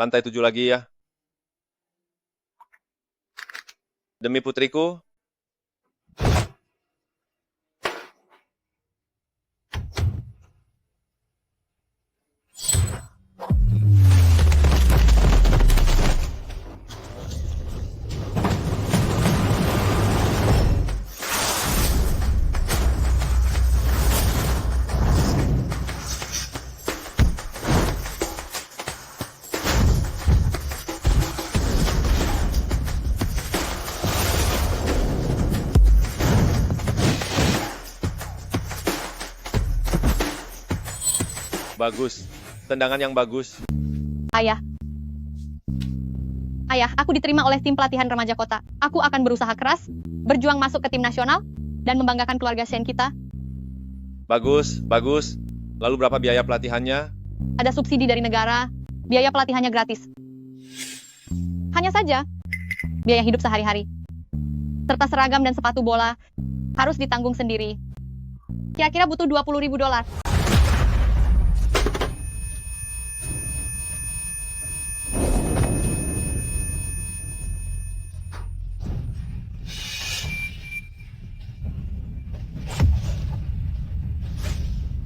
Lantai 7 lagi ya. Demi putriku. Bagus. Tendangan yang bagus. Ayah. Ayah, aku diterima oleh tim pelatihan remaja kota. Aku akan berusaha keras, berjuang masuk ke tim nasional, dan membanggakan keluarga Shen kita. Bagus, bagus. Lalu berapa biaya pelatihannya? Ada subsidi dari negara, biaya pelatihannya gratis. Hanya saja, biaya hidup sehari-hari, serta seragam dan sepatu bola, harus ditanggung sendiri. Kira-kira butuh $20.000.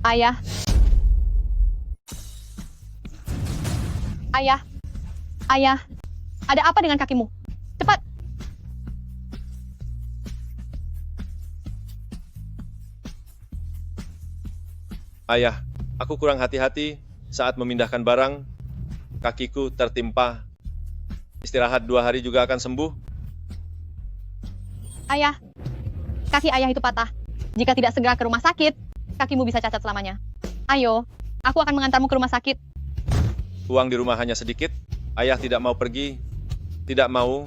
Ayah. Ayah. Ayah. Ada apa dengan kakimu? Cepat. Ayah, aku kurang hati-hati saat memindahkan barang. Kakiku tertimpa. Istirahat 2 hari juga akan sembuh. Ayah. Kaki ayah itu patah. Jika tidak segera ke rumah sakit, kakimu bisa cacat selamanya. Ayo, aku akan mengantarmu ke rumah sakit. Uang di rumah hanya sedikit. Ayah tidak mau pergi. Tidak mau.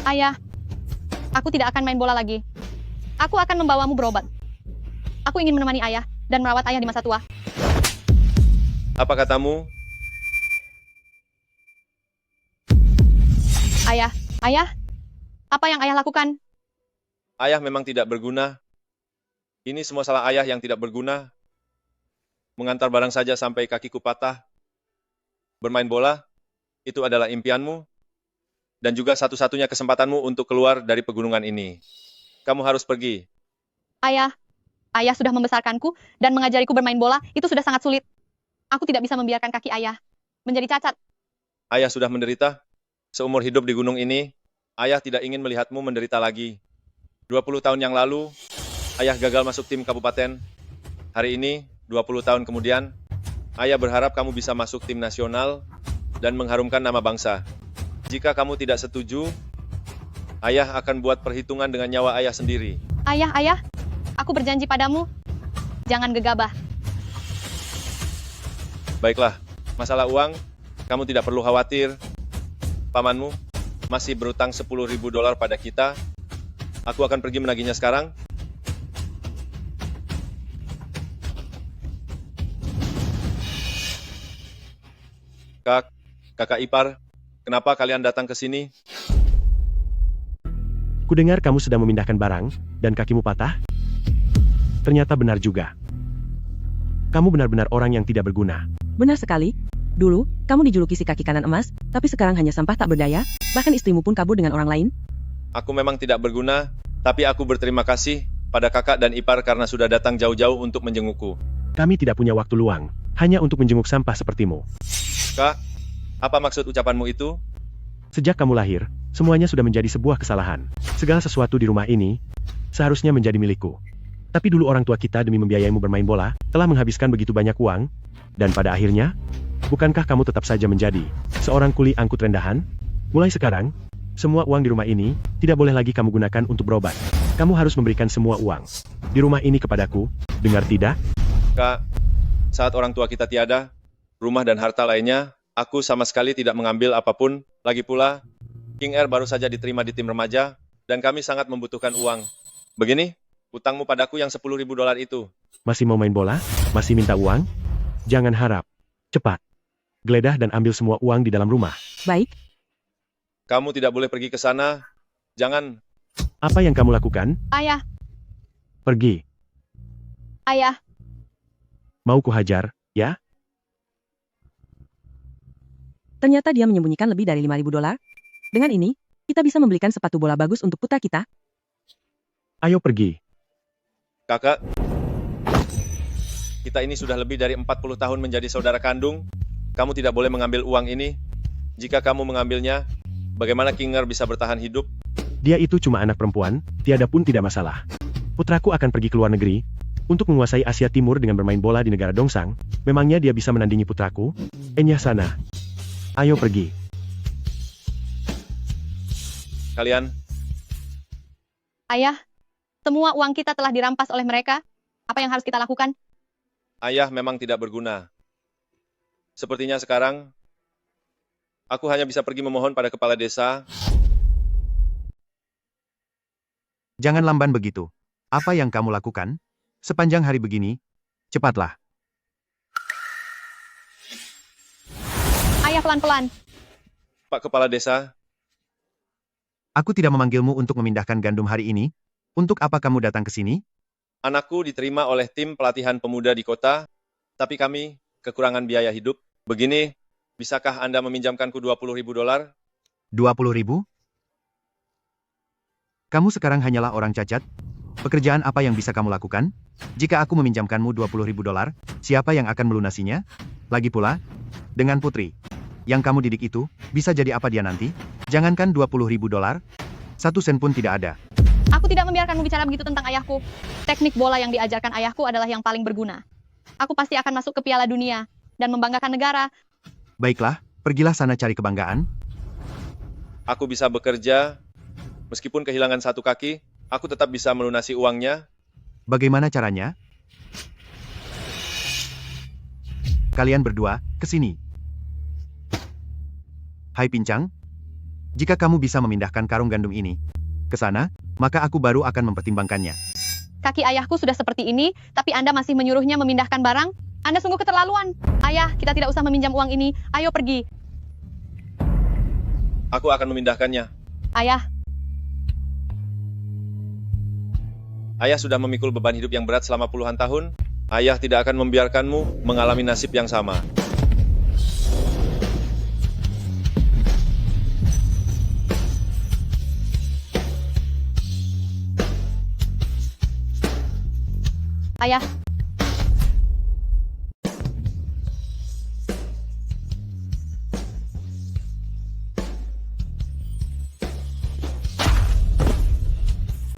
Ayah, aku tidak akan main bola lagi. Aku akan membawamu berobat. Aku ingin menemani ayah dan merawat ayah di masa tua. Apa katamu? Ayah, ayah, apa yang ayah lakukan? Ayah memang tidak berguna. Ini semua salah ayah yang tidak berguna. Mengantar barang saja sampai kakiku patah. Bermain bola, itu adalah impianmu. Dan juga satu-satunya kesempatanmu untuk keluar dari pegunungan ini. Kamu harus pergi. Ayah, ayah sudah membesarkanku dan mengajariku bermain bola, itu sudah sangat sulit. Aku tidak bisa membiarkan kaki ayah menjadi cacat. Ayah sudah menderita. Seumur hidup di gunung ini, ayah tidak ingin melihatmu menderita lagi. 20 tahun yang lalu, ayah gagal masuk tim kabupaten. Hari ini, 20 tahun kemudian, ayah berharap kamu bisa masuk tim nasional dan mengharumkan nama bangsa. Jika kamu tidak setuju, ayah akan buat perhitungan dengan nyawa ayah sendiri. Ayah, ayah, aku berjanji padamu, jangan gegabah. Baiklah, masalah uang, kamu tidak perlu khawatir. Pamanmu masih berutang $10.000 pada kita. Aku akan pergi menagihnya sekarang. Kakak ipar, kenapa kalian datang ke sini? Kudengar kamu sedang memindahkan barang, dan kakimu patah? Ternyata benar juga. Kamu benar-benar orang yang tidak berguna. Benar sekali. Dulu, kamu dijuluki si kaki kanan emas, tapi sekarang hanya sampah tak berdaya, bahkan istrimu pun kabur dengan orang lain. Aku memang tidak berguna, tapi aku berterima kasih pada kakak dan ipar karena sudah datang jauh-jauh untuk menjengukku. Kami tidak punya waktu luang, hanya untuk menjenguk sampah sepertimu. Kak, apa maksud ucapanmu itu? Sejak kamu lahir, semuanya sudah menjadi sebuah kesalahan. Segala sesuatu di rumah ini, seharusnya menjadi milikku. Tapi dulu orang tua kita demi membiayaimu bermain bola, telah menghabiskan begitu banyak uang, dan pada akhirnya, bukankah kamu tetap saja menjadi seorang kuli angkut rendahan? Mulai sekarang, semua uang di rumah ini tidak boleh lagi kamu gunakan untuk berobat. Kamu harus memberikan semua uang di rumah ini kepadaku, dengar tidak? Kak, saat orang tua kita tiada, rumah dan harta lainnya, aku sama sekali tidak mengambil apapun. Lagi pula, King Air baru saja diterima di tim remaja, dan kami sangat membutuhkan uang. Begini, utangmu padaku yang $10.000 itu. Masih mau main bola? Masih minta uang? Jangan harap. Cepat. Geledah dan ambil semua uang di dalam rumah. Baik, Kamu tidak boleh pergi ke sana. Jangan. Apa yang kamu lakukan? Ayah, Pergi. ayah, Mau kuhajar, ya? Ternyata dia menyembunyikan lebih dari 5.000 dolar. Dengan ini, kita bisa membelikan sepatu bola bagus untuk putra kita. Ayo pergi. Kakak, kita ini sudah lebih dari 40 tahun menjadi saudara kandung. Kamu tidak boleh mengambil uang ini. Jika kamu mengambilnya, bagaimana Kinger bisa bertahan hidup? Dia itu cuma anak perempuan, tiada pun tidak masalah. Putraku akan pergi ke luar negeri untuk menguasai Asia Timur dengan bermain bola di negara Dongsang. Memangnya dia bisa menandingi putraku? Enyah sana. Ayo pergi. Kalian, Ayah, semua uang kita telah dirampas oleh mereka. Apa yang harus kita lakukan? ayah memang tidak berguna. Sepertinya sekarang, aku hanya bisa pergi memohon pada kepala desa. Jangan lamban begitu. Apa yang kamu lakukan? Sepanjang hari begini, cepatlah. Ayah, pelan-pelan. Pak Kepala Desa, Aku tidak memanggilmu untuk memindahkan gandum hari ini. Untuk apa kamu datang ke sini? anakku diterima oleh tim pelatihan pemuda di kota, tapi kami kekurangan biaya hidup. Begini, bisakah Anda meminjamkanku 20.000 dolar? 20.000? Kamu sekarang hanyalah orang cacat? Pekerjaan apa yang bisa kamu lakukan? Jika aku meminjamkanmu 20.000 dolar, siapa yang akan melunasinya? Lagi pula, dengan putri yang kamu didik itu, bisa jadi apa dia nanti? Jangankan 20.000 dolar, 1 sen pun tidak ada. Aku tidak membiarkanmu bicara begitu tentang ayahku. Teknik bola yang diajarkan ayahku adalah yang paling berguna. Aku pasti akan masuk ke Piala Dunia dan membanggakan negara. Baiklah, pergilah sana cari kebanggaan. Aku bisa bekerja, meskipun kehilangan satu kaki, aku tetap bisa melunasi uangnya. Bagaimana caranya? Kalian berdua, ke sini. Hai Pincang, jika kamu bisa memindahkan karung gandum ini ke sana, maka aku baru akan mempertimbangkannya. Kaki ayahku sudah seperti ini, tapi Anda masih menyuruhnya memindahkan barang? Anda sungguh keterlaluan. Ayah, kita tidak usah meminjam uang ini. Ayo pergi. Aku akan memindahkannya. Ayah, Ayah sudah memikul beban hidup yang berat selama puluhan tahun. Ayah tidak akan membiarkanmu mengalami nasib yang sama. ayah.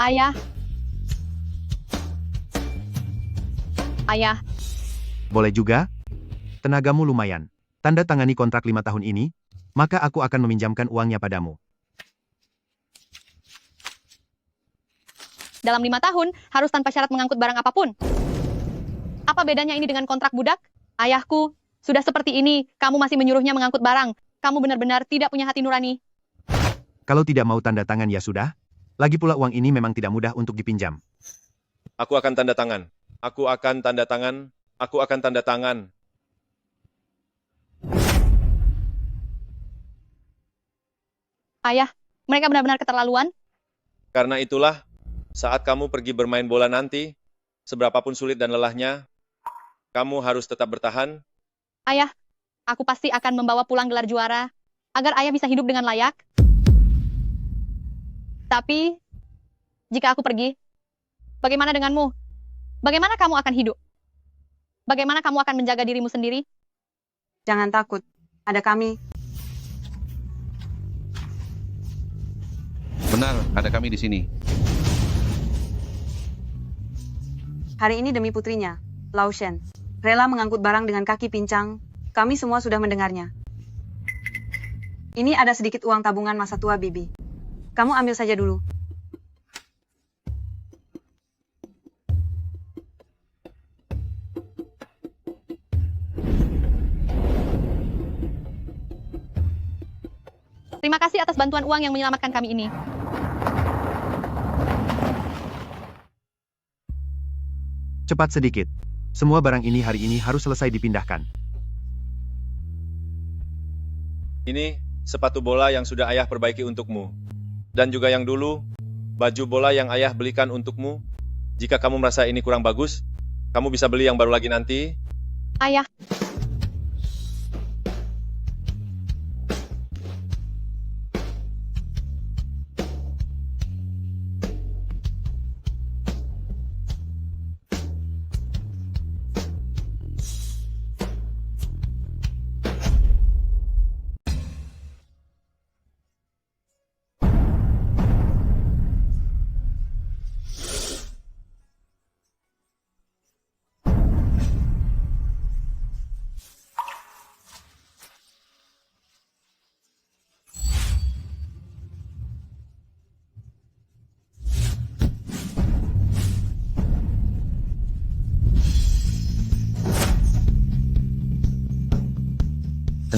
Ayah. Ayah, Boleh juga? Tenagamu lumayan. Tanda tangani kontrak 5 tahun ini, maka aku akan meminjamkan uangnya padamu. dalam 5 tahun harus tanpa syarat mengangkut barang apapun. Apa bedanya ini dengan kontrak budak? Ayahku, sudah seperti ini, kamu masih menyuruhnya mengangkut barang. Kamu benar-benar tidak punya hati nurani. Kalau tidak mau tanda tangan ya sudah. Lagi pula uang ini memang tidak mudah untuk dipinjam. Aku akan tanda tangan. Aku akan tanda tangan. Aku akan tanda tangan. Ayah, mereka benar-benar keterlaluan. Karena itulah, saat kamu pergi bermain bola nanti, seberapapun sulit dan lelahnya, kamu harus tetap bertahan. Ayah, aku pasti akan membawa pulang gelar juara, agar ayah bisa hidup dengan layak. Tapi, jika aku pergi, bagaimana denganmu? Bagaimana kamu akan hidup? Bagaimana kamu akan menjaga dirimu sendiri? Jangan takut, ada kami. Benar, ada kami di sini. Hari ini demi putrinya, Lao Shen. Rela mengangkut barang dengan kaki pincang, kami semua sudah mendengarnya. Ini ada sedikit uang tabungan masa tua Bibi. Kamu ambil saja dulu. Terima kasih atas bantuan uang yang menyelamatkan kami ini. Cepat sedikit. Semua barang ini hari ini harus selesai dipindahkan. Ini sepatu bola yang sudah ayah perbaiki untukmu. Dan juga yang dulu, baju bola yang ayah belikan untukmu. Jika kamu merasa ini kurang bagus, kamu bisa beli yang baru lagi nanti. Ayah,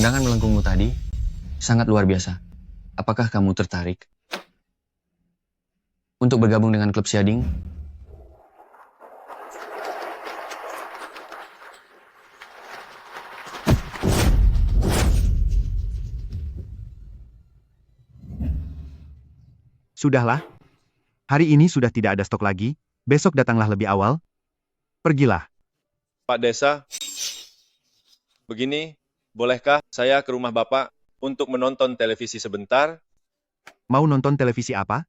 tendangan melengkungmu tadi sangat luar biasa. Apakah kamu tertarik untuk bergabung dengan klub Xiading? Sudahlah. Hari ini sudah tidak ada stok lagi, besok datanglah lebih awal. Pergilah. Pak Desa, begini, bolehkah saya ke rumah Bapak untuk menonton televisi sebentar? Mau nonton televisi apa?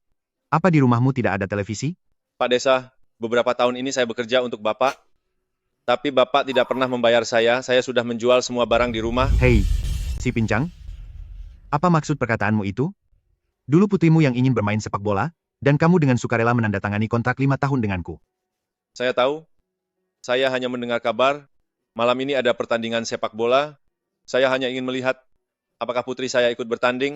Apa di rumahmu tidak ada televisi? Pak Desa, beberapa tahun ini saya bekerja untuk Bapak, tapi Bapak tidak pernah membayar saya sudah menjual semua barang di rumah. Hei, si pincang. Apa maksud perkataanmu itu? Dulu putrimu yang ingin bermain sepak bola, dan kamu dengan sukarela menandatangani kontrak 5 tahun denganku. Saya tahu, saya hanya mendengar kabar, malam ini ada pertandingan sepak bola, saya hanya ingin melihat apakah putri saya ikut bertanding.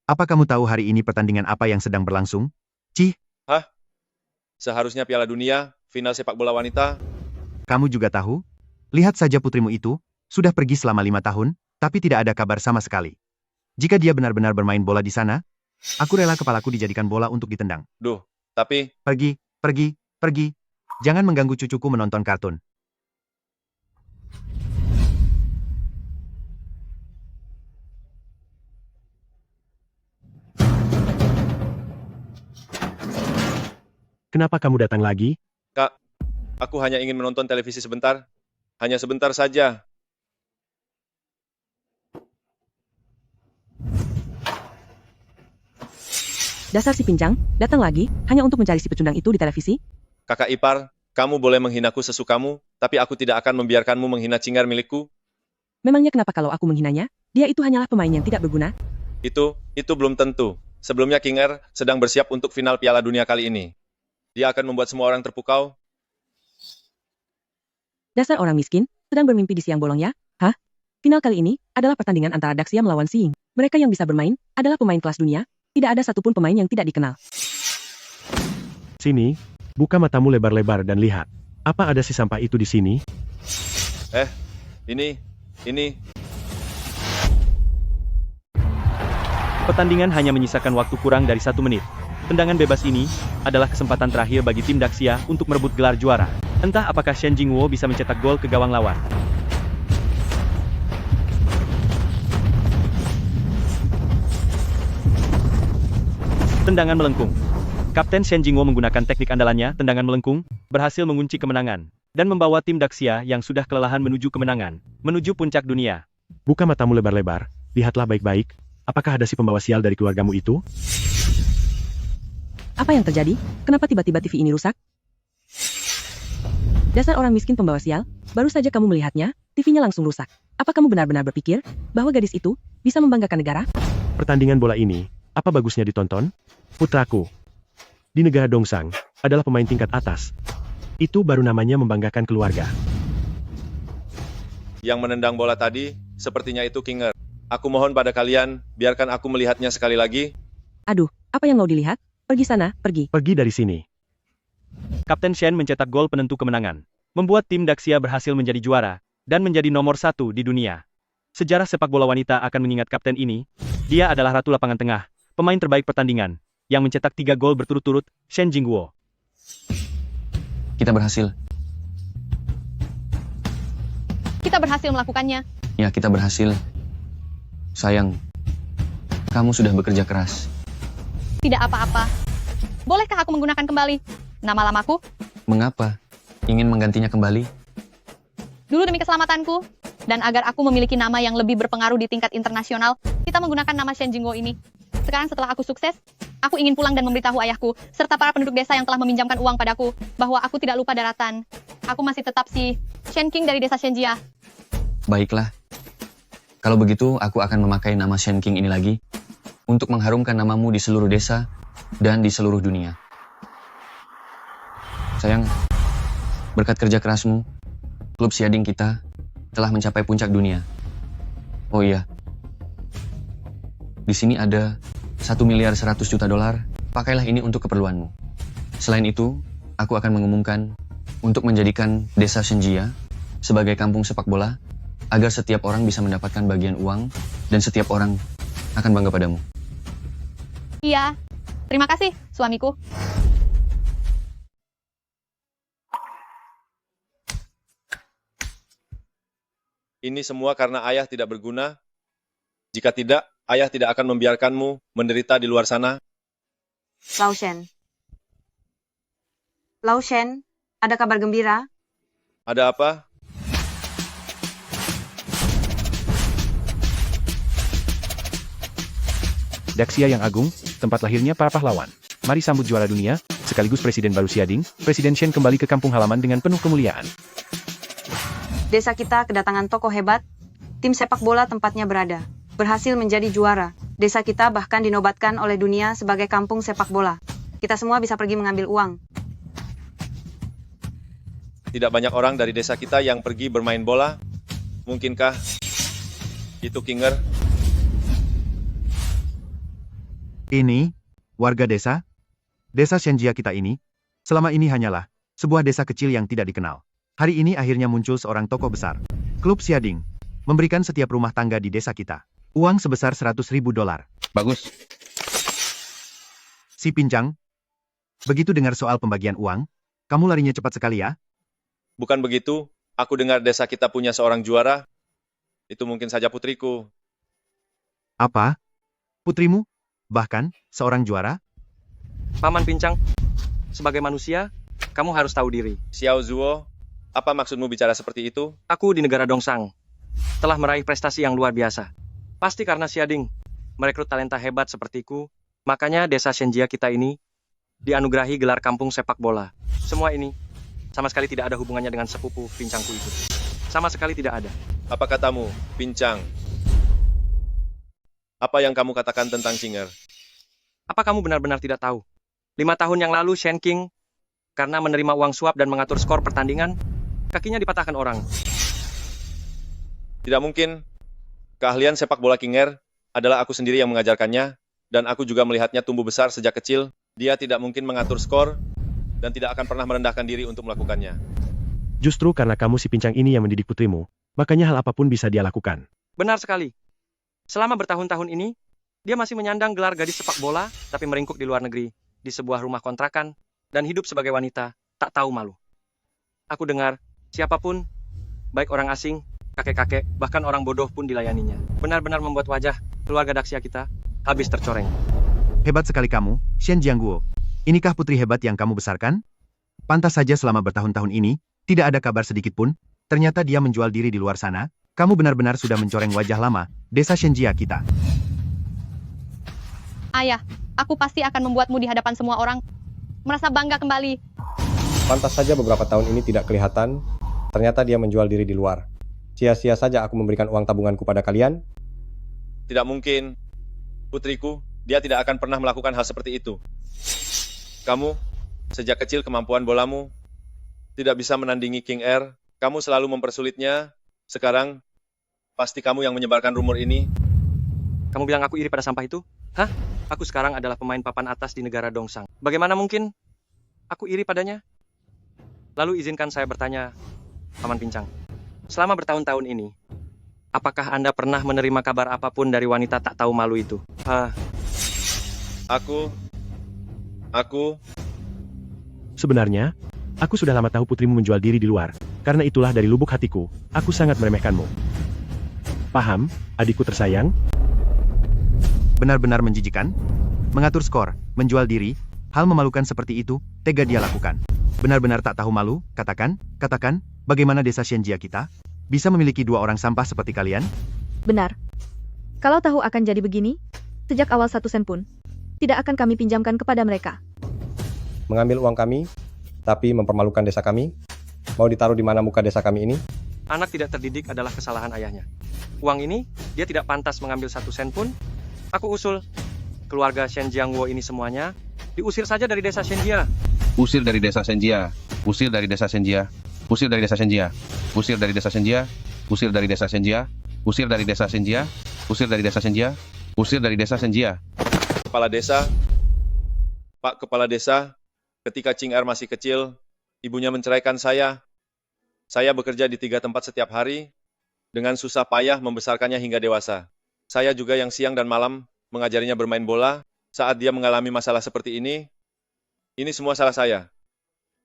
Apa kamu tahu hari ini pertandingan apa yang sedang berlangsung? Cih, Seharusnya Piala Dunia, final sepak bola wanita. kamu juga tahu? Lihat saja putrimu itu, sudah pergi selama 5 tahun, tapi tidak ada kabar sama sekali. Jika dia benar-benar bermain bola di sana, aku rela kepalaku dijadikan bola untuk ditendang. Duh, tapi Pergi, pergi, pergi. Jangan mengganggu cucuku menonton kartun. Kenapa kamu datang lagi? Kak, aku hanya ingin menonton televisi sebentar. Hanya sebentar saja. Dasar si pincang, datang lagi, hanya untuk mencari si pecundang itu di televisi? Kakak ipar, kamu boleh menghinaku sesukamu, tapi aku tidak akan membiarkanmu menghina Cingar milikku. Memangnya kenapa kalau aku menghinanya? Dia itu hanyalah pemain yang tidak berguna. Itu belum tentu. Sebelumnya Kinger sedang bersiap untuk final Piala Dunia kali ini. Dia akan membuat semua orang terpukau. Dasar orang miskin, sedang bermimpi di siang bolong ya? Hah? Final kali ini adalah pertandingan antara Daxia melawan Xing. Mereka yang bisa bermain adalah pemain kelas dunia. Tidak ada satupun pemain yang tidak dikenal. Sini, buka matamu lebar-lebar dan lihat. Apa ada si sampah itu di sini? Ini. Pertandingan hanya menyisakan waktu kurang dari 1 menit. Tendangan bebas ini adalah kesempatan terakhir bagi tim Daxia untuk merebut gelar juara. Entah apakah Shen Jingwo bisa mencetak gol ke gawang lawan. Tendangan melengkung. Kapten Shen Jingwo menggunakan teknik andalannya, tendangan melengkung, berhasil mengunci kemenangan, dan membawa tim Daxia yang sudah kelelahan menuju kemenangan, menuju puncak dunia. Buka matamu lebar-lebar, lihatlah baik-baik. Apakah ada si pembawa sial dari keluargamu itu? Apa yang terjadi? Kenapa tiba-tiba TV ini rusak? Dasar orang miskin pembawa sial, baru saja kamu melihatnya, TV-nya langsung rusak. Apa kamu benar-benar berpikir bahwa gadis itu bisa membanggakan negara? Pertandingan bola ini, apa bagusnya ditonton? Putraku, di negara Dongsang, adalah pemain tingkat atas. Itu baru namanya membanggakan keluarga. Yang menendang bola tadi, sepertinya itu Kinger. Aku mohon pada kalian, biarkan aku melihatnya sekali lagi. Aduh, apa yang mau dilihat? Pergi sana, pergi. Pergi dari sini. Kapten Shen mencetak gol penentu kemenangan, membuat tim Daxia berhasil menjadi juara, dan menjadi nomor 1 di dunia. Sejarah sepak bola wanita akan mengingat kapten ini. Dia adalah ratu lapangan tengah, pemain terbaik pertandingan, yang mencetak 3 gol berturut-turut, Shen Jingwo. Kita berhasil. Kita berhasil melakukannya. Ya, kita berhasil. Sayang, kamu sudah bekerja keras. Tidak apa-apa. Bolehkah aku menggunakan kembali nama lamaku? Mengapa? Ingin menggantinya kembali? Dulu demi keselamatanku, dan agar aku memiliki nama yang lebih berpengaruh di tingkat internasional, kita menggunakan nama Shen Jingwo ini. Sekarang setelah aku sukses, aku ingin pulang dan memberitahu ayahku, serta para penduduk desa yang telah meminjamkan uang padaku, bahwa aku tidak lupa daratan. Aku masih tetap si Shen King dari desa Shenjia. Baiklah. Kalau begitu, aku akan memakai nama Shen King ini lagi, untuk mengharumkan namamu di seluruh desa, dan di seluruh dunia. Sayang, berkat kerja kerasmu, klub Xiading kita telah mencapai puncak dunia. Oh iya, di sini ada 1 miliar 100 juta dolar, pakailah ini untuk keperluanmu. Selain itu, aku akan mengumumkan untuk menjadikan desa Shenjia sebagai kampung sepak bola agar setiap orang bisa mendapatkan bagian uang dan setiap orang akan bangga padamu. Iya, terima kasih, suamiku. Ini semua karena ayah tidak berguna. Jika tidak, ayah tidak akan membiarkanmu menderita di luar sana. Lao Shen. Lao Shen, ada kabar gembira? Ada apa? Daxia yang agung, tempat lahirnya para pahlawan. Mari sambut juara dunia, sekaligus Presiden baru Xiading, Presiden Shen kembali ke kampung halaman dengan penuh kemuliaan. Desa kita kedatangan tokoh hebat. Tim sepak bola tempatnya berada. Berhasil menjadi juara. Desa kita bahkan dinobatkan oleh dunia sebagai kampung sepak bola. Kita semua bisa pergi mengambil uang. Tidak banyak orang dari desa kita yang pergi bermain bola. Mungkinkah itu Kinger? Ini, warga desa? Desa Shenjia kita ini, selama ini hanyalah sebuah desa kecil yang tidak dikenal. Hari ini akhirnya muncul seorang tokoh besar. Klub Xiading memberikan setiap rumah tangga di desa kita uang sebesar 100.000 dolar. Bagus. Si Pincang, begitu dengar soal pembagian uang, kamu larinya cepat sekali ya? Bukan begitu, aku dengar desa kita punya seorang juara. Itu mungkin saja putriku. Apa? Putrimu? Bahkan, seorang juara? Paman Pincang, sebagai manusia, kamu harus tahu diri. Xiao Zuo, apa maksudmu bicara seperti itu? Aku di negara Dongsang telah meraih prestasi yang luar biasa. Pasti karena Xiading merekrut talenta hebat sepertiku, makanya desa Shenjia kita ini dianugerahi gelar kampung sepak bola. Semua ini sama sekali tidak ada hubungannya dengan sepupu Pincangku itu. Sama sekali tidak ada. Apa katamu, Pincang? Apa yang kamu katakan tentang Kinger? Apa kamu benar-benar tidak tahu? 5 tahun yang lalu Shen King, karena menerima uang suap dan mengatur skor pertandingan, kakinya dipatahkan orang. Tidak mungkin. Keahlian sepak bola Kinger adalah aku sendiri yang mengajarkannya, dan aku juga melihatnya tumbuh besar sejak kecil. Dia tidak mungkin mengatur skor, dan tidak akan pernah merendahkan diri untuk melakukannya. Justru karena kamu si Pincang ini yang mendidik putrimu, makanya hal apapun bisa dia lakukan. Benar sekali. Selama bertahun-tahun ini, dia masih menyandang gelar gadis sepak bola, tapi meringkuk di luar negeri, di sebuah rumah kontrakan, dan hidup sebagai wanita, tak tahu malu. Aku dengar, siapapun, baik orang asing, kakek-kakek, bahkan orang bodoh pun dilayaninya. Benar-benar membuat wajah keluarga Daxia kita habis tercoreng. Hebat sekali kamu, Shen Jiangguo. Inikah putri hebat yang kamu besarkan? Pantas saja selama bertahun-tahun ini, tidak ada kabar sedikit pun, ternyata dia menjual diri di luar sana. Kamu benar-benar sudah mencoreng wajah lama, desa Shenjia kita. Ayah, aku pasti akan membuatmu di hadapan semua orang merasa bangga kembali. Pantas saja beberapa tahun ini tidak kelihatan, ternyata dia menjual diri di luar. Sia-sia saja aku memberikan uang tabunganku pada kalian. Tidak mungkin. Putriku, dia tidak akan pernah melakukan hal seperti itu. Kamu, sejak kecil kemampuan bolamu tidak bisa menandingi King Air. Kamu selalu mempersulitnya. Sekarang, pasti kamu yang menyebarkan rumor ini. Kamu bilang aku iri pada sampah itu? Hah? Aku sekarang adalah pemain papan atas di negara Dongsang. Bagaimana mungkin aku iri padanya? Lalu izinkan saya bertanya, Paman Pincang. Selama bertahun-tahun ini, apakah Anda pernah menerima kabar apapun dari wanita tak tahu malu itu? Aku... Sebenarnya, aku sudah lama tahu putrimu menjual diri di luar. Karena itulah dari lubuk hatiku, aku sangat meremehkanmu. Paham, adikku tersayang? Benar-benar menjijikan? Mengatur skor, menjual diri, hal memalukan seperti itu, tega dia lakukan. Benar-benar tak tahu malu, katakan, bagaimana desa Shenjia kita? Bisa memiliki 2 orang sampah seperti kalian? Benar. Kalau tahu akan jadi begini, sejak awal 1 sen pun, tidak akan kami pinjamkan kepada mereka. Mengambil uang kami, tapi mempermalukan desa kami. Mau ditaruh di mana muka desa kami ini? Anak tidak terdidik adalah kesalahan ayahnya. Uang ini, dia tidak pantas mengambil 1 sen pun. Aku usul, keluarga Shen Jiangguo ini semuanya, diusir saja dari desa Shenjia. Usir dari desa Shenjia. Usir dari desa Shenjia. Usir dari desa Shenjia. Usir dari desa Shenjia. Usir dari desa Shenjia. Usir dari desa Shenjia. Usir dari desa Shenjia. Usir dari desa Shenjia. Kepala desa, Pak Kepala Desa, ketika King Er masih kecil, ibunya menceraikan saya. Saya bekerja di 3 tempat setiap hari. dengan susah payah membesarkannya hingga dewasa. Saya juga yang siang dan malam mengajarinya bermain bola. Saat dia mengalami masalah seperti ini semua salah saya.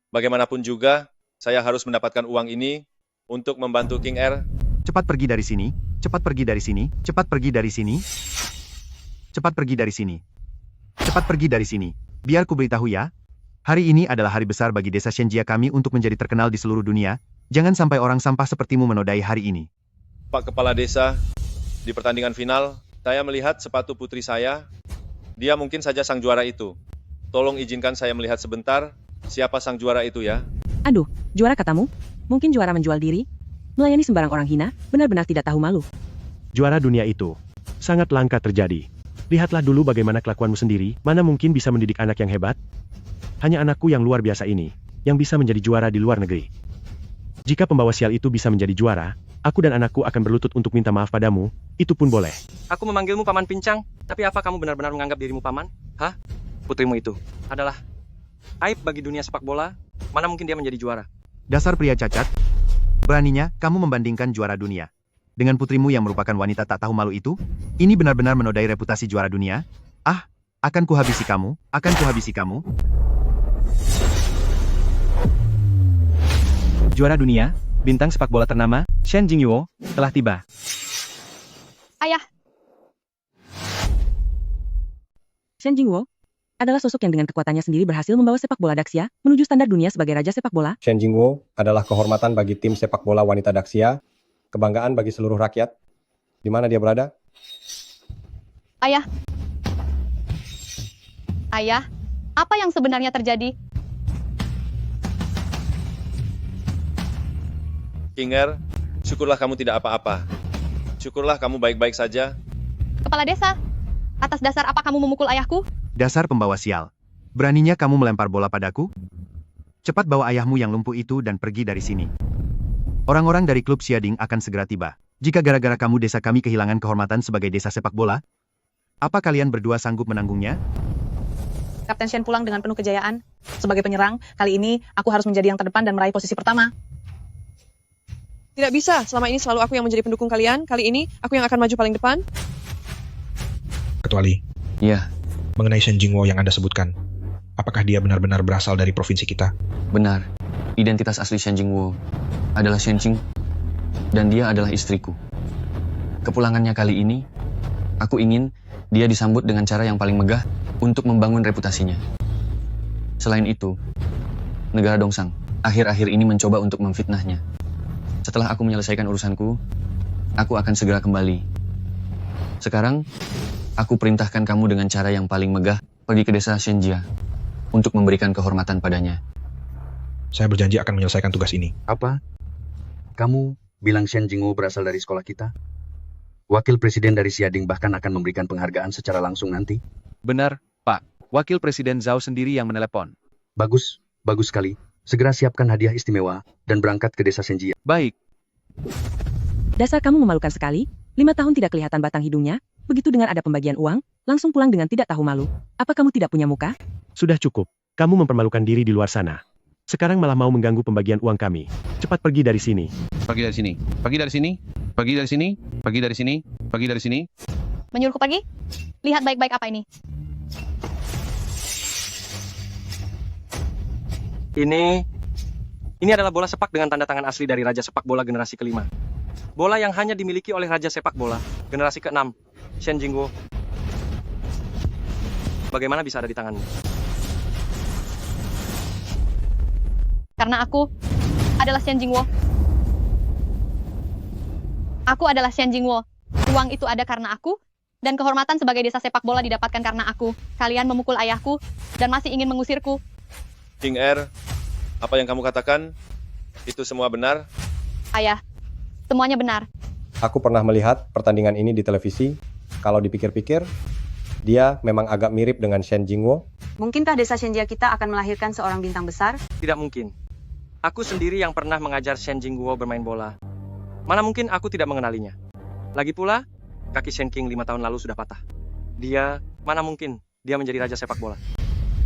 Bagaimanapun juga, saya harus mendapatkan uang ini untuk membantu King Air. Cepat pergi dari sini, cepat pergi dari sini, cepat pergi dari sini. Cepat pergi dari sini. Cepat pergi dari sini. Biar ku beritahu ya. Hari ini adalah hari besar bagi desa Shenjia kami untuk menjadi terkenal di seluruh dunia. Jangan sampai orang sampah sepertimu menodai hari ini. Pak Kepala Desa, di pertandingan final, saya melihat sepatu putri saya. Dia mungkin saja sang juara itu. Tolong izinkan saya melihat sebentar siapa sang juara itu ya. Aduh, juara katamu? Mungkin juara menjual diri? Melayani sembarang orang hina, benar-benar tidak tahu malu. Juara dunia itu sangat langka terjadi. Lihatlah dulu bagaimana kelakuanmu sendiri, mana mungkin bisa mendidik anak yang hebat? Hanya anakku yang luar biasa ini, yang bisa menjadi juara di luar negeri. Jika pembawa sial itu bisa menjadi juara, aku dan anakku akan berlutut untuk minta maaf padamu, itu pun boleh. Aku memanggilmu Paman Pincang, tapi apa kamu benar-benar menganggap dirimu paman? Hah? Putrimu itu adalah aib bagi dunia sepak bola, mana mungkin dia menjadi juara? Dasar pria cacat. Beraninya kamu membandingkan juara dunia dengan putrimu yang merupakan wanita tak tahu malu itu? Ini benar-benar menodai reputasi juara dunia. Ah, akan kuhabisi kamu, akan kuhabisi kamu. Juara dunia, bintang sepak bola ternama, Shen Jingyuo, telah tiba. Ayah, Shen Jingwo adalah sosok yang dengan kekuatannya sendiri berhasil membawa sepak bola Daxia menuju standar dunia sebagai raja sepak bola. Shen Jingwo adalah kehormatan bagi tim sepak bola wanita Daxia, kebanggaan bagi seluruh rakyat. Di mana dia berada? ayah. Ayah, apa yang sebenarnya terjadi? King Air, syukurlah kamu tidak apa-apa. Syukurlah kamu baik-baik saja. Kepala desa, atas dasar apa kamu memukul ayahku? Dasar pembawa sial. Beraninya kamu melempar bola padaku? Cepat bawa ayahmu yang lumpuh itu dan pergi dari sini. Orang-orang dari klub Xiading akan segera tiba. Jika gara-gara kamu desa kami kehilangan kehormatan sebagai desa sepak bola, apa kalian berdua sanggup menanggungnya? Kapten Shen pulang dengan penuh kejayaan. Sebagai penyerang, kali ini aku harus menjadi yang terdepan dan meraih posisi pertama. Tidak bisa, selama ini selalu aku yang menjadi pendukung kalian. Kali ini, aku yang akan maju paling depan. Ketua Li, Iya, mengenai Shen Jingwo yang Anda sebutkan, apakah dia benar-benar berasal dari provinsi kita? benar. Identitas asli Shen Jingwo adalah Shen Qing, dan dia adalah istriku. Kepulangannya kali ini, aku ingin dia disambut dengan cara yang paling megah untuk membangun reputasinya. Selain itu, negara Dongsang akhir-akhir ini mencoba untuk memfitnahnya. Setelah aku menyelesaikan urusanku, aku akan segera kembali. Sekarang, aku perintahkan kamu dengan cara yang paling megah pergi ke desa Shenjia untuk memberikan kehormatan padanya. Saya berjanji akan menyelesaikan tugas ini. Apa? Kamu bilang Shen Jingwo berasal dari sekolah kita? Wakil Presiden dari Xiading bahkan akan memberikan penghargaan secara langsung nanti? Benar, Pak. Wakil Presiden Zhao sendiri yang menelepon. Bagus, bagus sekali. Segera siapkan hadiah istimewa dan berangkat ke desa Shenjia. Baik. Dasar kamu memalukan sekali. 5 tahun tidak kelihatan batang hidungnya. Begitu dengar ada pembagian uang, langsung pulang dengan tidak tahu malu. Apa kamu tidak punya muka? Sudah cukup. Kamu mempermalukan diri di luar sana. Sekarang malah mau mengganggu pembagian uang kami. Cepat pergi dari sini. Pergi dari sini. Pergi dari sini. Pergi dari sini. Pergi dari sini. Pergi dari sini. Menyuruhku pergi? Lihat baik-baik apa ini. Ini adalah bola sepak dengan tanda tangan asli dari Raja Sepak Bola generasi kelima. Bola yang hanya dimiliki oleh Raja Sepak Bola generasi ke-6, Shen Jingwo. Bagaimana bisa ada di tanganmu? Karena aku adalah Shen Jingwo. Aku adalah Shen Jingwo. Uang itu ada karena aku, dan kehormatan sebagai desa sepak bola didapatkan karena aku. Kalian memukul ayahku, dan masih ingin mengusirku. King Air, apa yang kamu katakan, itu semua benar? Ayah, semuanya benar. Aku pernah melihat pertandingan ini di televisi. Kalau dipikir-pikir, dia memang agak mirip dengan Shen Jingwo. Mungkinkah desa Shenjia kita akan melahirkan seorang bintang besar? Tidak mungkin. Aku sendiri yang pernah mengajar Shen Jingwo bermain bola. Mana mungkin aku tidak mengenalinya. Lagi pula, kaki Shen King 5 tahun lalu sudah patah. Mana mungkin dia menjadi raja sepak bola.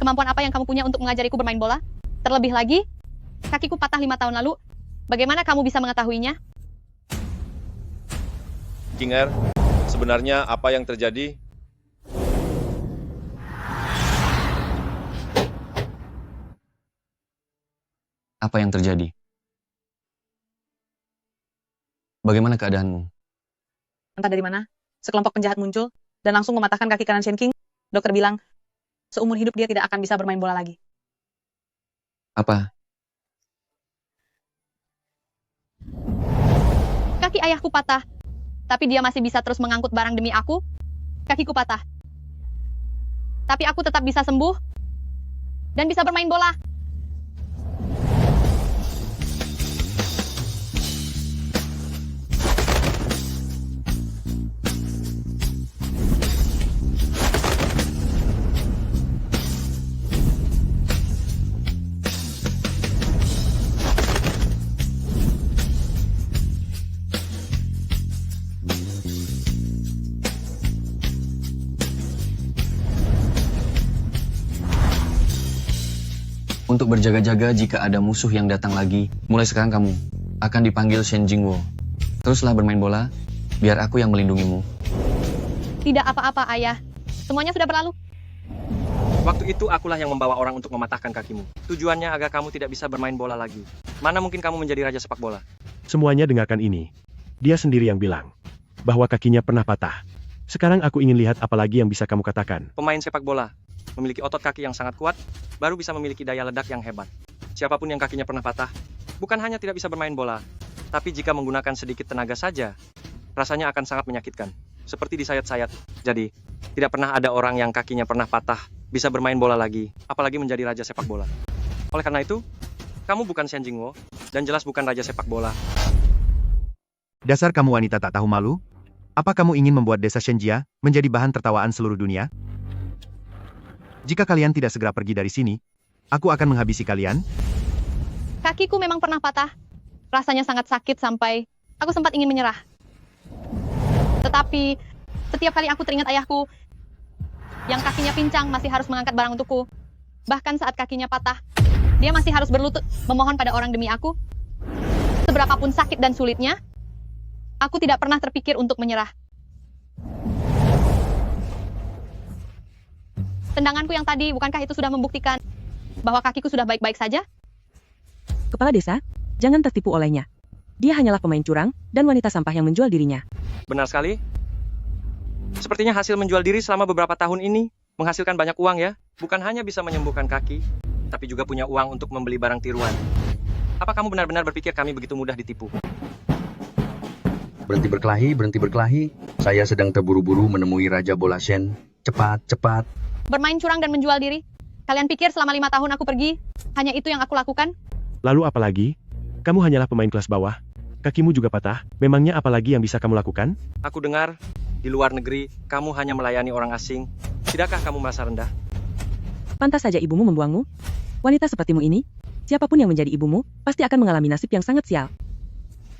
Kemampuan apa yang kamu punya untuk mengajariku bermain bola? Terlebih lagi, kakiku patah 5 tahun lalu. Bagaimana kamu bisa mengetahuinya? King Er, sebenarnya apa yang terjadi? Apa yang terjadi? Bagaimana keadaanmu? Entah dari mana, sekelompok penjahat muncul dan langsung mematahkan kaki kanan Shen King. Dokter bilang, seumur hidup dia tidak akan bisa bermain bola lagi. Apa? Kaki ayahku patah, tapi dia masih bisa terus mengangkut barang demi aku. Kakiku patah. Tapi aku tetap bisa sembuh dan bisa bermain bola. Untuk berjaga-jaga jika ada musuh yang datang lagi, mulai sekarang kamu akan dipanggil Shen Jingwo. Teruslah bermain bola, biar aku yang melindungimu. Tidak apa-apa, ayah. Semuanya sudah berlalu. Waktu itu akulah yang membawa orang untuk mematahkan kakimu. Tujuannya agar kamu tidak bisa bermain bola lagi. Mana mungkin kamu menjadi raja sepak bola? Semuanya dengarkan ini. Dia sendiri yang bilang bahwa kakinya pernah patah. Sekarang aku ingin lihat apa lagi yang bisa kamu katakan. Pemain sepak bola memiliki otot kaki yang sangat kuat, baru bisa memiliki daya ledak yang hebat. Siapapun yang kakinya pernah patah, bukan hanya tidak bisa bermain bola, tapi jika menggunakan sedikit tenaga saja, rasanya akan sangat menyakitkan. Seperti disayat-sayat. Jadi, tidak pernah ada orang yang kakinya pernah patah, bisa bermain bola lagi, apalagi menjadi raja sepak bola. Oleh karena itu, kamu bukan Shen Jingwo, dan jelas bukan raja sepak bola. Dasar kamu wanita tak tahu malu? Apa kamu ingin membuat desa Shenjia menjadi bahan tertawaan seluruh dunia? Jika kalian tidak segera pergi dari sini, aku akan menghabisi kalian. Kakiku memang pernah patah. Rasanya sangat sakit sampai aku sempat ingin menyerah. Tetapi, setiap kali aku teringat ayahku, yang kakinya pincang masih harus mengangkat barang untukku. Bahkan saat kakinya patah, dia masih harus berlutut memohon pada orang demi aku. Seberapapun sakit dan sulitnya, aku tidak pernah terpikir untuk menyerah. Tendanganku yang tadi, bukankah itu sudah membuktikan bahwa kakiku sudah baik-baik saja? Kepala desa, jangan tertipu olehnya. Dia hanyalah pemain curang dan wanita sampah yang menjual dirinya. Benar sekali. Sepertinya hasil menjual diri selama beberapa tahun ini menghasilkan banyak uang ya. Bukan hanya bisa menyembuhkan kaki, tapi juga punya uang untuk membeli barang tiruan. Apa kamu benar-benar berpikir kami begitu mudah ditipu? Berhenti berkelahi, berhenti berkelahi. Saya sedang terburu-buru menemui Raja Bola Shen. Cepat, cepat. Bermain curang dan menjual diri? Kalian pikir selama 5 tahun aku pergi, hanya itu yang aku lakukan? Lalu apa lagi? Kamu hanyalah pemain kelas bawah. Kakimu juga patah. Memangnya apa lagi yang bisa kamu lakukan? Aku dengar, di luar negeri, kamu hanya melayani orang asing. Tidakkah kamu merasa rendah? Pantas saja ibumu membuangmu. Wanita sepertimu ini, siapapun yang menjadi ibumu, pasti akan mengalami nasib yang sangat sial.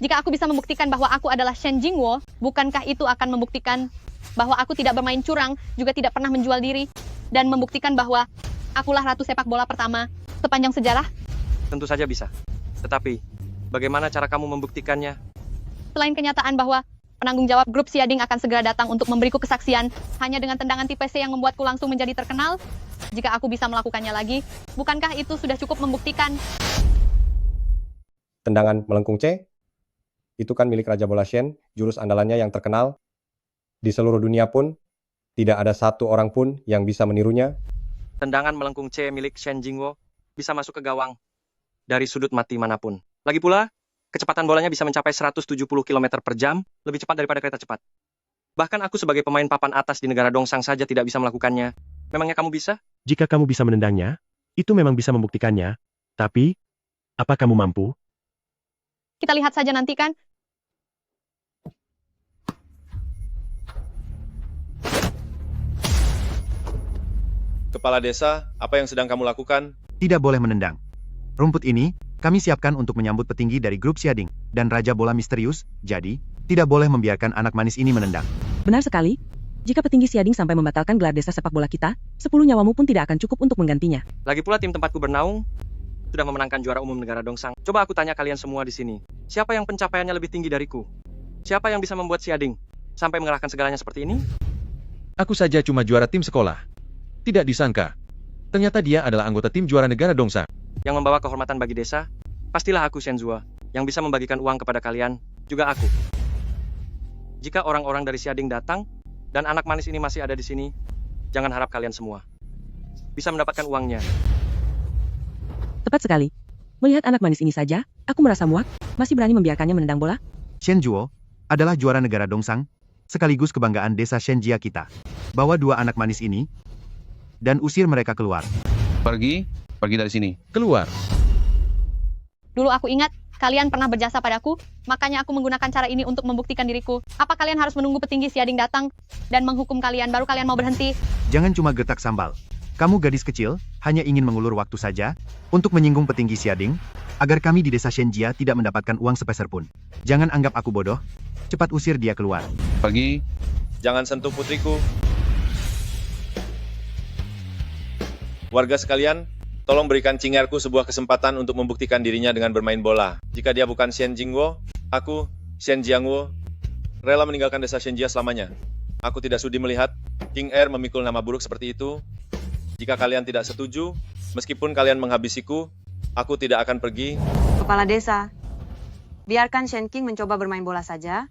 Jika aku bisa membuktikan bahwa aku adalah Shen Jingwo, bukankah itu akan membuktikan bahwa aku tidak bermain curang, juga tidak pernah menjual diri, dan membuktikan bahwa akulah ratu sepak bola pertama sepanjang sejarah? Tentu saja bisa. Tetapi, bagaimana cara kamu membuktikannya? Selain kenyataan bahwa penanggung jawab grup Xiading akan segera datang untuk memberiku kesaksian hanya dengan tendangan tipe C yang membuatku langsung menjadi terkenal, jika aku bisa melakukannya lagi, bukankah itu sudah cukup membuktikan? Tendangan melengkung C, itu kan milik Raja Bola Shen, jurus andalannya yang terkenal. Di seluruh dunia pun, tidak ada satu orang pun yang bisa menirunya. Tendangan melengkung C milik Shen Jingwo bisa masuk ke gawang dari sudut mati manapun. Lagi pula, kecepatan bolanya bisa mencapai 170 km per jam, lebih cepat daripada kereta cepat. Bahkan aku sebagai pemain papan atas di negara Dongsang saja tidak bisa melakukannya. Memangnya kamu bisa? Jika kamu bisa menendangnya, itu memang bisa membuktikannya. Tapi, apa kamu mampu? Kita lihat saja nanti kan? Kepala desa, apa yang sedang kamu lakukan? Tidak boleh menendang. Rumput ini, kami siapkan untuk menyambut petinggi dari grup Xiading dan Raja Bola Misterius, jadi, tidak boleh membiarkan anak manis ini menendang. Benar sekali. Jika petinggi Xiading sampai membatalkan gelar desa sepak bola kita, 10 nyawamu pun tidak akan cukup untuk menggantinya. Lagi pula tim tempatku bernaung sudah memenangkan juara umum negara Dongsang. Coba aku tanya kalian semua di sini, siapa yang pencapaiannya lebih tinggi dariku? Siapa yang bisa membuat Xiading sampai mengerahkan segalanya seperti ini? Aku saja cuma juara tim sekolah. Tidak disangka. Ternyata dia adalah anggota tim juara negara Dongsa. Yang membawa kehormatan bagi desa, pastilah aku Shen Zhuo, yang bisa membagikan uang kepada kalian, juga aku. Jika orang-orang dari Xiading datang, dan anak manis ini masih ada di sini, jangan harap kalian semua bisa mendapatkan uangnya. Tepat sekali. Melihat anak manis ini saja, aku merasa muak, masih berani membiarkannya menendang bola. Shen Zhuo adalah juara negara Dongsang, sekaligus kebanggaan desa Shenjia kita. Bawa dua anak manis ini, dan usir mereka keluar. Pergi dari sini. Keluar. Dulu aku ingat, kalian pernah berjasa padaku, makanya aku menggunakan cara ini untuk membuktikan diriku. Apa kalian harus menunggu petinggi Xiading datang dan menghukum kalian, baru kalian mau berhenti? Jangan cuma gertak sambal. Kamu gadis kecil, hanya ingin mengulur waktu saja, untuk menyinggung petinggi Xiading, agar kami di desa Shenjia tidak mendapatkan uang sepeser pun. Jangan anggap aku bodoh, cepat usir dia keluar. Pergi. Jangan sentuh putriku. Warga sekalian, tolong berikan Cingerku sebuah kesempatan untuk membuktikan dirinya dengan bermain bola. Jika dia bukan Shen Jingwo, aku, Shen Jiangwo, rela meninggalkan desa Shenjia selamanya. Aku tidak sudi melihat King Er memikul nama buruk seperti itu. Jika kalian tidak setuju, meskipun kalian menghabisiku, aku tidak akan pergi. Kepala desa, biarkan Shen King mencoba bermain bola saja.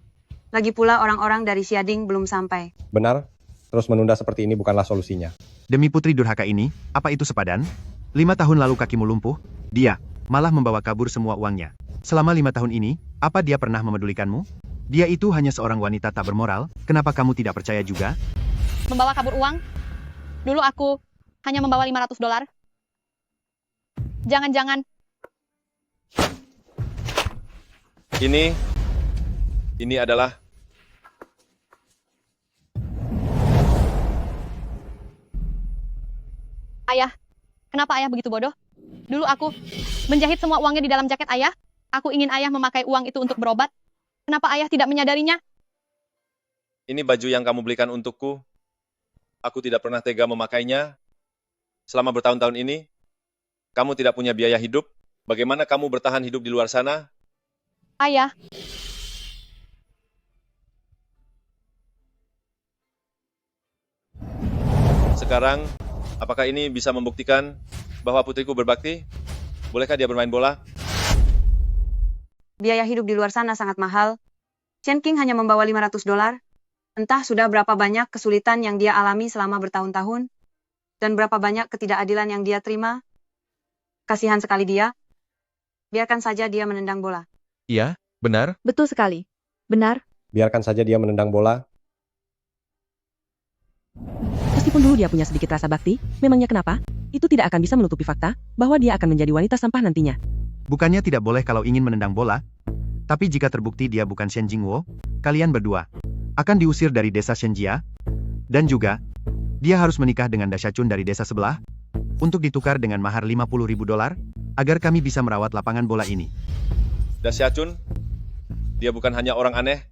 Lagi pula orang-orang dari Xiading belum sampai. Benar, terus menunda seperti ini bukanlah solusinya. Demi putri durhaka ini, apa itu sepadan? 5 tahun lalu kakimu lumpuh, dia malah membawa kabur semua uangnya. Selama 5 tahun ini, apa dia pernah memedulikanmu? Dia itu hanya seorang wanita tak bermoral, kenapa kamu tidak percaya juga? Membawa kabur uang? Dulu aku hanya membawa $500. Jangan-jangan ini adalah ayah. Kenapa ayah begitu bodoh? Dulu aku menjahit semua uangnya di dalam jaket ayah. Aku ingin ayah memakai uang itu untuk berobat. Kenapa ayah tidak menyadarinya? ini baju yang kamu belikan untukku. Aku tidak pernah tega memakainya. Selama bertahun-tahun ini, kamu tidak punya biaya hidup. Bagaimana kamu bertahan hidup di luar sana? Ayah. Sekarang, apakah ini bisa membuktikan bahwa putriku berbakti? Bolehkah dia bermain bola? Biaya hidup di luar sana sangat mahal. Shen King hanya membawa $500. Entah sudah berapa banyak kesulitan yang dia alami selama bertahun-tahun, dan berapa banyak ketidakadilan yang dia terima. Kasihan sekali dia. Biarkan saja dia menendang bola. Iya, benar. Betul sekali. Benar. Biarkan saja dia menendang bola. Meskipun dulu dia punya sedikit rasa bakti, memangnya kenapa? Itu tidak akan bisa menutupi fakta bahwa dia akan menjadi wanita sampah nantinya. Bukannya tidak boleh kalau ingin menendang bola, tapi jika terbukti dia bukan Shen Jingwo, kalian berdua akan diusir dari desa Shenjia, dan juga dia harus menikah dengan Dasyachun dari desa sebelah untuk ditukar dengan mahar $50.000 agar kami bisa merawat lapangan bola ini. Dasyachun, dia bukan hanya orang aneh,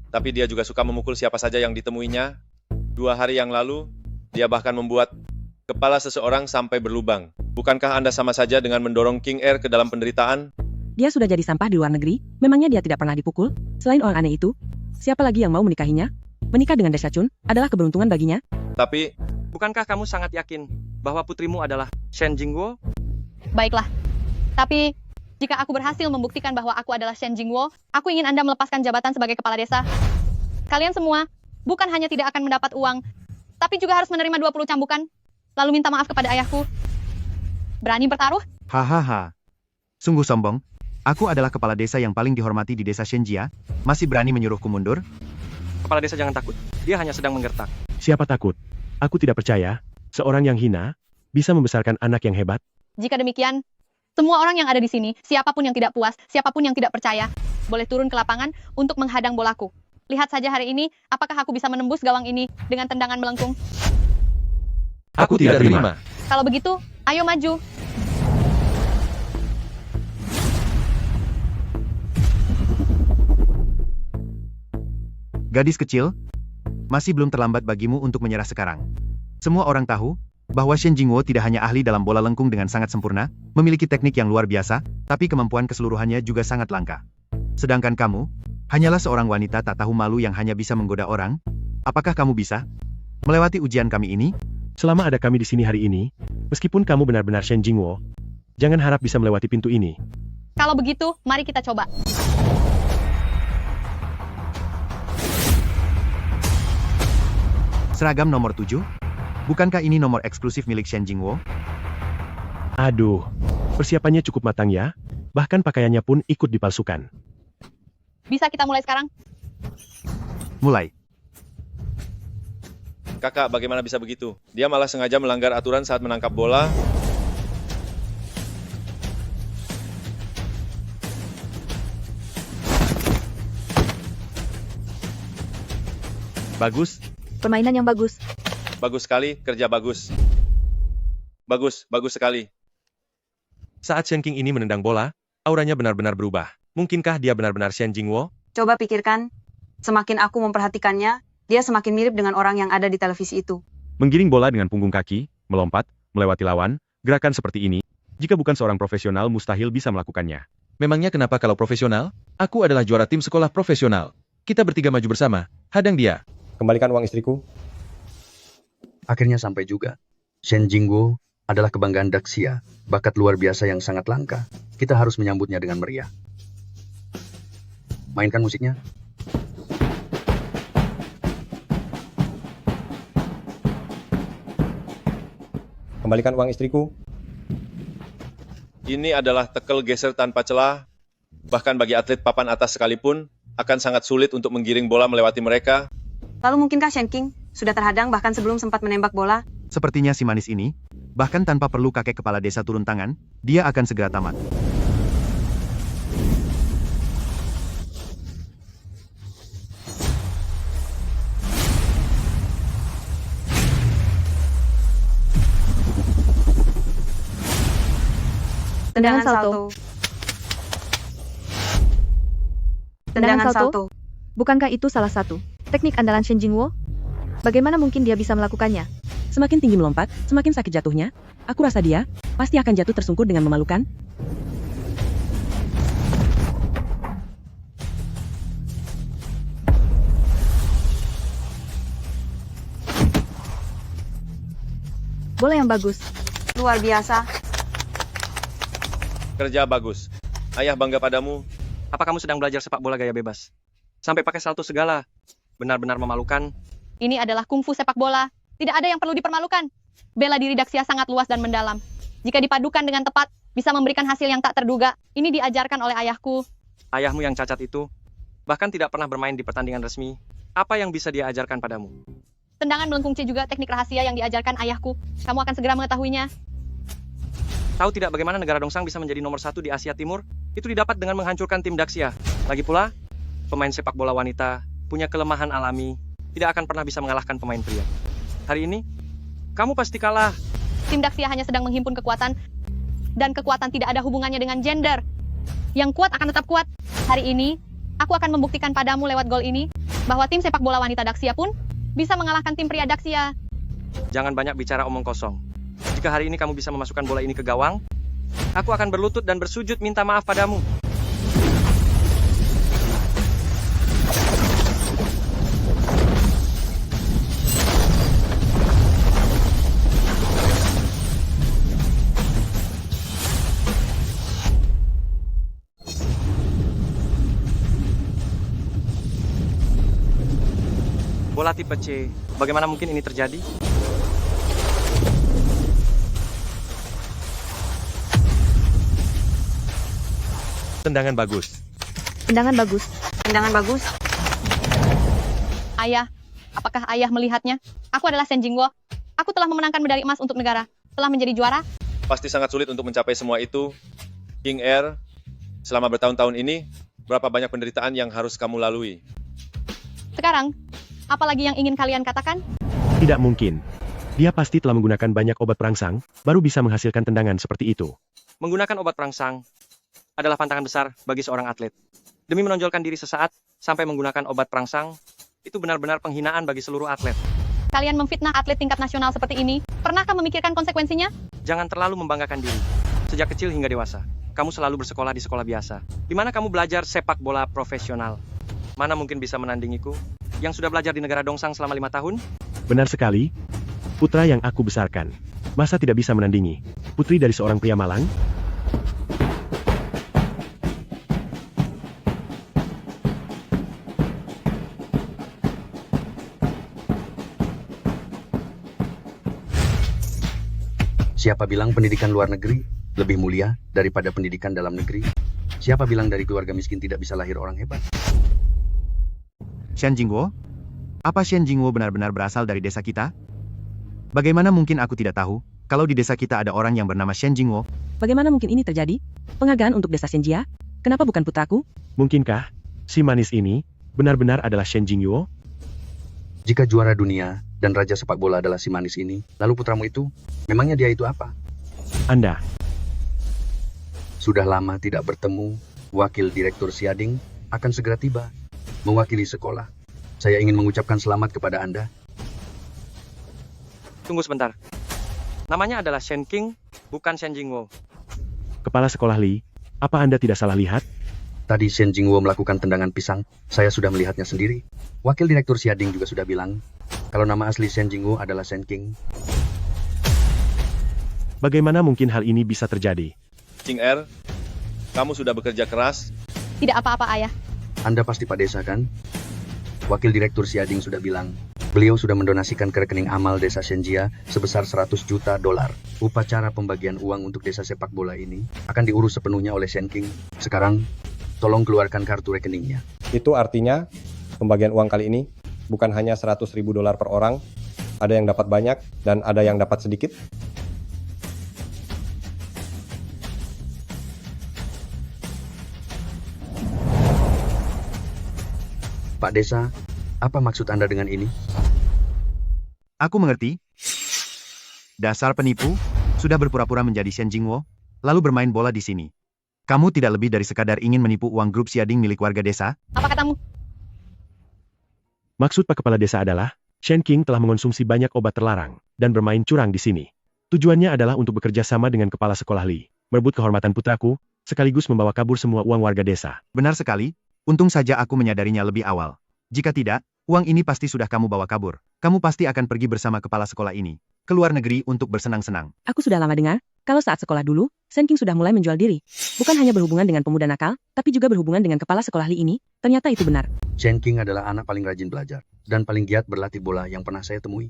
tapi dia juga suka memukul siapa saja yang ditemuinya. 2 hari yang lalu, dia bahkan membuat kepala seseorang sampai berlubang. Bukankah Anda sama saja dengan mendorong King Er ke dalam penderitaan? Dia sudah jadi sampah di luar negeri, memangnya dia tidak pernah dipukul? Selain orang aneh itu, siapa lagi yang mau menikahinya? Menikah dengan Dasyachun adalah keberuntungan baginya. Tapi, bukankah kamu sangat yakin bahwa putrimu adalah Shen Jingwo? Baiklah. Tapi, jika aku berhasil membuktikan bahwa aku adalah Shen Jingwo, aku ingin Anda melepaskan jabatan sebagai kepala desa. Kalian semua bukan hanya tidak akan mendapat uang, tapi juga harus menerima 20 cambukan, lalu minta maaf kepada ayahku. Berani bertaruh? Hahaha. Sungguh sombong. Aku adalah kepala desa yang paling dihormati di desa Shenjia, masih berani menyuruhku mundur? Kepala desa jangan takut, dia hanya sedang menggertak. Siapa takut? Aku tidak percaya, seorang yang hina, bisa membesarkan anak yang hebat. Jika demikian, semua orang yang ada di sini, siapapun yang tidak puas, siapapun yang tidak percaya, boleh turun ke lapangan untuk menghadang bolaku. Lihat saja hari ini, apakah aku bisa menembus gawang ini dengan tendangan melengkung. Aku tidak terima. Kalau begitu, ayo maju. Gadis kecil, masih belum terlambat bagimu untuk menyerah sekarang. Semua orang tahu bahwa Shen Jingwo tidak hanya ahli dalam bola lengkung dengan sangat sempurna, memiliki teknik yang luar biasa, tapi kemampuan keseluruhannya juga sangat langka. Sedangkan kamu, Hanyalah seorang wanita tak tahu malu yang hanya bisa menggoda orang? Apakah kamu bisa melewati ujian kami ini? Selama ada kami di sini hari ini, meskipun kamu benar-benar Shen Jingwo, jangan harap bisa melewati pintu ini. Kalau begitu, mari kita coba. Seragam nomor 7? Bukankah ini nomor eksklusif milik Shen Jingwo? Aduh, persiapannya cukup matang ya, bahkan pakaiannya pun ikut dipalsukan. Bisa kita mulai sekarang? Mulai. Kakak, bagaimana bisa begitu? Dia malah sengaja melanggar aturan saat menangkap bola. Bagus. Permainan yang bagus. Bagus sekali, kerja bagus. Bagus sekali. Saat Shen King ini menendang bola, auranya benar-benar berubah. Mungkinkah dia benar-benar Shen Jingwo? Coba pikirkan, semakin aku memperhatikannya, dia semakin mirip dengan orang yang ada di televisi itu. Menggiring bola dengan punggung kaki, melompat, melewati lawan, gerakan seperti ini, jika bukan seorang profesional mustahil bisa melakukannya. Memangnya kenapa kalau profesional? Aku adalah juara tim sekolah profesional. Kita bertiga maju bersama, hadang dia. Kembalikan uang istriku. Akhirnya sampai juga. Shen Jingwo adalah kebanggaan Daxia, bakat luar biasa yang sangat langka. Kita harus menyambutnya dengan meriah. Mainkan musiknya. Kembalikan uang istriku. Ini adalah tekel geser tanpa celah. Bahkan bagi atlet papan atas sekalipun, akan sangat sulit untuk menggiring bola melewati mereka. Lalu mungkinkah Shen King sudah terhadang bahkan sebelum sempat menembak bola? Sepertinya si manis ini, bahkan tanpa perlu kakek kepala desa turun tangan, dia akan segera tamat. Tendangan salto. Tendangan salto. Bukankah itu salah satu teknik andalan Shen Jingwo? Bagaimana mungkin dia bisa melakukannya? Semakin tinggi melompat, semakin sakit jatuhnya. Aku rasa dia pasti akan jatuh tersungkur dengan memalukan. Bola yang bagus. Luar biasa. Kerja bagus. Ayah bangga padamu. Apa kamu sedang belajar sepak bola gaya bebas? Sampai pakai salto segala. Benar-benar memalukan. Ini adalah kungfu sepak bola. Tidak ada yang perlu dipermalukan. Bela diri Daxia sangat luas dan mendalam. Jika dipadukan dengan tepat, bisa memberikan hasil yang tak terduga. Ini diajarkan oleh ayahku. Ayahmu yang cacat itu, bahkan tidak pernah bermain di pertandingan resmi. Apa yang bisa dia ajarkan padamu? Tendangan melengkung C juga teknik rahasia yang diajarkan ayahku. Kamu akan segera mengetahuinya. Tahu tidak bagaimana negara Dongsang bisa menjadi nomor 1 di Asia Timur? Itu didapat dengan menghancurkan tim Daxia. Lagi pula, pemain sepak bola wanita punya kelemahan alami, tidak akan pernah bisa mengalahkan pemain pria. Hari ini, kamu pasti kalah. Tim Daxia hanya sedang menghimpun kekuatan, dan kekuatan tidak ada hubungannya dengan gender. Yang kuat akan tetap kuat. Hari ini, aku akan membuktikan padamu lewat gol ini, bahwa tim sepak bola wanita Daxia pun bisa mengalahkan tim pria Daxia. Jangan banyak bicara omong kosong. Jika hari ini kamu bisa memasukkan bola ini ke gawang, aku akan berlutut dan bersujud minta maaf padamu. Bola tipe C, bagaimana mungkin ini terjadi? Tendangan bagus. Tendangan bagus. Tendangan bagus. Ayah, apakah ayah melihatnya? Aku adalah Shen Jingwo. Aku telah memenangkan medali emas untuk negara. Telah menjadi juara. Pasti sangat sulit untuk mencapai semua itu. King Air, selama bertahun-tahun ini, berapa banyak penderitaan yang harus kamu lalui? Sekarang, apalagi yang ingin kalian katakan? Tidak mungkin. Dia pasti telah menggunakan banyak obat perangsang, baru bisa menghasilkan tendangan seperti itu. Menggunakan obat perangsang adalah pantangan besar bagi seorang atlet. Demi menonjolkan diri sesaat, sampai menggunakan obat perangsang, itu benar-benar penghinaan bagi seluruh atlet. Kalian memfitnah atlet tingkat nasional seperti ini. Pernahkah memikirkan konsekuensinya? Jangan terlalu membanggakan diri. Sejak kecil hingga dewasa, kamu selalu bersekolah di sekolah biasa. Di mana kamu belajar sepak bola profesional. Mana mungkin bisa menandingiku? Yang sudah belajar di negara Dongsang selama 5 tahun? Benar sekali. Putra yang aku besarkan. Masa tidak bisa menandingi putri dari seorang pria malang? Siapa bilang pendidikan luar negeri lebih mulia daripada pendidikan dalam negeri? Siapa bilang dari keluarga miskin tidak bisa lahir orang hebat? Shen Jingwo? Apa Shen Jingwo benar-benar berasal dari desa kita? Bagaimana mungkin aku tidak tahu, kalau di desa kita ada orang yang bernama Shen Jingwo? Bagaimana mungkin ini terjadi? Penghargaan untuk desa Shenjia? Kenapa bukan putraku? Mungkinkah si manis ini benar-benar adalah Shen Jingwo? Jika juara dunia dan raja sepak bola adalah si manis ini, lalu putramu itu, memangnya dia itu apa? Anda. Sudah lama tidak bertemu, Wakil Direktur Siading akan segera tiba, mewakili sekolah. Saya ingin mengucapkan selamat kepada Anda. Tunggu sebentar. Namanya adalah Shen King, bukan Shen Jingwo. Kepala sekolah Li, apa Anda tidak salah lihat? Tadi Shen Jingwo melakukan tendangan pisang, saya sudah melihatnya sendiri. Wakil Direktur Siading juga sudah bilang, kalau nama asli Shen Jingwo adalah Shen King. Bagaimana mungkin hal ini bisa terjadi? Ching Er, kamu sudah bekerja keras. Tidak apa-apa, Ayah. Anda pasti Pak Desa kan? Wakil Direktur Siading sudah bilang, beliau sudah mendonasikan ke rekening amal desa Shenjia sebesar 100 juta dolar. Upacara pembagian uang untuk desa sepak bola ini akan diurus sepenuhnya oleh Shen King. Sekarang, tolong keluarkan kartu rekeningnya. Itu artinya, pembagian uang kali ini bukan hanya 100.000 dolar per orang, ada yang dapat banyak dan ada yang dapat sedikit. Pak Desa, apa maksud Anda dengan ini? Aku mengerti. Dasar penipu, sudah berpura-pura menjadi Shen Jingwo, lalu bermain bola di sini. Kamu tidak lebih dari sekadar ingin menipu uang grup Siading milik warga desa? Apa katamu? Maksud Pak Kepala Desa adalah, Shen King telah mengonsumsi banyak obat terlarang, dan bermain curang di sini. Tujuannya adalah untuk bekerja sama dengan kepala sekolah Li, merebut kehormatan putraku, sekaligus membawa kabur semua uang warga desa. Benar sekali, untung saja aku menyadarinya lebih awal. Jika tidak, uang ini pasti sudah kamu bawa kabur. Kamu pasti akan pergi bersama kepala sekolah ini ke luar negeri untuk bersenang-senang. Aku sudah lama dengar, kalau saat sekolah dulu, Shen King sudah mulai menjual diri. Bukan hanya berhubungan dengan pemuda nakal, tapi juga berhubungan dengan kepala sekolah Li ini. Ternyata itu benar. Shen King adalah anak paling rajin belajar dan paling giat berlatih bola yang pernah saya temui.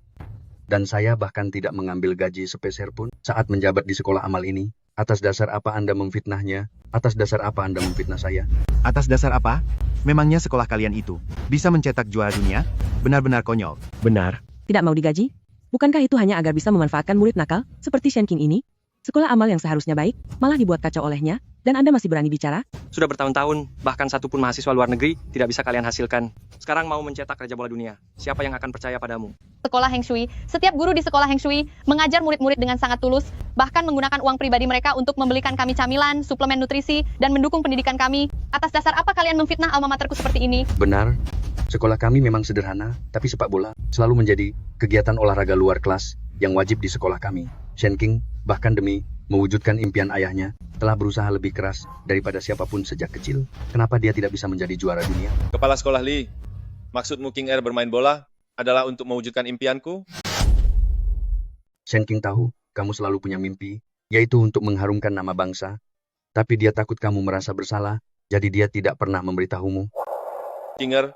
Dan saya bahkan tidak mengambil gaji sepeser pun saat menjabat di sekolah amal ini. Atas dasar apa Anda memfitnahnya? Atas dasar apa Anda memfitnah saya? Atas dasar apa? Memangnya sekolah kalian itu bisa mencetak juara dunia? Benar-benar konyol. Benar. Tidak mau digaji? Bukankah itu hanya agar bisa memanfaatkan murid nakal, seperti Shen King ini? Sekolah amal yang seharusnya baik, malah dibuat kacau olehnya, dan Anda masih berani bicara? Sudah bertahun-tahun, bahkan satupun mahasiswa luar negeri tidak bisa kalian hasilkan. Sekarang mau mencetak raja bola dunia. Siapa yang akan percaya padamu? Sekolah Heng Shui, setiap guru di sekolah Heng Shui mengajar murid-murid dengan sangat tulus, bahkan menggunakan uang pribadi mereka untuk membelikan kami camilan, suplemen nutrisi, dan mendukung pendidikan kami. Atas dasar apa kalian memfitnah alma materku seperti ini? Benar, sekolah kami memang sederhana, tapi sepak bola selalu menjadi kegiatan olahraga luar kelas yang wajib di sekolah kami. Shen King, bahkan demi mewujudkan impian ayahnya, telah berusaha lebih keras daripada siapapun sejak kecil. Kenapa dia tidak bisa menjadi juara dunia? Kepala sekolah Li, maksudmu King Er bermain bola adalah untuk mewujudkan impianku? Shen King tahu, kamu selalu punya mimpi, yaitu untuk mengharumkan nama bangsa. Tapi dia takut kamu merasa bersalah, jadi dia tidak pernah memberitahumu. King Er,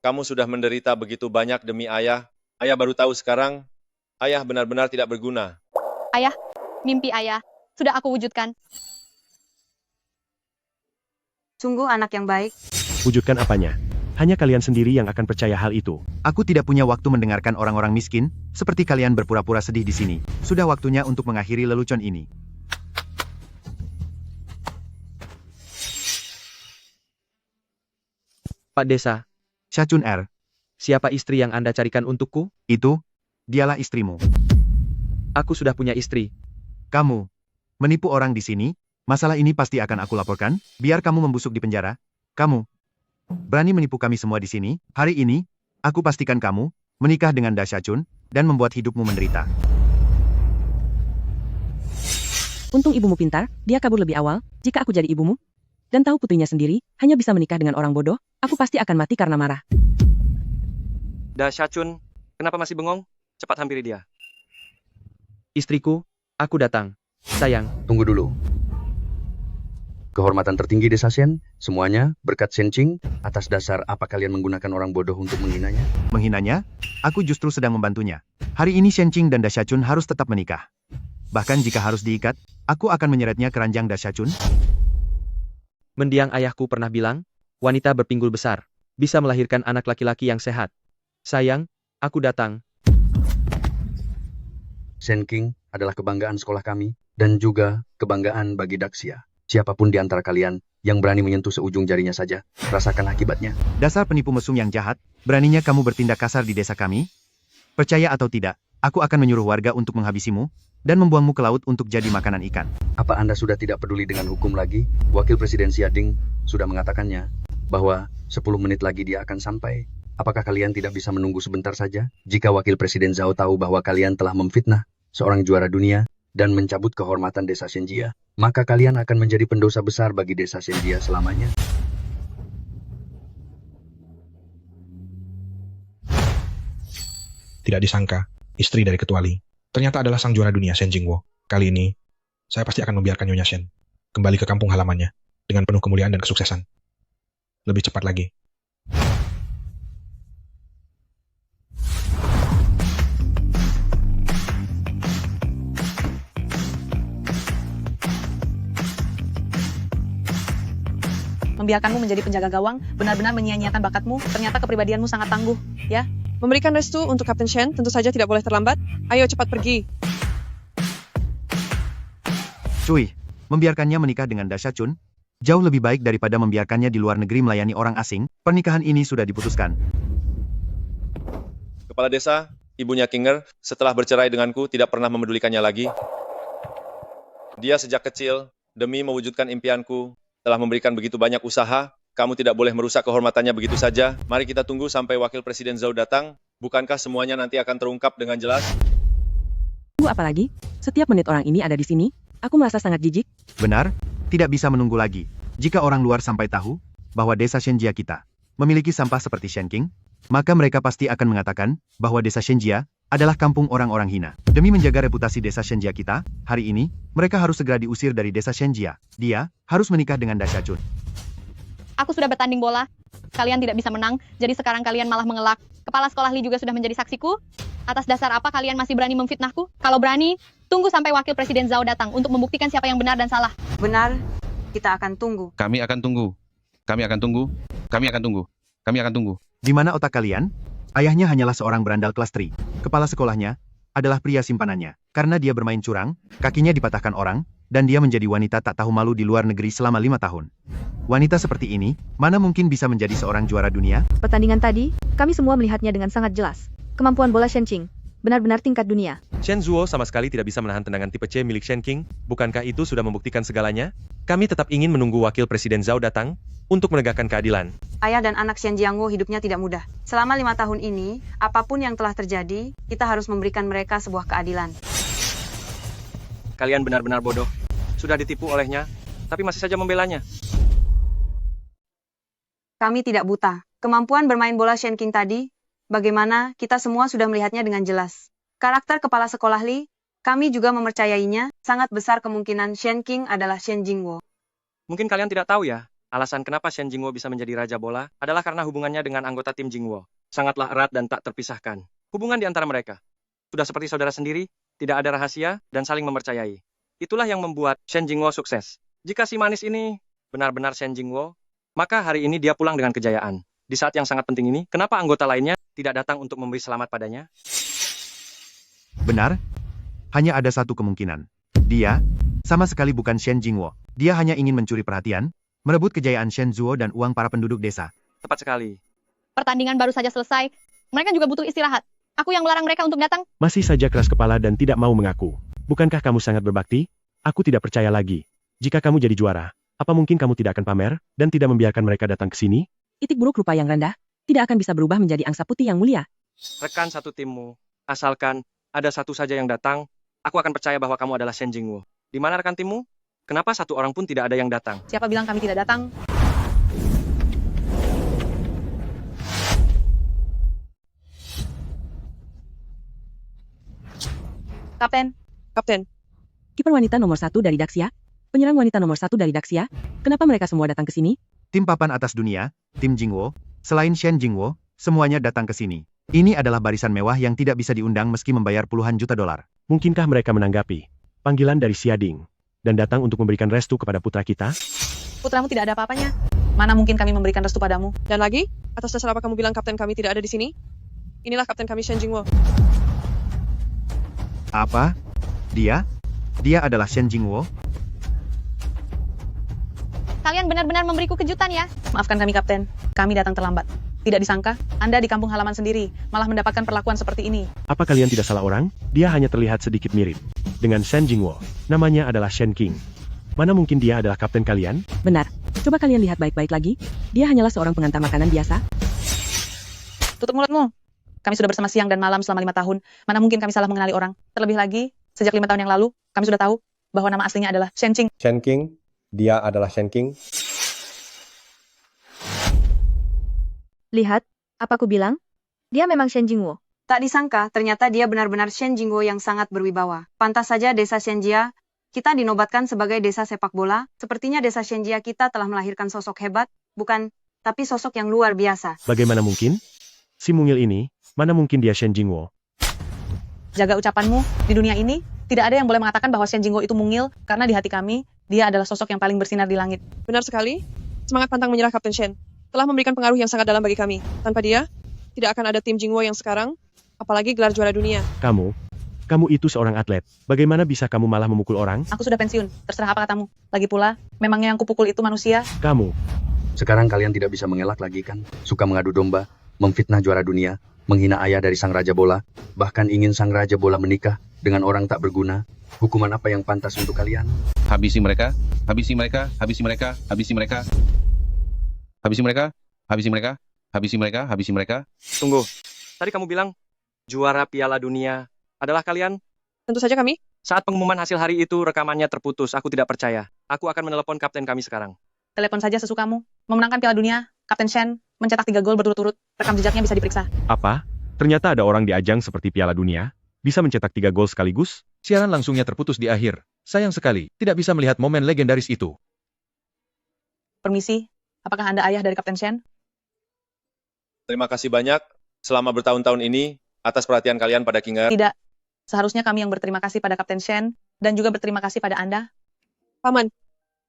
kamu sudah menderita begitu banyak demi ayah. Ayah baru tahu sekarang, ayah benar-benar tidak berguna. Ayah, mimpi ayah, sudah aku wujudkan. Sungguh anak yang baik. Wujudkan apanya? Hanya kalian sendiri yang akan percaya hal itu. Aku tidak punya waktu mendengarkan orang-orang miskin, seperti kalian berpura-pura sedih di sini. Sudah waktunya untuk mengakhiri lelucon ini. Pak Desa, Shachun Er, siapa istri yang Anda carikan untukku? itu, dialah istrimu. Aku sudah punya istri. Kamu menipu orang di sini? Masalah ini pasti akan aku laporkan, biar kamu membusuk di penjara. Kamu berani menipu kami semua di sini? Hari ini, aku pastikan kamu menikah dengan Da Shachun dan membuat hidupmu menderita. Untung ibumu pintar, dia kabur lebih awal. Jika aku jadi ibumu, dan tahu putrinya sendiri hanya bisa menikah dengan orang bodoh, aku pasti akan mati karena marah. Da Shachun, kenapa masih bengong? Cepat hampiri dia. Istriku, aku datang. Sayang. Tunggu dulu. Kehormatan tertinggi desa Shen, semuanya berkat Shen Qing, atas dasar apa kalian menggunakan orang bodoh untuk menghinanya? Menghinanya? Aku justru sedang membantunya. Hari ini Shen Qing dan Da Shachun harus tetap menikah. Bahkan jika harus diikat, aku akan menyeretnya ke ranjang Da Shachun. Mendiang ayahku pernah bilang, wanita berpinggul besar, bisa melahirkan anak laki-laki yang sehat. Sayang, aku datang. Shen Qing adalah kebanggaan sekolah kami, dan juga kebanggaan bagi Daxia. Siapapun di antara kalian yang berani menyentuh seujung jarinya saja, rasakan akibatnya. Dasar penipu mesum yang jahat, beraninya kamu bertindak kasar di desa kami? Percaya atau tidak, aku akan menyuruh warga untuk menghabisimu, dan membuangmu ke laut untuk jadi makanan ikan. Apa Anda sudah tidak peduli dengan hukum lagi? Wakil Presiden Xia Ding sudah mengatakannya, bahwa 10 menit lagi dia akan sampai. Apakah kalian tidak bisa menunggu sebentar saja? Jika Wakil Presiden Zhao tahu bahwa kalian telah memfitnah seorang juara dunia, dan mencabut kehormatan desa Shenjia, maka kalian akan menjadi pendosa besar bagi desa Shenjia selamanya. Tidak disangka, istri dari Ketua Li ternyata adalah sang juara dunia Shen Jingwo. Kali ini, saya pasti akan membiarkan Nyonya Shen kembali ke kampung halamannya dengan penuh kemuliaan dan kesuksesan. Lebih cepat lagi. Membiarkanmu menjadi penjaga gawang, benar-benar menyia-nyiakan bakatmu, ternyata kepribadianmu sangat tangguh, ya? Memberikan restu untuk Kapten Shen tentu saja tidak boleh terlambat. Ayo cepat pergi. Cui, membiarkannya menikah dengan Da Shachun jauh lebih baik daripada membiarkannya di luar negeri melayani orang asing. Pernikahan ini sudah diputuskan. Kepala desa, ibunya Kinger, setelah bercerai denganku tidak pernah memedulikannya lagi. Dia sejak kecil, demi mewujudkan impianku, telah memberikan begitu banyak usaha. Kamu tidak boleh merusak kehormatannya begitu saja. Mari kita tunggu sampai Wakil Presiden Zhao datang. Bukankah semuanya nanti akan terungkap dengan jelas? Tunggu apa lagi? Setiap menit orang ini ada di sini, aku merasa sangat jijik. Benar, tidak bisa menunggu lagi. Jika orang luar sampai tahu bahwa desa Shenjia kita memiliki sampah seperti Shen Qing, maka mereka pasti akan mengatakan bahwa desa Shenjia adalah kampung orang-orang hina. Demi menjaga reputasi desa Shenjia kita, hari ini, mereka harus segera diusir dari desa Shenjia. Dia harus menikah dengan Da Shachun. Aku sudah bertanding bola. Kalian tidak bisa menang, jadi sekarang kalian malah mengelak. Kepala sekolah Li juga sudah menjadi saksiku. Atas dasar apa kalian masih berani memfitnahku? Kalau berani, tunggu sampai Wakil Presiden Zhao datang untuk membuktikan siapa yang benar dan salah. Benar, kita akan tunggu. Kami akan tunggu. Kami akan tunggu. Kami akan tunggu. Kami akan tunggu. Di mana otak kalian? Ayahnya hanyalah seorang berandal kelas 3. Kepala sekolahnya adalah pria simpanannya. Karena dia bermain curang, kakinya dipatahkan orang, dan dia menjadi wanita tak tahu malu di luar negeri selama 5 tahun. Wanita seperti ini, mana mungkin bisa menjadi seorang juara dunia? Pertandingan tadi, kami semua melihatnya dengan sangat jelas. Kemampuan bola Shen Qing benar-benar tingkat dunia. Shen Zuo sama sekali tidak bisa menahan tendangan tipe C milik Shen Qing. Bukankah itu sudah membuktikan segalanya? Kami tetap ingin menunggu Wakil Presiden Zhao datang untuk menegakkan keadilan. Ayah dan anak Xian Jiangwo hidupnya tidak mudah. Selama 5 tahun ini, apapun yang telah terjadi, kita harus memberikan mereka sebuah keadilan. Kalian benar-benar bodoh. Sudah ditipu olehnya, tapi masih saja membelanya. Kami tidak buta. Kemampuan bermain bola Shen Qing tadi, bagaimana kita semua sudah melihatnya dengan jelas. Karakter kepala sekolah Li, kami juga mempercayainya, sangat besar kemungkinan Shen Qing adalah Shen Jingwo. Mungkin kalian tidak tahu ya, alasan kenapa Shen Jingwo bisa menjadi raja bola adalah karena hubungannya dengan anggota tim Jingwo. Sangatlah erat dan tak terpisahkan. Hubungan di antara mereka sudah seperti saudara sendiri, tidak ada rahasia, dan saling mempercayai. Itulah yang membuat Shen Jingwo sukses. Jika si manis ini benar-benar Shen Jingwo, maka hari ini dia pulang dengan kejayaan. Di saat yang sangat penting ini, kenapa anggota lainnya tidak datang untuk memberi selamat padanya? Benar, hanya ada satu kemungkinan. Dia sama sekali bukan Shen Jingwo. Dia hanya ingin mencuri perhatian, merebut kejayaan Shen Zuo dan uang para penduduk desa. Tepat sekali. Pertandingan baru saja selesai. Mereka juga butuh istirahat. Aku yang melarang mereka untuk datang. Masih saja keras kepala dan tidak mau mengaku. Bukankah kamu sangat berbakti? Aku tidak percaya lagi. Jika kamu jadi juara, apa mungkin kamu tidak akan pamer, dan tidak membiarkan mereka datang ke sini? Itik buruk rupa yang rendah, tidak akan bisa berubah menjadi angsa putih yang mulia. Rekan satu timmu, asalkan ada satu saja yang datang, aku akan percaya bahwa kamu adalah Shen Jingwo. Di mana rekan timmu? Kenapa satu orang pun tidak ada yang datang? Siapa bilang kami tidak datang? Kapten, Kapten, Kiper wanita nomor 1 dari Daxia, penyerang wanita nomor 1 dari Daxia, kenapa mereka semua datang ke sini? Tim papan atas dunia, tim Jingwo, selain Shen Jingwo, semuanya datang ke sini. Ini adalah barisan mewah yang tidak bisa diundang meski membayar puluhan juta dolar. Mungkinkah mereka menanggapi panggilan dari Xiading dan datang untuk memberikan restu kepada putra kita? putramu tidak ada apa-apanya. Mana mungkin kami memberikan restu padamu? dan lagi, atas dasar apa kamu bilang kapten kami tidak ada di sini? Inilah kapten kami Shen Jingwo. Apa? Dia? Dia adalah Shen Jingwo? Kalian benar-benar memberiku kejutan ya. Maafkan kami kapten, kami datang terlambat. Tidak disangka, Anda di kampung halaman sendiri, malah mendapatkan perlakuan seperti ini. Apa kalian tidak salah orang? Dia hanya terlihat sedikit mirip dengan Shen Jingwo. Namanya adalah Shen King. Mana mungkin dia adalah kapten kalian? Benar. Coba kalian lihat baik-baik lagi. Dia hanyalah seorang pengantar makanan biasa. Tutup mulutmu. Kami sudah bersama siang dan malam selama 5 tahun. Mana mungkin kami salah mengenali orang. Terlebih lagi, sejak 5 tahun yang lalu, kami sudah tahu bahwa nama aslinya adalah Shen Qing. Shen King, dia adalah Shen King. Lihat, apa aku bilang? Dia memang Shen Jingwo. Tak disangka, ternyata dia benar-benar Shen Jingwo yang sangat berwibawa. Pantas saja desa Shenjia, kita dinobatkan sebagai desa sepak bola. Sepertinya desa Shenjia kita telah melahirkan sosok hebat, bukan, tapi sosok yang luar biasa. Bagaimana mungkin? Si mungil ini, mana mungkin dia Shen Jingwo? Jaga ucapanmu, di dunia ini, tidak ada yang boleh mengatakan bahwa Shen Jingwo itu mungil, karena di hati kami, dia adalah sosok yang paling bersinar di langit. Benar sekali, semangat pantang menyerah Kapten Shen telah memberikan pengaruh yang sangat dalam bagi kami. Tanpa dia, tidak akan ada tim Jingwo yang sekarang, apalagi gelar juara dunia. Kamu itu seorang atlet. Bagaimana bisa kamu malah memukul orang? Aku sudah pensiun, terserah apa katamu. Lagi pula, memangnya yang kupukul itu manusia? Kamu. Sekarang kalian tidak bisa mengelak lagi kan? Suka mengadu domba, memfitnah juara dunia, menghina ayah dari sang raja bola, bahkan ingin sang raja bola menikah dengan orang tak berguna. Hukuman apa yang pantas untuk kalian? Habisi mereka, habisi mereka, habisi mereka, habisi mereka. Habisi mereka, habisi mereka, habisi mereka, habisi mereka. Tunggu, tadi kamu bilang juara Piala Dunia adalah kalian? Tentu saja kami. Saat pengumuman hasil hari itu rekamannya terputus, aku tidak percaya. Aku akan menelepon kapten kami sekarang. Telepon saja sesukamu. Memenangkan Piala Dunia, Kapten Shen mencetak 3 gol berturut-turut. Rekam jejaknya bisa diperiksa. Apa? Ternyata ada orang di ajang seperti Piala Dunia, bisa mencetak 3 gol sekaligus? Siaran langsungnya terputus di akhir. Sayang sekali, tidak bisa melihat momen legendaris itu. Permisi, apakah Anda ayah dari Kapten Shen? Terima kasih banyak selama bertahun-tahun ini atas perhatian kalian pada Kinger. Tidak. Seharusnya kami yang berterima kasih pada Kapten Shen, dan juga berterima kasih pada Anda. Paman,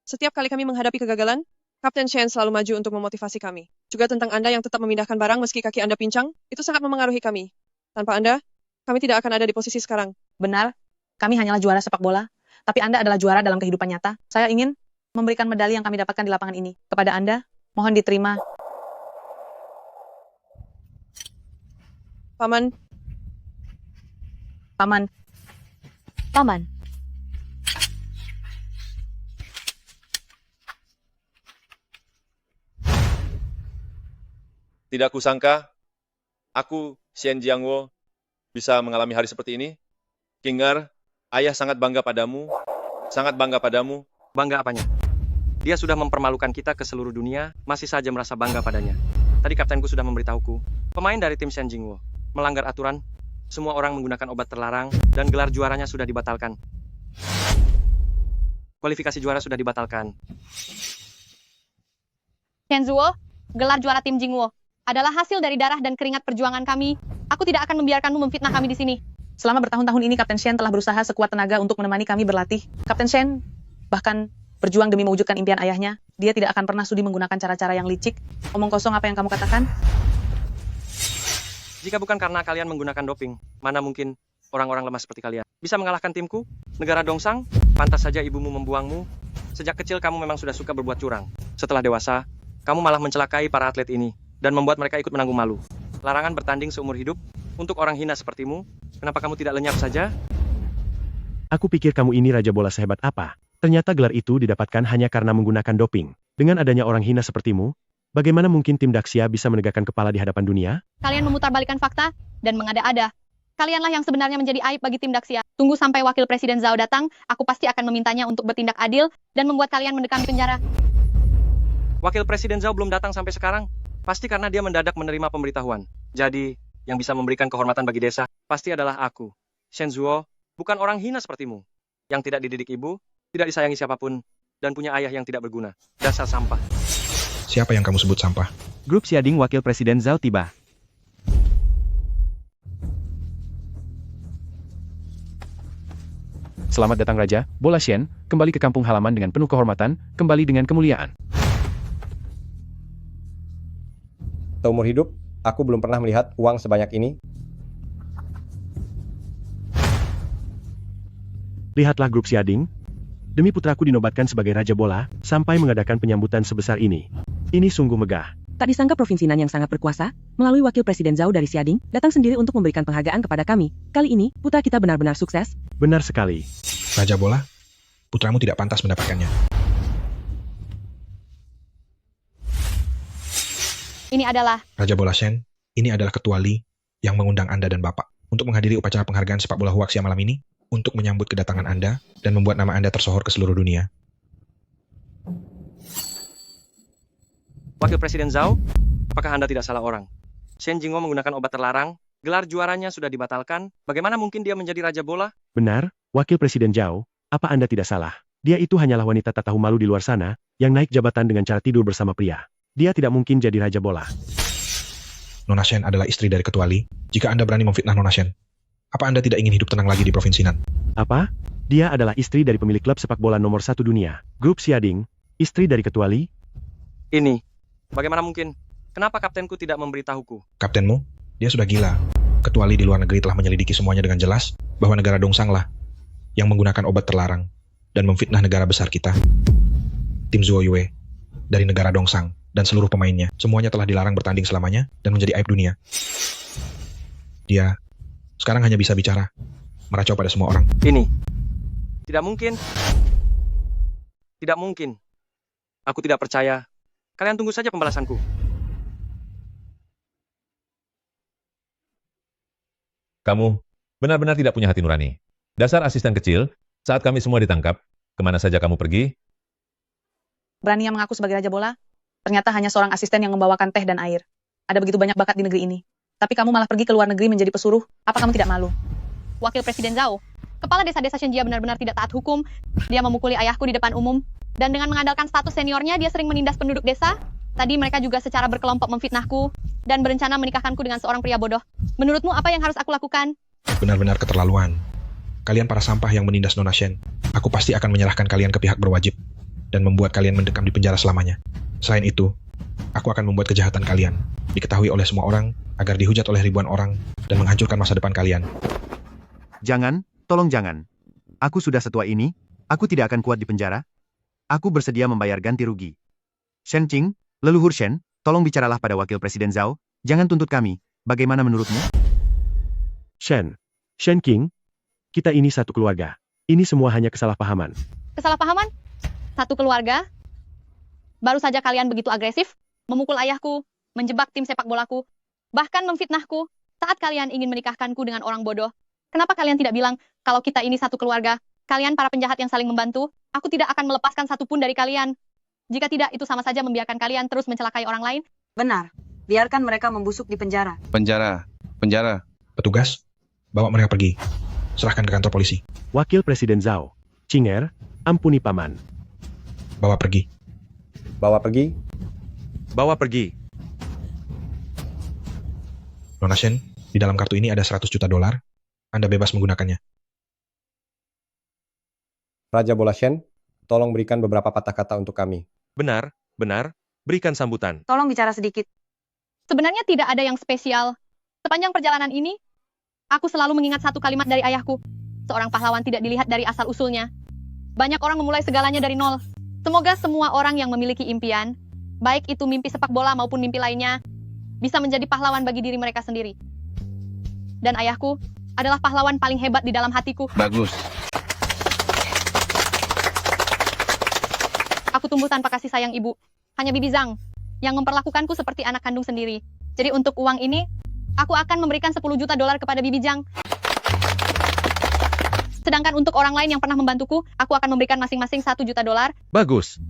setiap kali kami menghadapi kegagalan, Kapten Shen selalu maju untuk memotivasi kami. Juga tentang Anda yang tetap memindahkan barang meski kaki Anda pincang, itu sangat memengaruhi kami. Tanpa Anda, kami tidak akan ada di posisi sekarang. Benar, kami hanyalah juara sepak bola, tapi Anda adalah juara dalam kehidupan nyata. Saya ingin memberikan medali yang kami dapatkan di lapangan ini kepada Anda. Mohon diterima. Paman. Paman. Tidak kusangka, aku, Shen Jiangwo, bisa mengalami hari seperti ini. Kinger, ayah sangat bangga padamu. Sangat bangga padamu. Bangga apanya? Dia sudah mempermalukan kita ke seluruh dunia, masih saja merasa bangga padanya. Tadi kaptenku sudah memberitahuku, pemain dari tim Shen Jingwo melanggar aturan, semua orang menggunakan obat terlarang, dan gelar juaranya sudah dibatalkan. Kualifikasi juara sudah dibatalkan. Shen Zuo, gelar juara tim Jingwo adalah hasil dari darah dan keringat perjuangan kami. Aku tidak akan membiarkanmu memfitnah kami di sini. Selama bertahun-tahun ini Kapten Shen telah berusaha sekuat tenaga untuk menemani kami berlatih. Kapten Shen bahkan berjuang demi mewujudkan impian ayahnya. Dia tidak akan pernah sudi menggunakan cara-cara yang licik. Omong kosong apa yang kamu katakan? Jika bukan karena kalian menggunakan doping, mana mungkin orang-orang lemah seperti kalian bisa mengalahkan timku? Negara Dongsang, pantas saja ibumu membuangmu. Sejak kecil kamu memang sudah suka berbuat curang. Setelah dewasa, kamu malah mencelakai para atlet ini dan membuat mereka ikut menanggung malu. Larangan bertanding seumur hidup untuk orang hina sepertimu. Kenapa kamu tidak lenyap saja? Aku pikir kamu ini raja bola sehebat apa. Ternyata gelar itu didapatkan hanya karena menggunakan doping. Dengan adanya orang hina sepertimu, bagaimana mungkin tim Daxia bisa menegakkan kepala di hadapan dunia? Kalian memutarbalikkan fakta dan mengada-ada. Kalianlah yang sebenarnya menjadi aib bagi tim Daxia. Tunggu sampai Wakil Presiden Zhao datang, aku pasti akan memintanya untuk bertindak adil dan membuat kalian mendekam di penjara. Wakil Presiden Zhao belum datang sampai sekarang. Pasti karena dia mendadak menerima pemberitahuan. Jadi, yang bisa memberikan kehormatan bagi desa, pasti adalah aku. Shen Zuo, bukan orang hina sepertimu. Yang tidak dididik ibu, tidak disayangi siapapun, dan punya ayah yang tidak berguna. Dasar sampah. Siapa yang kamu sebut sampah? Grup Xiading Wakil Presiden Zhao tiba. Selamat datang Raja, Bola Shen, kembali ke kampung halaman dengan penuh kehormatan, kembali dengan kemuliaan. Seumur hidup, aku belum pernah melihat uang sebanyak ini. Lihatlah grup Xiading. Demi putraku dinobatkan sebagai Raja Bola, sampai mengadakan penyambutan sebesar ini. Ini sungguh megah. Tak disangka Provinsi Nan yang sangat berkuasa, melalui Wakil Presiden Zhao dari Xiading, datang sendiri untuk memberikan penghargaan kepada kami. Kali ini, putra kita benar-benar sukses. Benar sekali. Raja Bola, putramu tidak pantas mendapatkannya. Ini adalah Raja Bola Shen, ini adalah Ketua Li yang mengundang Anda dan Bapak untuk menghadiri upacara penghargaan sepak bola Huaxia malam ini untuk menyambut kedatangan Anda dan membuat nama Anda tersohor ke seluruh dunia. Wakil Presiden Zhao, apakah Anda tidak salah orang? Shen Jingwo menggunakan obat terlarang, gelar juaranya sudah dibatalkan, bagaimana mungkin dia menjadi Raja Bola? Benar, Wakil Presiden Zhao, apa Anda tidak salah? Dia itu hanyalah wanita tak tahu malu di luar sana, yang naik jabatan dengan cara tidur bersama pria. Dia tidak mungkin jadi Raja Bola. Nona Shen adalah istri dari Ketua Li. Jika Anda berani memfitnah Nona Shen, apa Anda tidak ingin hidup tenang lagi di Provinsi Nan? Apa? Dia adalah istri dari pemilik klub sepak bola nomor 1 dunia, Grup Xiading, istri dari Ketua Li. Ini, bagaimana mungkin? Kenapa kaptenku tidak memberitahuku? Kaptenmu? Dia sudah gila. Ketua Li di luar negeri telah menyelidiki semuanya dengan jelas bahwa negara Dongsang lah yang menggunakan obat terlarang dan memfitnah negara besar kita. Tim Zuo Yue dari negara Dongsang dan seluruh pemainnya, semuanya telah dilarang bertanding selamanya dan menjadi aib dunia. Dia sekarang hanya bisa bicara, meracau pada semua orang. Ini, tidak mungkin. Tidak mungkin. Aku tidak percaya. Kalian tunggu saja pembalasanku. Kamu benar-benar tidak punya hati nurani. Dasar asisten kecil, saat kami semua ditangkap, kemana saja kamu pergi? Berani yang mengaku sebagai Raja Bola? Ternyata hanya seorang asisten yang membawakan teh dan air. Ada begitu banyak bakat di negeri ini. Tapi kamu malah pergi ke luar negeri menjadi pesuruh. Apa kamu tidak malu? Wakil Presiden Zhao. Kepala desa-desa Shenjia benar-benar tidak taat hukum. Dia memukuli ayahku di depan umum. Dan dengan mengandalkan status seniornya, dia sering menindas penduduk desa. Tadi mereka juga secara berkelompok memfitnahku dan berencana menikahkanku dengan seorang pria bodoh. Menurutmu apa yang harus aku lakukan? Benar-benar keterlaluan. Kalian para sampah yang menindas Nona Shen. Aku pasti akan menyerahkan kalian ke pihak berwajib dan membuat kalian mendekam di penjara selamanya. Selain itu, aku akan membuat kejahatan kalian diketahui oleh semua orang agar dihujat oleh ribuan orang dan menghancurkan masa depan kalian. Jangan, tolong jangan. Aku sudah setua ini, aku tidak akan kuat di penjara. Aku bersedia membayar ganti rugi. Shen Qing, leluhur Shen, tolong bicaralah pada Wakil Presiden Zhao, jangan tuntut kami. Bagaimana menurutmu? Shen Qing, kita ini satu keluarga. Ini semua hanya kesalahpahaman. Kesalahpahaman? Satu keluarga? Baru saja kalian begitu agresif, memukul ayahku, menjebak tim sepak bolaku, bahkan memfitnahku saat kalian ingin menikahkanku dengan orang bodoh. Kenapa kalian tidak bilang kalau kita ini satu keluarga? Kalian para penjahat yang saling membantu, aku tidak akan melepaskan satupun dari kalian. Jika tidak, itu sama saja membiarkan kalian terus mencelakai orang lain. Benar. Biarkan mereka membusuk di penjara. Penjara. Petugas, bawa mereka pergi. Serahkan ke kantor polisi. Wakil Presiden Zhao. Cinger, ampuni paman. Bawa pergi. Bawa pergi. Bawa pergi. Nona Shen, di dalam kartu ini ada 100 juta dolar. Anda bebas menggunakannya. Raja Bola Shen, tolong berikan beberapa patah kata untuk kami. Benar, berikan sambutan. Tolong bicara sedikit. Sebenarnya tidak ada yang spesial. Sepanjang perjalanan ini, aku selalu mengingat satu kalimat dari ayahku. Seorang pahlawan tidak dilihat dari asal-usulnya. Banyak orang memulai segalanya dari nol. Semoga semua orang yang memiliki impian, baik itu mimpi sepak bola maupun mimpi lainnya, bisa menjadi pahlawan bagi diri mereka sendiri. Dan ayahku adalah pahlawan paling hebat di dalam hatiku. Bagus. Aku tumbuh tanpa kasih sayang ibu. Hanya Bibi Zhang yang memperlakukanku seperti anak kandung sendiri. Jadi untuk uang ini, aku akan memberikan 10 juta dolar kepada Bibi Jang. Sedangkan untuk orang lain yang pernah membantuku, aku akan memberikan masing-masing 1 juta dolar. Bagus.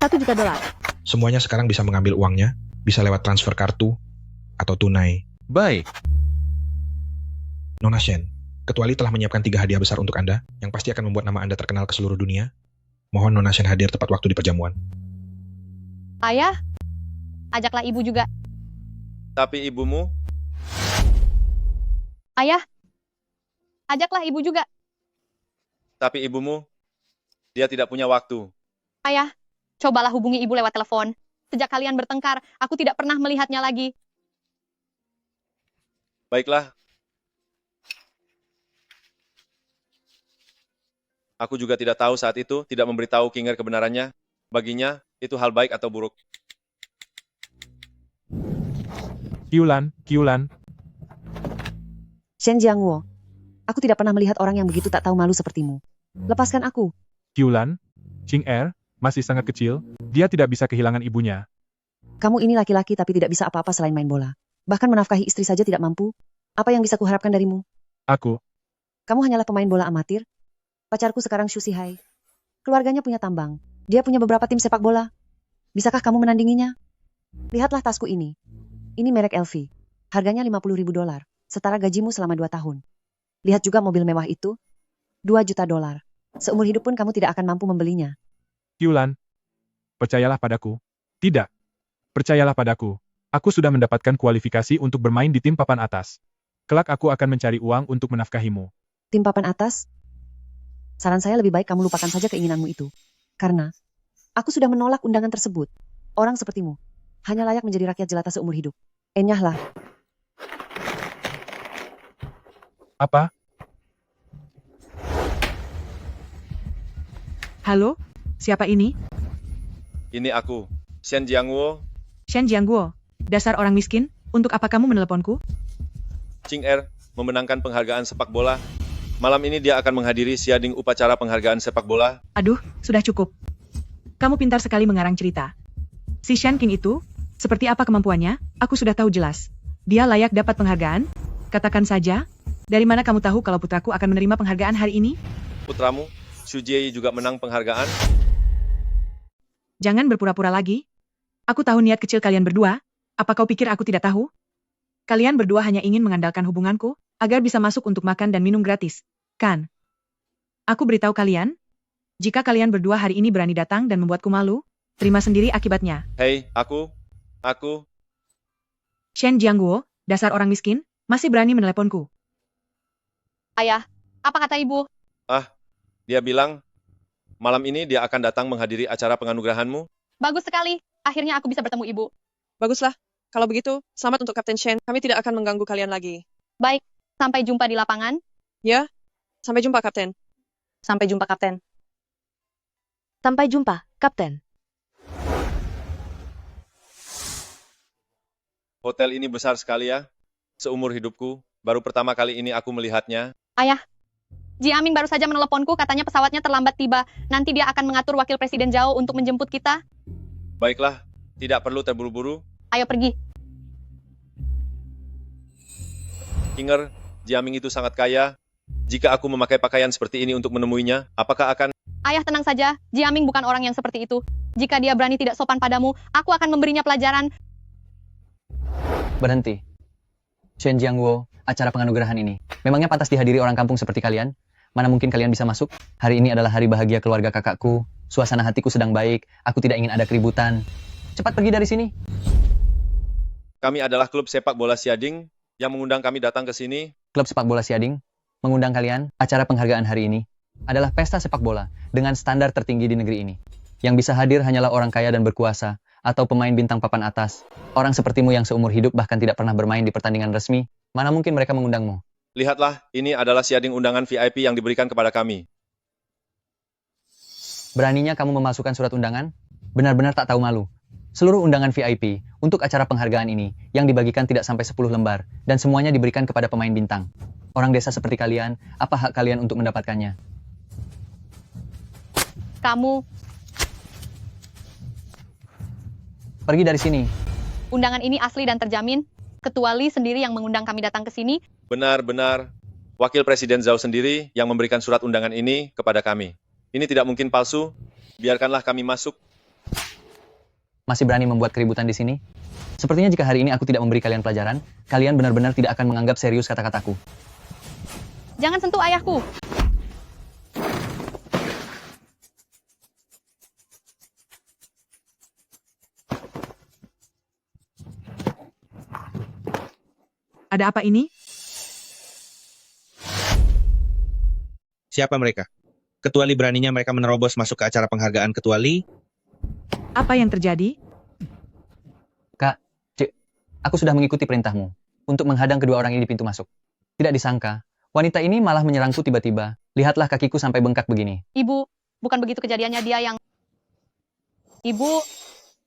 1 juta dolar. Semuanya sekarang bisa mengambil uangnya, bisa lewat transfer kartu, atau tunai. Baik. Nona Shen, Ketua Li telah menyiapkan 3 hadiah besar untuk Anda, yang pasti akan membuat nama Anda terkenal ke seluruh dunia. Mohon Nona Shen hadir tepat waktu di perjamuan. Ayah, ajaklah ibu juga. Tapi ibumu, Ayah, ajaklah ibu juga. tapi ibumu, dia tidak punya waktu. Ayah, cobalah hubungi ibu lewat telepon. Sejak kalian bertengkar, aku tidak pernah melihatnya lagi. Baiklah. Aku juga tidak tahu saat itu, tidak memberitahu Kinger kebenarannya. Baginya, itu hal baik atau buruk. Kiulan. Shen Jiangwo, aku tidak pernah melihat orang yang begitu tak tahu malu sepertimu. Lepaskan aku. Kiulan, Ching Er, masih sangat kecil, dia tidak bisa kehilangan ibunya. Kamu ini laki-laki tapi tidak bisa apa-apa selain main bola. Bahkan menafkahi istri saja tidak mampu. Apa yang bisa kuharapkan darimu? Kamu hanyalah pemain bola amatir. Pacarku sekarang Xu Sihai. Keluarganya punya tambang. Dia punya beberapa tim sepak bola. Bisakah kamu menandinginya? Lihatlah tasku ini. Ini merek LV. Harganya 50.000 dolar. Setara gajimu selama 2 tahun. Lihat juga mobil mewah itu. 2 juta dolar. Seumur hidup pun kamu tidak akan mampu membelinya. Kiulan, percayalah padaku. Tidak. Percayalah padaku. Aku sudah mendapatkan kualifikasi untuk bermain di tim papan atas. Kelak aku akan mencari uang untuk menafkahimu. Tim papan atas? Saran saya lebih baik kamu lupakan saja keinginanmu itu. Karena aku sudah menolak undangan tersebut. Orang sepertimu hanya layak menjadi rakyat jelata seumur hidup. Enyahlah. Apa? Halo, siapa ini? Ini aku, Shen Jiangwo. Shen Jiangguo, dasar orang miskin, untuk apa kamu meneleponku? Ching Er memenangkan penghargaan sepak bola. Malam ini dia akan menghadiri siading upacara penghargaan sepak bola. Aduh, sudah cukup. Kamu pintar sekali mengarang cerita. Si Shen King itu, seperti apa kemampuannya, aku sudah tahu jelas. Dia layak dapat penghargaan? Katakan saja, dari mana kamu tahu kalau putraku akan menerima penghargaan hari ini? Putramu, Xu Jie juga menang penghargaan. Jangan berpura-pura lagi. Aku tahu niat kecil kalian berdua. Apa kau pikir aku tidak tahu? Kalian berdua hanya ingin mengandalkan hubunganku, agar bisa masuk untuk makan dan minum gratis. Kan? Aku beritahu kalian, jika kalian berdua hari ini berani datang dan membuatku malu, terima sendiri akibatnya. Hei, aku. Shen Jiangguo, dasar orang miskin, masih berani meneleponku. Ayah, apa kata ibu? Dia bilang, malam ini dia akan datang menghadiri acara penganugerahanmu. Bagus sekali, akhirnya aku bisa bertemu ibu. Baguslah. Kalau begitu, selamat untuk Kapten Shen. Kami tidak akan mengganggu kalian lagi. Baik, sampai jumpa di lapangan. Ya, sampai jumpa, Kapten. Sampai jumpa, Kapten. Sampai jumpa, Kapten. Hotel ini besar sekali ya. Seumur hidupku, baru pertama kali ini aku melihatnya. Ayah, Ji Aming baru saja meneleponku, katanya pesawatnya terlambat tiba. Nanti dia akan mengatur wakil Presiden Zhao untuk menjemput kita. Baiklah, tidak perlu terburu-buru. Ayo pergi. Kinger, Jiaming itu sangat kaya. Jika aku memakai pakaian seperti ini untuk menemuinya, apakah akan... Ayah tenang saja, Ji Aming bukan orang yang seperti itu. Jika dia berani tidak sopan padamu, aku akan memberinya pelajaran. Berhenti. Shen Jiangguo, acara penganugerahan ini. Memangnya pantas dihadiri orang kampung seperti kalian? Mana mungkin kalian bisa masuk? Hari ini adalah hari bahagia keluarga kakakku. Suasana hatiku sedang baik. Aku tidak ingin ada keributan. Cepat pergi dari sini. Kami adalah klub sepak bola Siading yang mengundang kami datang ke sini. Klub sepak bola Siading mengundang kalian. Acara penghargaan hari ini adalah pesta sepak bola dengan standar tertinggi di negeri ini. Yang bisa hadir hanyalah orang kaya dan berkuasa, atau pemain bintang papan atas. Orang sepertimu yang seumur hidup bahkan tidak pernah bermain di pertandingan resmi, mana mungkin mereka mengundangmu? Lihatlah, ini adalah siading undangan VIP yang diberikan kepada kami. Beraninya kamu memasukkan surat undangan? Benar-benar tak tahu malu. Seluruh undangan VIP untuk acara penghargaan ini yang dibagikan tidak sampai 10 lembar, dan semuanya diberikan kepada pemain bintang. Orang desa seperti kalian, apa hak kalian untuk mendapatkannya? Kamu, pergi dari sini. undangan ini asli dan terjamin. Ketua Lee sendiri yang mengundang kami datang ke sini. Benar-benar. Wakil Presiden Zhao sendiri yang memberikan surat undangan ini kepada kami. Ini tidak mungkin palsu. Biarkanlah kami masuk. Masih berani membuat keributan di sini? Sepertinya jika hari ini aku tidak memberi kalian pelajaran, kalian benar-benar tidak akan menganggap serius kata-kataku. Jangan sentuh ayahku. Ada apa ini? Siapa mereka? Ketua Lee beraninya mereka menerobos masuk ke acara penghargaan Ketua Lee? Apa yang terjadi? Kak, Cik, aku sudah mengikuti perintahmu untuk menghadang kedua orang ini di pintu masuk. Tidak disangka, wanita ini malah menyerangku tiba-tiba. Lihatlah kakiku sampai bengkak begini. Ibu, bukan begitu kejadiannya, dia yang... Ibu,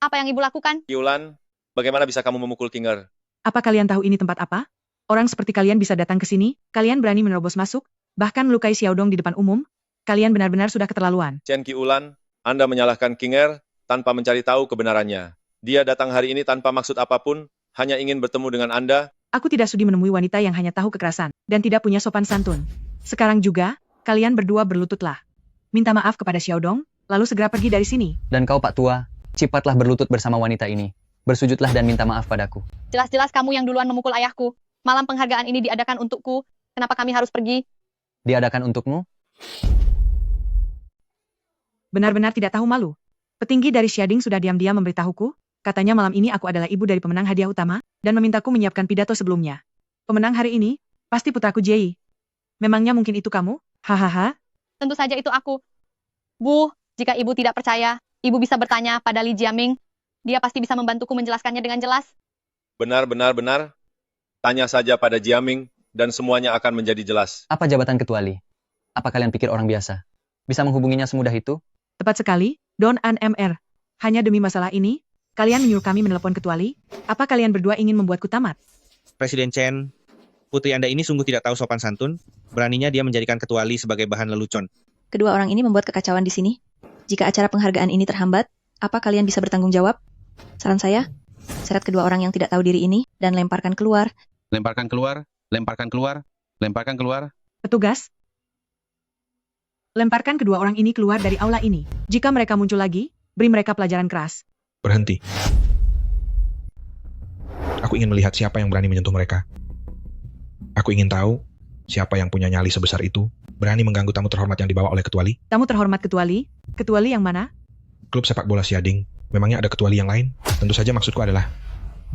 apa yang ibu lakukan? Yulan, bagaimana bisa kamu memukul Kinger? Apa kalian tahu ini tempat apa? Orang seperti kalian bisa datang ke sini, kalian berani menerobos masuk, bahkan melukai Xiaodong di depan umum? Kalian benar-benar sudah keterlaluan. Chen Qiulan, Anda menyalahkan Kinger tanpa mencari tahu kebenarannya. Dia datang hari ini tanpa maksud apapun, hanya ingin bertemu dengan Anda. Aku tidak sudi menemui wanita yang hanya tahu kekerasan, dan tidak punya sopan santun. Sekarang juga, kalian berdua berlututlah. Minta maaf kepada Xiaodong, lalu segera pergi dari sini. Dan kau Pak Tua, cepatlah berlutut bersama wanita ini. Bersujudlah dan minta maaf padaku. Jelas-jelas kamu yang duluan memukul ayahku. Malam penghargaan ini diadakan untukku. Kenapa kami harus pergi? Diadakan untukmu? Benar-benar tidak tahu malu. Petinggi dari Xiading sudah diam-diam memberitahuku, katanya malam ini aku adalah ibu dari pemenang hadiah utama, dan memintaku menyiapkan pidato sebelumnya. Pemenang hari ini, pasti putraku Jie. Memangnya mungkin itu kamu? Hahaha. Tentu saja itu aku. Bu, jika ibu tidak percaya, ibu bisa bertanya pada Li Jiaming. Dia pasti bisa membantuku menjelaskannya dengan jelas. Benar. Tanya saja pada Jiaming, dan semuanya akan menjadi jelas. Apa jabatan Ketua Lee? Apa kalian pikir orang biasa bisa menghubunginya semudah itu? Tepat sekali, Don An MR. Hanya demi masalah ini, kalian menyuruh kami menelepon Ketua Lee? Apa kalian berdua ingin membuatku tamat? Presiden Chen, putri Anda ini sungguh tidak tahu sopan santun. Beraninya dia menjadikan Ketua Lee sebagai bahan lelucon. Kedua orang ini membuat kekacauan di sini. Jika acara penghargaan ini terhambat, apa kalian bisa bertanggung jawab? Saran saya, seret kedua orang yang tidak tahu diri ini dan lemparkan keluar. Lemparkan keluar, lemparkan keluar, lemparkan keluar. Petugas, lemparkan kedua orang ini keluar dari aula ini. Jika mereka muncul lagi, beri mereka pelajaran keras. Berhenti. Aku ingin melihat siapa yang berani menyentuh mereka. Aku ingin tahu siapa yang punya nyali sebesar itu, berani mengganggu tamu terhormat yang dibawa oleh Ketua Lee. Tamu terhormat Ketua Lee? Ketua Lee yang mana? Klub sepak bola Xiading. Memangnya ada Ketua Lee yang lain? Tentu saja maksudku adalah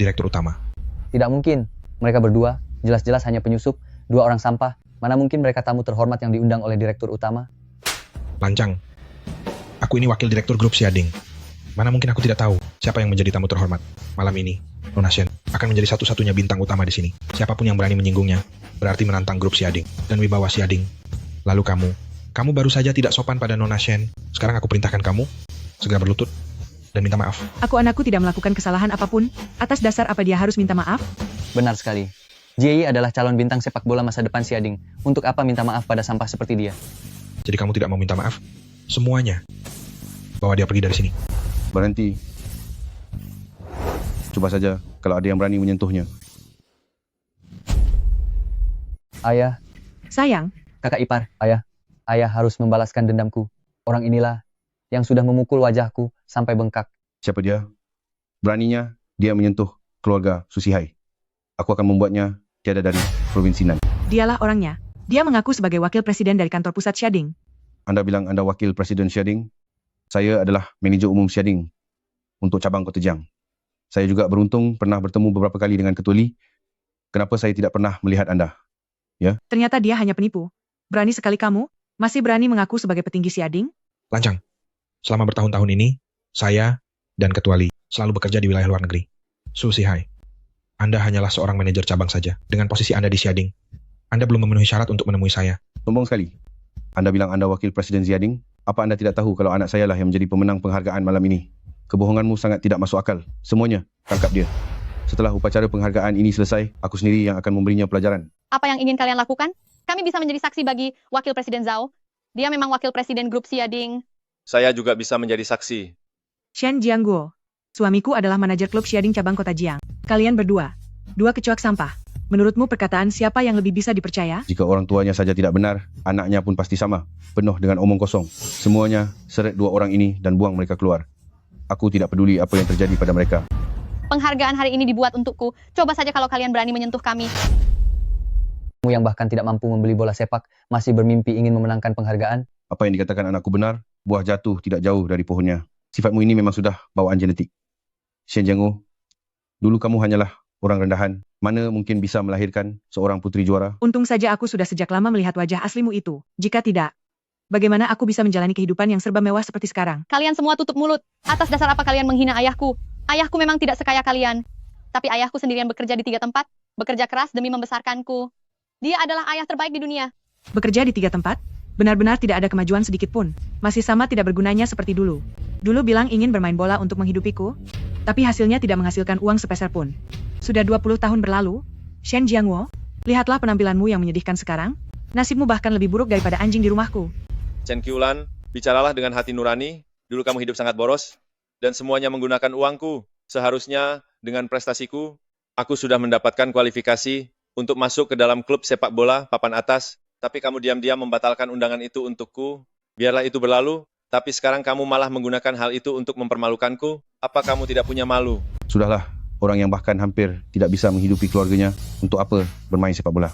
Direktur Utama. Tidak mungkin. Mereka berdua, jelas-jelas hanya penyusup, dua orang sampah. Mana mungkin mereka tamu terhormat yang diundang oleh Direktur Utama? Lancang. Aku ini wakil direktur grup Xiading. Mana mungkin aku tidak tahu siapa yang menjadi tamu terhormat. Malam ini, Nona Shen akan menjadi satu-satunya bintang utama di sini. Siapapun yang berani menyinggungnya, berarti menantang grup Xiading dan wibawa Xiading. Lalu kamu baru saja tidak sopan pada Nona Shen. Sekarang aku perintahkan kamu, segera berlutut dan minta maaf. Anakku tidak melakukan kesalahan apapun, atas dasar apa dia harus minta maaf? Benar sekali. Jie adalah calon bintang sepak bola masa depan Xiading. Untuk apa minta maaf pada sampah seperti dia? Jadi kamu tidak mau minta maaf? Semuanya. Bawa dia pergi dari sini. Berhenti. Coba saja kalau ada yang berani menyentuhnya. Ayah. Sayang. Kakak ipar. Ayah harus membalaskan dendamku. Orang inilah yang sudah memukul wajahku sampai bengkak. Siapa dia? Beraninya dia menyentuh keluarga Susihai. Aku akan membuatnya tiada dari provinsi Nan. Dialah orangnya. Dia mengaku sebagai wakil presiden dari kantor pusat Xiading. Anda bilang Anda wakil presiden Xiading? Saya adalah manajer umum Xiading untuk cabang Kota Jiang. Saya juga beruntung pernah bertemu beberapa kali dengan Ketua Lee. Kenapa saya tidak pernah melihat Anda? Ya? Ternyata dia hanya penipu. Berani sekali kamu, masih berani mengaku sebagai petinggi Xiading? Lancang. Selama bertahun-tahun ini, saya dan Ketua Lee selalu bekerja di wilayah luar negeri. Susihai, Anda hanyalah seorang manajer cabang saja. Dengan posisi Anda di Xiading, Anda belum memenuhi syarat untuk menemui saya. Sombong sekali. Anda bilang Anda wakil presiden Xiading? Apa Anda tidak tahu kalau anak saya lah yang menjadi pemenang penghargaan malam ini? Kebohonganmu sangat tidak masuk akal. Semuanya, tangkap dia. Setelah upacara penghargaan ini selesai, aku sendiri yang akan memberinya pelajaran. Apa yang ingin kalian lakukan? Kami bisa menjadi saksi bagi Wakil Presiden Zhao. Dia memang Wakil Presiden grup Xiading. Saya juga bisa menjadi saksi. Shen Jiangguo. Suamiku adalah manajer klub Xiading cabang Kota Jiang. Kalian berdua. Dua kecoak sampah. Menurutmu perkataan siapa yang lebih bisa dipercaya? Jika orang tuanya saja tidak benar, anaknya pun pasti sama. Penuh dengan omong kosong. Semuanya, seret dua orang ini dan buang mereka keluar. Aku tidak peduli apa yang terjadi pada mereka. Penghargaan hari ini dibuat untukku. Coba saja kalau kalian berani menyentuh kami. Kamu yang bahkan tidak mampu membeli bola sepak, masih bermimpi ingin memenangkan penghargaan. Apa yang dikatakan anakku benar, buah jatuh tidak jauh dari pohonnya. Sifatmu ini memang sudah bawaan genetik. Shen Jiangwu, dulu kamu hanyalah orang rendahan. Mana mungkin bisa melahirkan seorang putri juara? Untung saja aku sudah sejak lama melihat wajah aslimu itu. Jika tidak, bagaimana aku bisa menjalani kehidupan yang serba mewah seperti sekarang? Kalian semua tutup mulut. Atas dasar apa kalian menghina ayahku? Ayahku memang tidak sekaya kalian. Tapi ayahku sendirian bekerja di 3 tempat, bekerja keras demi membesarkanku. Dia adalah ayah terbaik di dunia. Bekerja di 3 tempat? Benar-benar tidak ada kemajuan sedikit pun. Masih sama tidak bergunanya seperti dulu. Dulu bilang ingin bermain bola untuk menghidupiku, tapi hasilnya tidak menghasilkan uang sepeser pun. Sudah 20 tahun berlalu, Shen Jiangwu, lihatlah penampilanmu yang menyedihkan sekarang. Nasibmu bahkan lebih buruk daripada anjing di rumahku. Chen Qiulan, bicaralah dengan hati nurani. Dulu kamu hidup sangat boros, dan semuanya menggunakan uangku. Seharusnya, dengan prestasiku, aku sudah mendapatkan kualifikasi untuk masuk ke dalam klub sepak bola papan atas, tapi kamu diam-diam membatalkan undangan itu untukku. Biarlah itu berlalu, tapi sekarang kamu malah menggunakan hal itu untuk mempermalukanku. Apa kamu tidak punya malu? Sudahlah, orang yang bahkan hampir tidak bisa menghidupi keluarganya, untuk apa bermain sepak bola?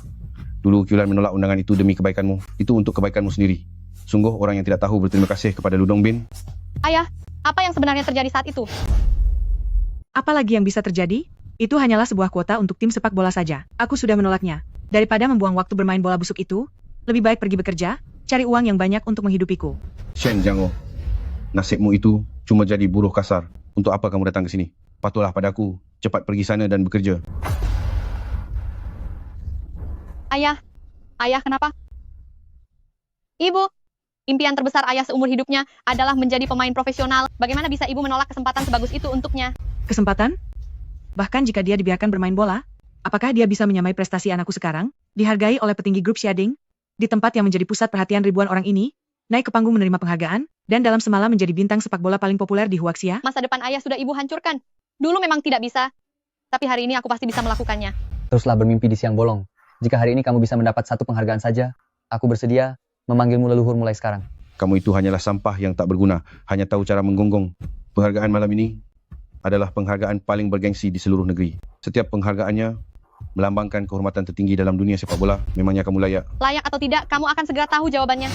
Dulu Qiulan menolak undangan itu demi kebaikanmu. Itu untuk kebaikanmu sendiri. Sungguh orang yang tidak tahu berterima kasih kepada Lu Dongbin. Ayah, apa yang sebenarnya terjadi saat itu? Apalagi yang bisa terjadi? Itu hanyalah sebuah kuota untuk tim sepak bola saja. Aku sudah menolaknya. Daripada membuang waktu bermain bola busuk itu, lebih baik pergi bekerja, cari uang yang banyak untuk menghidupiku. Shen Jiangwu, nasibmu itu cuma jadi buruh kasar. Untuk apa kamu datang ke sini? Patuhlah padaku, cepat pergi sana dan bekerja. Ayah kenapa? Ibu, impian terbesar ayah seumur hidupnya adalah menjadi pemain profesional. Bagaimana bisa ibu menolak kesempatan sebagus itu untuknya? Kesempatan? Bahkan jika dia dibiarkan bermain bola, apakah dia bisa menyamai prestasi anakku sekarang? Dihargai oleh petinggi grup Xiading, di tempat yang menjadi pusat perhatian ribuan orang ini, naik ke panggung menerima penghargaan, dan dalam semalam menjadi bintang sepak bola paling populer di Huaxia? Masa depan ayah sudah ibu hancurkan. Dulu memang tidak bisa, tapi hari ini aku pasti bisa melakukannya. Teruslah bermimpi di siang bolong. Jika hari ini kamu bisa mendapat satu penghargaan saja, aku bersedia memanggilmu leluhur mulai sekarang. Kamu itu hanyalah sampah yang tak berguna, hanya tahu cara menggonggong. Penghargaan malam ini adalah penghargaan paling bergengsi di seluruh negeri. Setiap penghargaannya melambangkan kehormatan tertinggi dalam dunia sepak bola. Memangnya kamu layak. Layak atau tidak, kamu akan segera tahu jawabannya.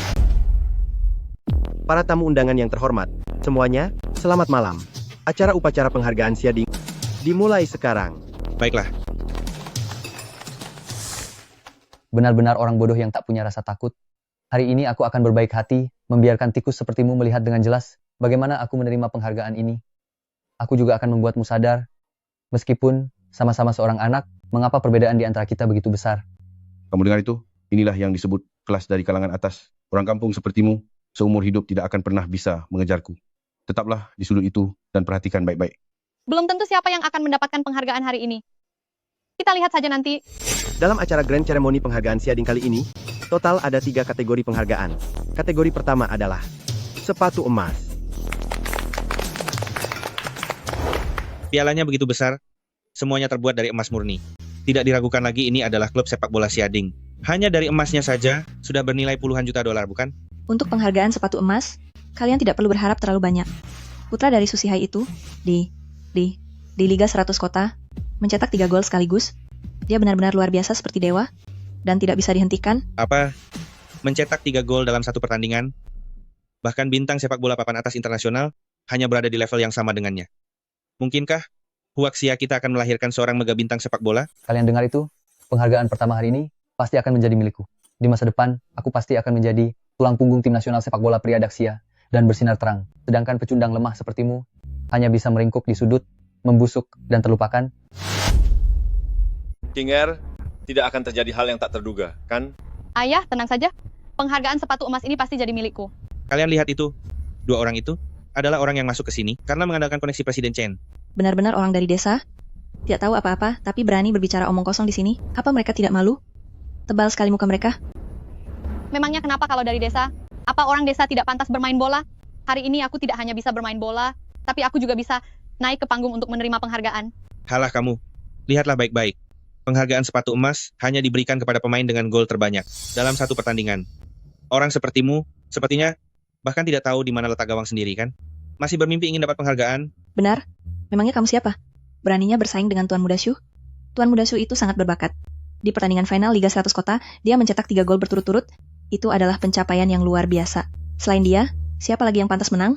Para tamu undangan yang terhormat, semuanya, selamat malam. Acara upacara penghargaan Xiading dimulai sekarang. Baiklah. Benar-benar orang bodoh yang tak punya rasa takut. Hari ini aku akan berbaik hati, membiarkan tikus sepertimu melihat dengan jelas bagaimana aku menerima penghargaan ini. Aku juga akan membuatmu sadar, meskipun sama-sama seorang anak, mengapa perbedaan di antara kita begitu besar. Kamu dengar itu? Inilah yang disebut kelas dari kalangan atas. Orang kampung sepertimu, seumur hidup tidak akan pernah bisa mengejarku. Tetaplah di sudut itu dan perhatikan baik-baik. Belum tentu siapa yang akan mendapatkan penghargaan hari ini. Kita lihat saja nanti. Dalam acara Grand Ceremony penghargaan Xiading kali ini, total ada 3 kategori penghargaan. Kategori pertama adalah sepatu emas. Pialanya begitu besar, semuanya terbuat dari emas murni. Tidak diragukan lagi ini adalah klub sepak bola Xiading. Hanya dari emasnya saja, sudah bernilai puluhan juta dolar, bukan? Untuk penghargaan sepatu emas, kalian tidak perlu berharap terlalu banyak. Putra dari Susihai itu, di Liga 100 Kota, mencetak 3 gol sekaligus. Dia benar-benar luar biasa seperti dewa, dan tidak bisa dihentikan. Apa? Mencetak 3 gol dalam satu pertandingan? Bahkan bintang sepak bola papan atas internasional hanya berada di level yang sama dengannya. Mungkinkah Huaxia kita akan melahirkan seorang mega bintang sepak bola? Kalian dengar itu? Penghargaan pertama hari ini pasti akan menjadi milikku. Di masa depan, aku pasti akan menjadi tulang punggung tim nasional sepak bola pria Daxia dan bersinar terang. Sedangkan pecundang lemah sepertimu hanya bisa meringkuk di sudut, membusuk, dan terlupakan. King Air, tidak akan terjadi hal yang tak terduga, kan? Ayah, tenang saja. Penghargaan sepatu emas ini pasti jadi milikku. Kalian lihat itu? 2 orang itu adalah orang yang masuk ke sini karena mengandalkan koneksi Presiden Chen. Benar-benar orang dari desa. Tidak tahu apa-apa, tapi berani berbicara omong kosong di sini. Apa mereka tidak malu? Tebal sekali muka mereka. Memangnya kenapa kalau dari desa? Apa orang desa tidak pantas bermain bola? Hari ini aku tidak hanya bisa bermain bola, tapi aku juga bisa naik ke panggung untuk menerima penghargaan. Halah kamu, lihatlah baik-baik. Penghargaan sepatu emas hanya diberikan kepada pemain dengan gol terbanyak dalam satu pertandingan. Orang sepertimu, sepertinya, bahkan tidak tahu di mana letak gawang sendiri kan? Masih bermimpi ingin dapat penghargaan? Benar? Memangnya kamu siapa? Beraninya bersaing dengan Tuan Muda Shu? Tuan Muda Shu itu sangat berbakat. Di pertandingan final Liga 100 Kota, dia mencetak 3 gol berturut-turut. Itu adalah pencapaian yang luar biasa. Selain dia, siapa lagi yang pantas menang?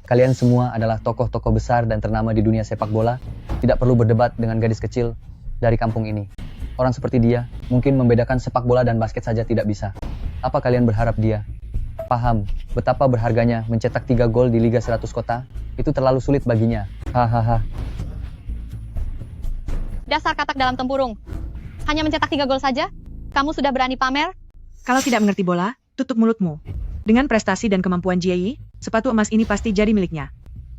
Kalian semua adalah tokoh-tokoh besar dan ternama di dunia sepak bola. Tidak perlu berdebat dengan gadis kecil dari kampung ini. Orang seperti dia mungkin membedakan sepak bola dan basket saja tidak bisa. Apa kalian berharap dia paham betapa berharganya mencetak 3 gol di Liga 100 Kota? Itu terlalu sulit baginya. Hahaha. Dasar katak dalam tempurung. Hanya mencetak 3 gol saja? Kamu sudah berani pamer? Kalau tidak mengerti bola, tutup mulutmu. Dengan prestasi dan kemampuan Jie, sepatu emas ini pasti jadi miliknya.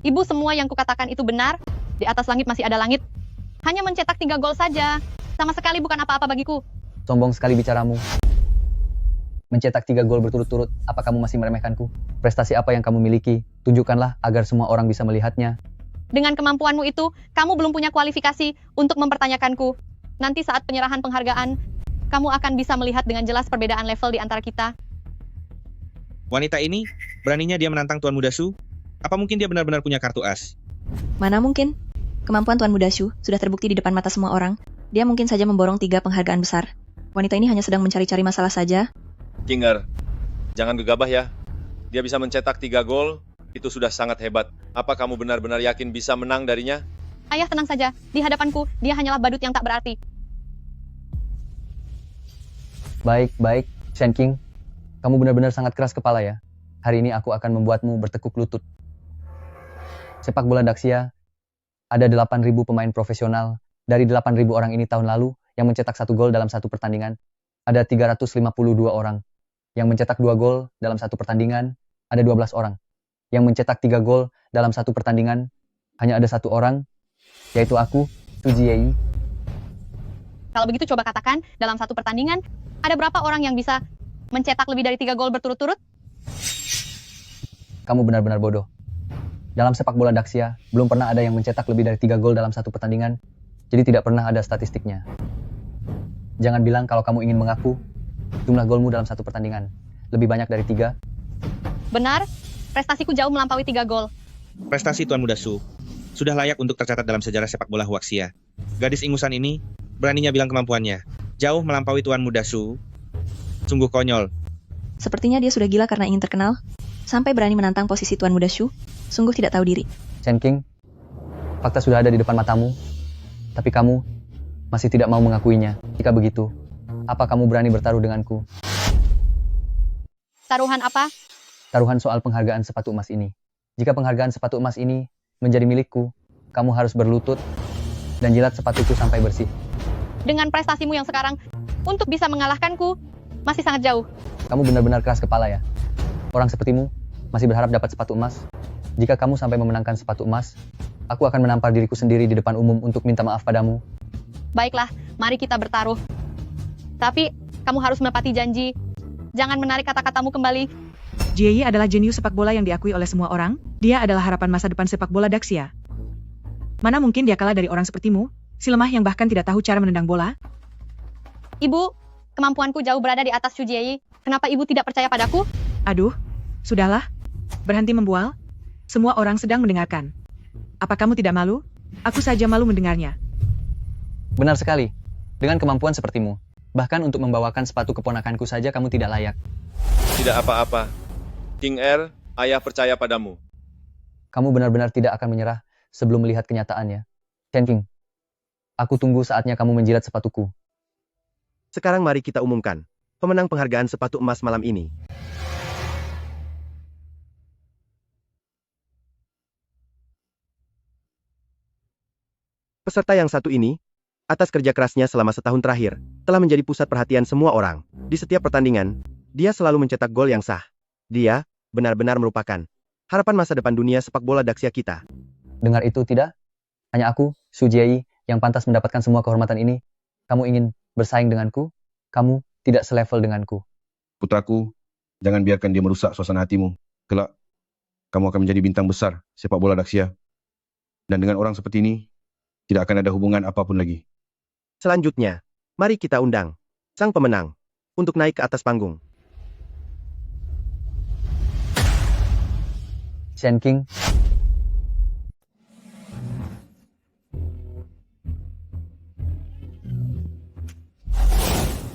Ibu, semua yang kukatakan itu benar. Di atas langit masih ada langit. Hanya mencetak 3 gol saja. Sama sekali bukan apa-apa bagiku. Sombong sekali bicaramu. Mencetak 3 gol berturut-turut, apa kamu masih meremehkanku? Prestasi apa yang kamu miliki? Tunjukkanlah agar semua orang bisa melihatnya. Dengan kemampuanmu itu, kamu belum punya kualifikasi untuk mempertanyakanku. Nanti saat penyerahan penghargaan, kamu akan bisa melihat dengan jelas perbedaan level di antara kita. Wanita ini, beraninya dia menantang Tuan Muda Shu? Apa mungkin dia benar-benar punya kartu as? Mana mungkin? Kemampuan Tuan Muda Shu sudah terbukti di depan mata semua orang. Dia mungkin saja memborong 3 penghargaan besar. Wanita ini hanya sedang mencari-cari masalah saja. King Er, jangan gegabah ya. Dia bisa mencetak 3 gol, itu sudah sangat hebat. Apa kamu benar-benar yakin bisa menang darinya? Ayah, tenang saja. Di hadapanku, dia hanyalah badut yang tak berarti. Baik, Shen King. Kamu benar-benar sangat keras kepala ya. Hari ini aku akan membuatmu bertekuk lutut. Sepak bola Daxia, ada 8.000 pemain profesional. Dari 8.000 orang ini tahun lalu, yang mencetak 1 gol dalam satu pertandingan, ada 352 orang. Yang mencetak 2 gol dalam satu pertandingan, ada 12 orang. Yang mencetak 3 gol dalam satu pertandingan, hanya ada 1 orang, yaitu aku, Su Jie. Kalau begitu coba katakan, dalam satu pertandingan, ada berapa orang yang bisa mencetak lebih dari 3 gol berturut-turut? Kamu benar-benar bodoh. Dalam sepak bola Daxia, belum pernah ada yang mencetak lebih dari 3 gol dalam satu pertandingan, jadi tidak pernah ada statistiknya. Jangan bilang kalau kamu ingin mengaku jumlah golmu dalam satu pertandingan lebih banyak dari 3. Benar, prestasiku jauh melampaui 3 gol. Prestasi Tuan Muda Shu sudah layak untuk tercatat dalam sejarah sepak bola Huaxia. Gadis ingusan ini beraninya bilang kemampuannya jauh melampaui Tuan Muda Shu. Sungguh konyol. Sepertinya dia sudah gila karena ingin terkenal, sampai berani menantang posisi Tuan Muda Shu. Sungguh tidak tahu diri. Shen King, fakta sudah ada di depan matamu, tapi kamu masih tidak mau mengakuinya. Jika begitu, apa kamu berani bertaruh denganku? Taruhan apa? Taruhan soal penghargaan sepatu emas ini. Jika penghargaan sepatu emas ini menjadi milikku, kamu harus berlutut dan jilat sepatuku sampai bersih. Dengan prestasimu yang sekarang, untuk bisa mengalahkanku, masih sangat jauh. Kamu benar-benar keras kepala ya. Orang sepertimu masih berharap dapat sepatu emas. Jika kamu sampai memenangkan sepatu emas, aku akan menampar diriku sendiri di depan umum untuk minta maaf padamu. Baiklah, mari kita bertaruh. Tapi, kamu harus menepati janji. Jangan menarik kata-katamu kembali. Jie adalah jenius sepak bola yang diakui oleh semua orang. Dia adalah harapan masa depan sepak bola Daxia. Mana mungkin dia kalah dari orang sepertimu, si lemah yang bahkan tidak tahu cara menendang bola? Ibu, kemampuanku jauh berada di atas Su Jie. Kenapa ibu tidak percaya padaku? Aduh, sudahlah. Berhenti membual. Semua orang sedang mendengarkan. Apa kamu tidak malu? Aku saja malu mendengarnya. Benar sekali. Dengan kemampuan sepertimu, bahkan untuk membawakan sepatu keponakanku saja kamu tidak layak. Tidak apa-apa. King Er, ayah percaya padamu. Kamu benar-benar tidak akan menyerah sebelum melihat kenyataannya. Shen King, aku tunggu saatnya kamu menjilat sepatuku. Sekarang mari kita umumkan pemenang penghargaan sepatu emas malam ini. Peserta yang satu ini, atas kerja kerasnya selama setahun terakhir, telah menjadi pusat perhatian semua orang. Di setiap pertandingan, dia selalu mencetak gol yang sah. Dia benar-benar merupakan harapan masa depan dunia sepak bola Daxia kita. Dengar itu tidak? Hanya aku, Su Jie, yang pantas mendapatkan semua kehormatan ini. Kamu ingin bersaing denganku? Kamu tidak selevel denganku. Putraku, jangan biarkan dia merusak suasana hatimu. Kelak, kamu akan menjadi bintang besar sepak bola Daxia. Dan dengan orang seperti ini, tidak akan ada hubungan apapun lagi. Selanjutnya, mari kita undang sang pemenang untuk naik ke atas panggung. Shen King,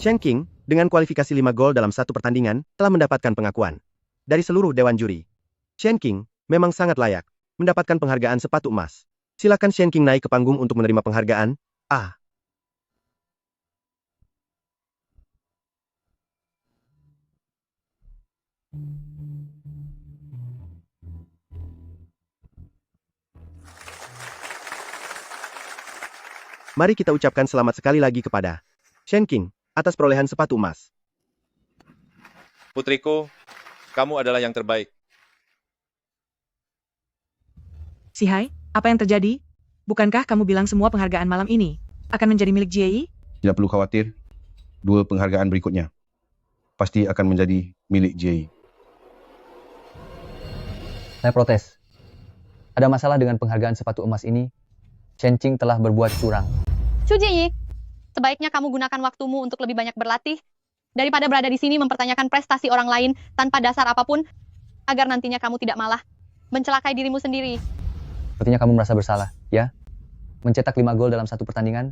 Shen King, dengan kualifikasi 5 gol dalam satu pertandingan, telah mendapatkan pengakuan dari seluruh dewan juri. Shen King memang sangat layak mendapatkan penghargaan sepatu emas. Silakan Shen King naik ke panggung untuk menerima penghargaan. Mari kita ucapkan selamat sekali lagi kepada Shen King atas perolehan sepatu emas. Putriku, kamu adalah yang terbaik. Sihai, apa yang terjadi? Bukankah kamu bilang semua penghargaan malam ini akan menjadi milik Jie? Tidak perlu khawatir, 2 penghargaan berikutnya pasti akan menjadi milik Jie. saya protes. Ada masalah dengan penghargaan sepatu emas ini. Shen King telah berbuat curang. Chu Jieyi, sebaiknya kamu gunakan waktumu untuk lebih banyak berlatih daripada berada di sini mempertanyakan prestasi orang lain tanpa dasar apapun, agar nantinya kamu tidak malah mencelakai dirimu sendiri. Sepertinya kamu merasa bersalah, ya? Mencetak 5 gol dalam satu pertandingan.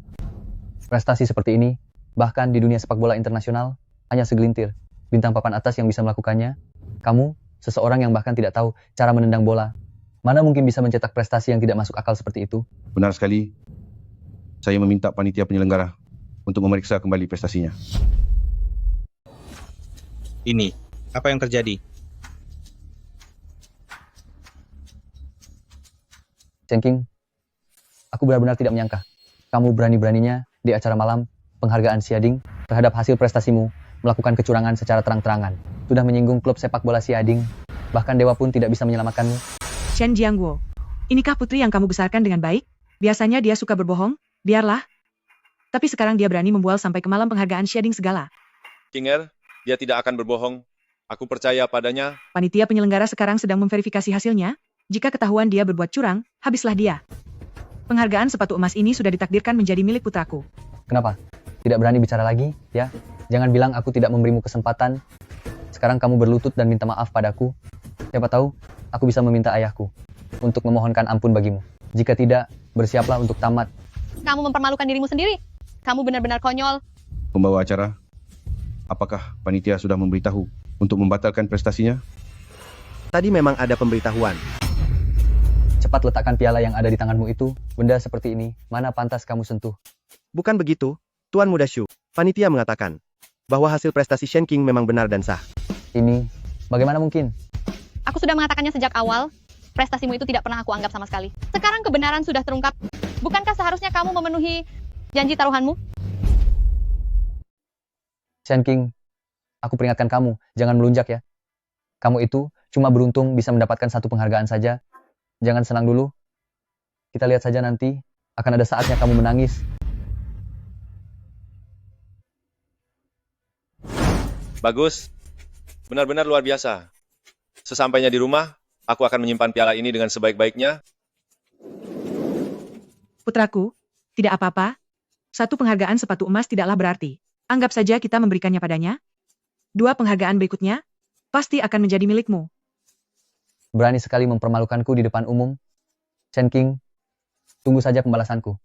Prestasi seperti ini, bahkan di dunia sepak bola internasional, hanya segelintir bintang papan atas yang bisa melakukannya. Kamu, seseorang yang bahkan tidak tahu cara menendang bola, mana mungkin bisa mencetak prestasi yang tidak masuk akal seperti itu? Benar sekali. Saya meminta panitia penyelenggara untuk memeriksa kembali prestasinya. Ini, apa yang terjadi? Shen King, aku benar-benar tidak menyangka kamu berani-beraninya di acara malam penghargaan Xiading terhadap hasil prestasimu melakukan kecurangan secara terang-terangan. Sudah menyinggung klub sepak bola Xiading, bahkan dewa pun tidak bisa menyelamatkanmu. Shen Jiangguo, inikah putri yang kamu besarkan dengan baik? Biasanya dia suka berbohong, biarlah. Tapi sekarang dia berani membual sampai ke malam penghargaan Xiading segala. Kinger, dia tidak akan berbohong. Aku percaya padanya. Panitia penyelenggara sekarang sedang memverifikasi hasilnya. Jika ketahuan dia berbuat curang, habislah dia. Penghargaan sepatu emas ini sudah ditakdirkan menjadi milik putraku. Kenapa? Tidak berani bicara lagi, ya? Jangan bilang aku tidak memberimu kesempatan. Sekarang kamu berlutut dan minta maaf padaku. Siapa tahu, aku bisa meminta ayahku untuk memohonkan ampun bagimu. Jika tidak, bersiaplah untuk tamat. Kamu mempermalukan dirimu sendiri. Kamu benar-benar konyol. Pembawa acara, apakah panitia sudah memberitahu untuk membatalkan prestasinya? Tadi memang ada pemberitahuan. Cepat letakkan piala yang ada di tanganmu itu. Benda seperti ini, mana pantas kamu sentuh? Bukan begitu, Tuan Muda Shu. Panitia mengatakan bahwa hasil prestasi Shen King memang benar dan sah. Ini, bagaimana mungkin? Aku sudah mengatakannya sejak awal. Prestasimu itu tidak pernah aku anggap sama sekali. Sekarang kebenaran sudah terungkap. Bukankah seharusnya kamu memenuhi janji taruhanmu? Shen King, aku peringatkan kamu, jangan melunjak ya. Kamu itu cuma beruntung bisa mendapatkan satu penghargaan saja. Jangan senang dulu. Kita lihat saja nanti, akan ada saatnya kamu menangis. Bagus. Benar-benar luar biasa. Sesampainya di rumah, aku akan menyimpan piala ini dengan sebaik-baiknya. Putraku, tidak apa-apa. Satu penghargaan sepatu emas tidaklah berarti. Anggap saja kita memberikannya padanya. 2 penghargaan berikutnya, pasti akan menjadi milikmu. Berani sekali mempermalukanku di depan umum. Shen King, tunggu saja pembalasanku.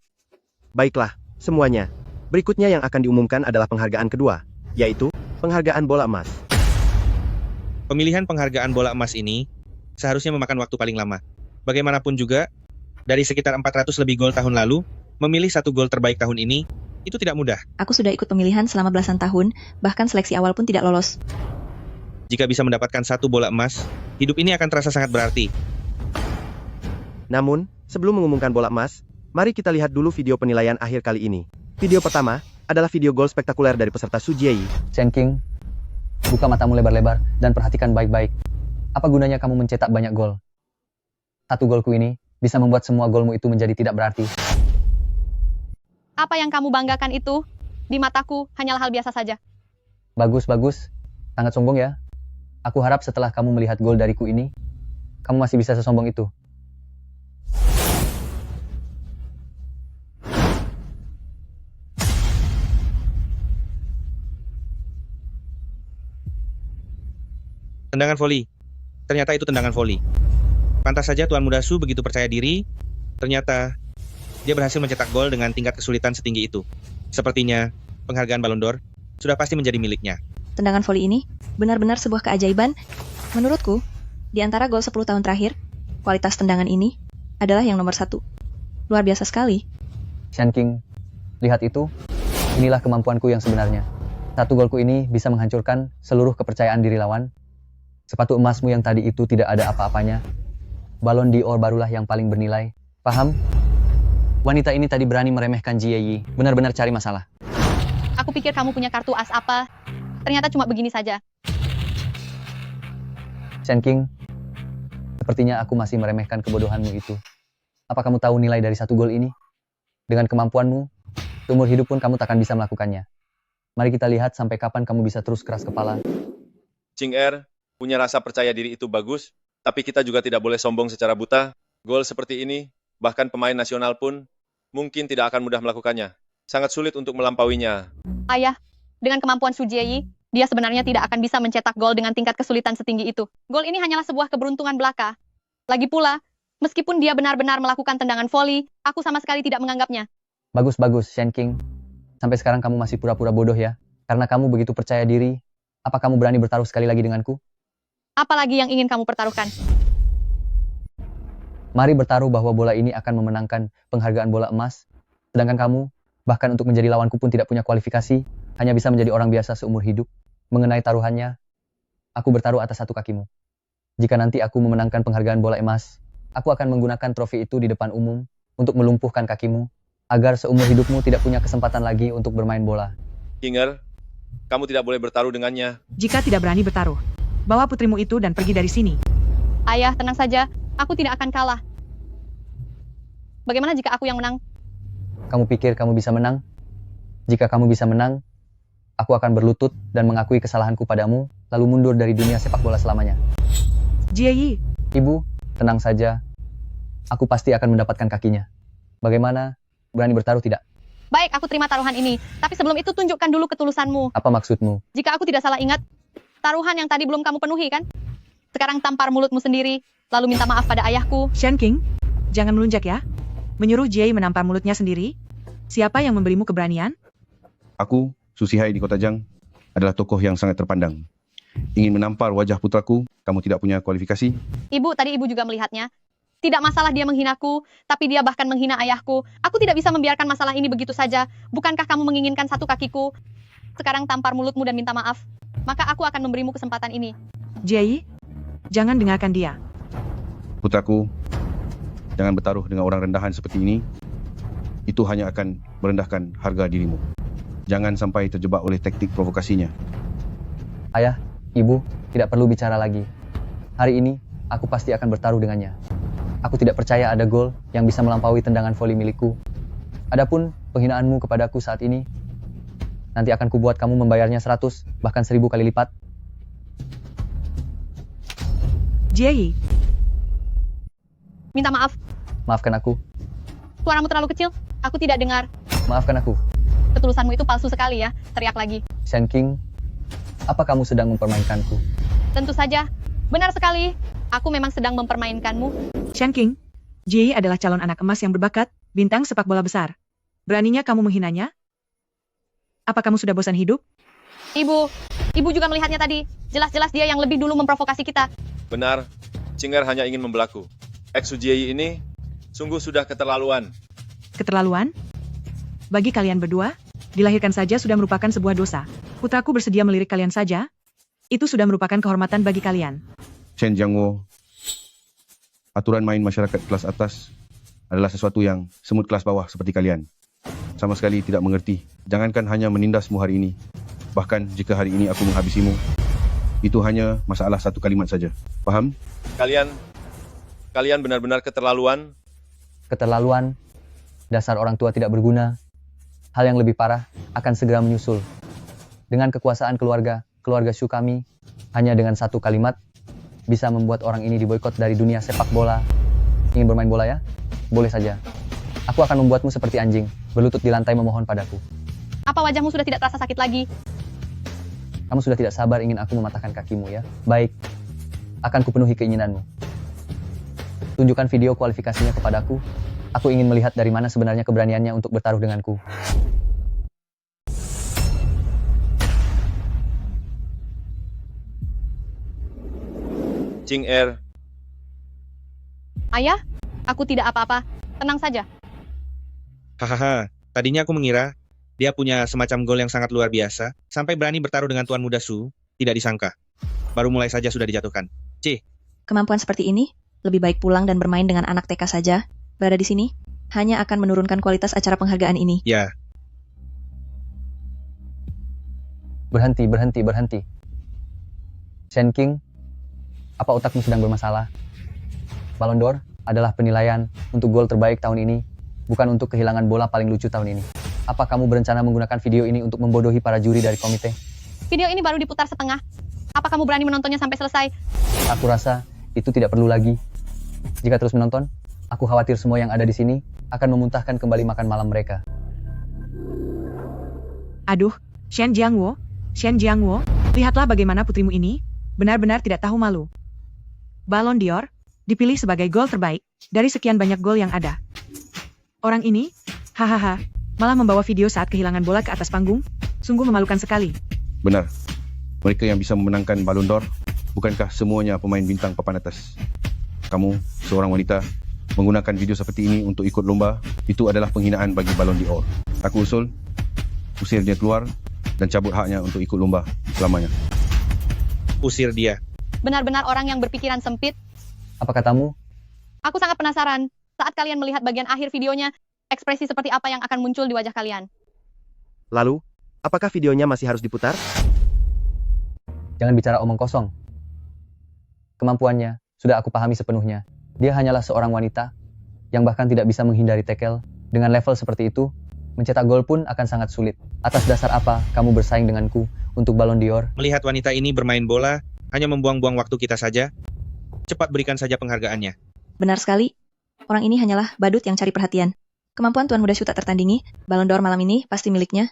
Baiklah, semuanya. Berikutnya yang akan diumumkan adalah penghargaan kedua, yaitu penghargaan bola emas. Pemilihan penghargaan bola emas ini seharusnya memakan waktu paling lama. Bagaimanapun juga, dari sekitar 400 lebih gol tahun lalu, memilih 1 gol terbaik tahun ini, itu tidak mudah. Aku sudah ikut pemilihan selama belasan tahun, bahkan seleksi awal pun tidak lolos. Jika bisa mendapatkan 1 bola emas, hidup ini akan terasa sangat berarti. Namun, sebelum mengumumkan bola emas, mari kita lihat dulu video penilaian akhir kali ini. Video pertama adalah video gol spektakuler dari peserta Su Jieyi. Shen King, buka matamu lebar-lebar dan perhatikan baik-baik. Apa gunanya kamu mencetak banyak gol? 1 golku ini bisa membuat semua golmu itu menjadi tidak berarti. Apa yang kamu banggakan itu, di mataku hanyalah hal biasa saja. Bagus, bagus. Sangat sombong ya. Aku harap setelah kamu melihat gol dariku ini, kamu masih bisa sesombong itu. Tendangan voli. Ternyata itu tendangan voli. Pantas saja Tuan Muda Su begitu percaya diri. Ternyata dia berhasil mencetak gol dengan tingkat kesulitan setinggi itu. Sepertinya penghargaan Ballon d'Or sudah pasti menjadi miliknya. Tendangan voli ini benar-benar sebuah keajaiban. Menurutku, di antara gol 10 tahun terakhir, kualitas tendangan ini adalah yang nomor 1. Luar biasa sekali. Shen King, lihat itu. Inilah kemampuanku yang sebenarnya. Satu golku ini bisa menghancurkan seluruh kepercayaan diri lawan. Sepatu emasmu yang tadi itu tidak ada apa-apanya. Ballon d'Or barulah yang paling bernilai. Paham? Wanita ini tadi berani meremehkan Jie Yi. Benar-benar cari masalah. Aku pikir kamu punya kartu as apa. Ternyata cuma begini saja. Shen King, sepertinya aku masih meremehkan kebodohanmu itu. Apa kamu tahu nilai dari satu gol ini? Dengan kemampuanmu, seumur hidup pun kamu takkan bisa melakukannya. Mari kita lihat sampai kapan kamu bisa terus keras kepala. Ching Er, punya rasa percaya diri itu bagus, tapi kita juga tidak boleh sombong secara buta. Gol seperti ini, bahkan pemain nasional pun mungkin tidak akan mudah melakukannya. Sangat sulit untuk melampauinya. Ayah, dengan kemampuan Su Jieyi, dia sebenarnya tidak akan bisa mencetak gol dengan tingkat kesulitan setinggi itu. Gol ini hanyalah sebuah keberuntungan belaka. Lagi pula, meskipun dia benar-benar melakukan tendangan voli, aku sama sekali tidak menganggapnya. Bagus-bagus, Shen King. Sampai sekarang kamu masih pura-pura bodoh ya? Karena kamu begitu percaya diri. Apa kamu berani bertaruh sekali lagi denganku? Apalagi yang ingin kamu pertaruhkan? Mari bertaruh bahwa bola ini akan memenangkan penghargaan bola emas. Sedangkan kamu, bahkan untuk menjadi lawanku pun tidak punya kualifikasi, hanya bisa menjadi orang biasa seumur hidup. Mengenai taruhannya, aku bertaruh atas satu kakimu. Jika nanti aku memenangkan penghargaan bola emas, aku akan menggunakan trofi itu di depan umum untuk melumpuhkan kakimu, agar seumur hidupmu tidak punya kesempatan lagi untuk bermain bola. King Er, kamu tidak boleh bertaruh dengannya. Jika tidak berani bertaruh, bawa putrimu itu dan pergi dari sini. Ayah, tenang saja. Aku tidak akan kalah. Bagaimana jika aku yang menang? Kamu pikir kamu bisa menang? Jika kamu bisa menang, aku akan berlutut dan mengakui kesalahanku padamu, lalu mundur dari dunia sepak bola selamanya. Jie Yi. Ibu, tenang saja. Aku pasti akan mendapatkan kakinya. Bagaimana? Berani bertaruh tidak? Baik, aku terima taruhan ini. Tapi sebelum itu tunjukkan dulu ketulusanmu. Apa maksudmu? Jika aku tidak salah ingat, taruhan yang tadi belum kamu penuhi, kan? Sekarang tampar mulutmu sendiri, lalu minta maaf pada ayahku. Shen King, jangan melunjak ya. Menyuruh Jie Yi menampar mulutnya sendiri. Siapa yang memberimu keberanian? Aku, Su Zihai di Kota Jang, adalah tokoh yang sangat terpandang. Ingin menampar wajah putraku, kamu tidak punya kualifikasi? Ibu, tadi ibu juga melihatnya. Tidak masalah dia menghinaku, tapi dia bahkan menghina ayahku. Aku tidak bisa membiarkan masalah ini begitu saja. Bukankah kamu menginginkan satu kakiku? Sekarang tampar mulutmu dan minta maaf. Maka aku akan memberimu kesempatan ini. Jie Yi, jangan dengarkan dia. Putraku, jangan bertaruh dengan orang rendahan seperti ini. Itu hanya akan merendahkan harga dirimu. Jangan sampai terjebak oleh taktik provokasinya. Ayah, ibu, tidak perlu bicara lagi. Hari ini, aku pasti akan bertaruh dengannya. Aku tidak percaya ada gol yang bisa melampaui tendangan voli milikku. Adapun penghinaanmu kepadaku saat ini, nanti akan kubuat kamu membayarnya 100, bahkan 1000 kali lipat. Jie Yi. Minta maaf. Maafkan aku. Suaramu terlalu kecil. Aku tidak dengar. Maafkan aku. Ketulusanmu itu palsu sekali ya. Teriak lagi. Shen King, apa kamu sedang mempermainkanku? Tentu saja. Benar sekali. Aku memang sedang mempermainkanmu. Shen King, Jie Yi adalah calon anak emas yang berbakat, bintang sepak bola besar. Beraninya kamu menghinanya? Apa kamu sudah bosan hidup? Ibu juga melihatnya tadi. Jelas-jelas dia yang lebih dulu memprovokasi kita. Benar, Ching Er hanya ingin membelaku. Ex Su Jieyi ini sungguh sudah keterlaluan. Keterlaluan? Bagi kalian berdua, dilahirkan saja sudah merupakan sebuah dosa. Putraku bersedia melirik kalian saja. Itu sudah merupakan kehormatan bagi kalian. Chen Jiangwo, aturan main masyarakat kelas atas adalah sesuatu yang semut kelas bawah seperti kalian sama sekali tidak mengerti. Jangankan hanya menindasmu hari ini, bahkan jika hari ini aku menghabisimu, itu hanya masalah satu kalimat saja. Paham? Kalian benar-benar keterlaluan. Keterlaluan, dasar orang tua tidak berguna. Hal yang lebih parah akan segera menyusul. Dengan kekuasaan keluarga Shu kami, hanya dengan satu kalimat, bisa membuat orang ini diboikot dari dunia sepak bola. Ingin bermain bola ya? Boleh saja. Aku akan membuatmu seperti anjing, berlutut di lantai memohon padaku. Apa wajahmu sudah tidak terasa sakit lagi? Kamu sudah tidak sabar ingin aku mematahkan kakimu ya? Baik, akan kupenuhi keinginanmu. Tunjukkan video kualifikasinya kepadaku. Aku ingin melihat dari mana sebenarnya keberaniannya untuk bertaruh denganku. Ching Er, Ayah, aku tidak apa-apa. Tenang saja. Hahaha, tadinya aku mengira dia punya semacam gol yang sangat luar biasa, sampai berani bertaruh dengan Tuan Muda Su, tidak disangka. Baru mulai saja sudah dijatuhkan. Kemampuan seperti ini, lebih baik pulang dan bermain dengan anak TK saja. Berada di sini, hanya akan menurunkan kualitas acara penghargaan ini. Ya, Berhenti, berhenti, berhenti. Shen King, apa otakmu sedang bermasalah? Ballon d'Or adalah penilaian untuk gol terbaik tahun ini, bukan untuk kehilangan bola paling lucu tahun ini. Apa kamu berencana menggunakan video ini untuk membodohi para juri dari komite? Video ini baru diputar setengah. Apa kamu berani menontonnya sampai selesai? Aku rasa itu tidak perlu lagi. Jika terus menonton, aku khawatir semua yang ada di sini akan memuntahkan kembali makan malam mereka. Aduh, Shen Jiangwo, lihatlah bagaimana putrimu ini, benar-benar tidak tahu malu. Ballon d'Or dipilih sebagai gol terbaik dari sekian banyak gol yang ada. Orang ini, hahaha, malah membawa video saat kehilangan bola ke atas panggung, sungguh memalukan sekali. Benar. Mereka yang bisa memenangkan Ballon d'Or, bukankah semuanya pemain bintang papan atas? Kamu, seorang wanita, menggunakan video seperti ini untuk ikut lomba, itu adalah penghinaan bagi Ballon d'Or. Aku usul, usir dia keluar, dan cabut haknya untuk ikut lomba selamanya. usir dia. Benar-benar orang yang berpikiran sempit. Apa katamu? Aku sangat penasaran. Saat kalian melihat bagian akhir videonya, ekspresi seperti apa yang akan muncul di wajah kalian? Lalu, apakah videonya masih harus diputar? Jangan bicara omong kosong. Kemampuannya sudah aku pahami sepenuhnya. Dia hanyalah seorang wanita yang bahkan tidak bisa menghindari tackle. Dengan level seperti itu, mencetak gol pun akan sangat sulit. Atas dasar apa kamu bersaing denganku untuk Ballon d'Or? Melihat wanita ini bermain bola hanya membuang-buang waktu kita saja. Cepat berikan saja penghargaannya. Benar sekali. Orang ini hanyalah badut yang cari perhatian. Kemampuan Tuan Muda Shu tak tertandingi. Ballon d'Or malam ini pasti miliknya.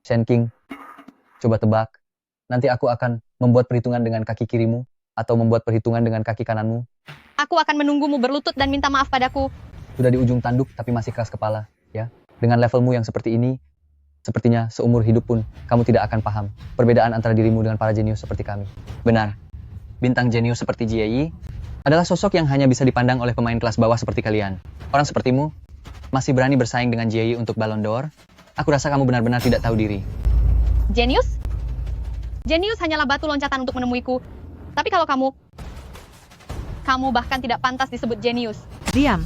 Shen King, coba tebak. Nanti aku akan membuat perhitungan dengan kaki kirimu atau membuat perhitungan dengan kaki kananmu. Aku akan menunggumu berlutut dan minta maaf padaku. Sudah di ujung tanduk tapi masih keras kepala, ya. Dengan levelmu yang seperti ini, sepertinya seumur hidup pun kamu tidak akan paham perbedaan antara dirimu dengan para jenius seperti kami. Benar. Bintang jenius seperti Jie Yi adalah sosok yang hanya bisa dipandang oleh pemain kelas bawah seperti kalian. Orang sepertimu masih berani bersaing dengan Jie Yi untuk Ballon d'Or? Aku rasa kamu benar-benar tidak tahu diri. Jenius? Jenius hanyalah batu loncatan untuk menemuiku. Tapi kalau kamu bahkan tidak pantas disebut jenius. Diam.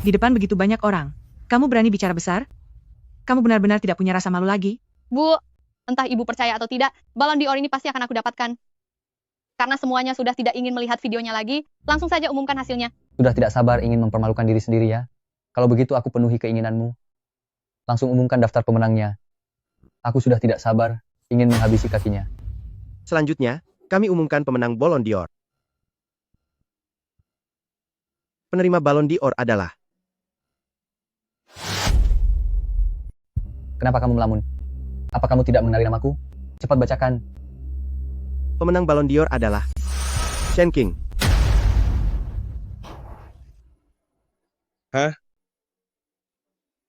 Di depan begitu banyak orang. Kamu berani bicara besar? Kamu benar-benar tidak punya rasa malu lagi? Bu, entah ibu percaya atau tidak, Ballon d'Or ini pasti akan aku dapatkan. Karena semuanya sudah tidak ingin melihat videonya lagi, langsung saja umumkan hasilnya. Sudah tidak sabar ingin mempermalukan diri sendiri ya? Kalau begitu aku penuhi keinginanmu. Langsung umumkan daftar pemenangnya. Aku sudah tidak sabar ingin menghabisi kakinya. Selanjutnya, kami umumkan pemenang Ballon d'Or. Penerima Ballon d'Or adalah... Kenapa kamu melamun? Apa kamu tidak mengenali namaku? Cepat bacakan. Pemenang Ballon d'Or adalah... Shen King. Hah?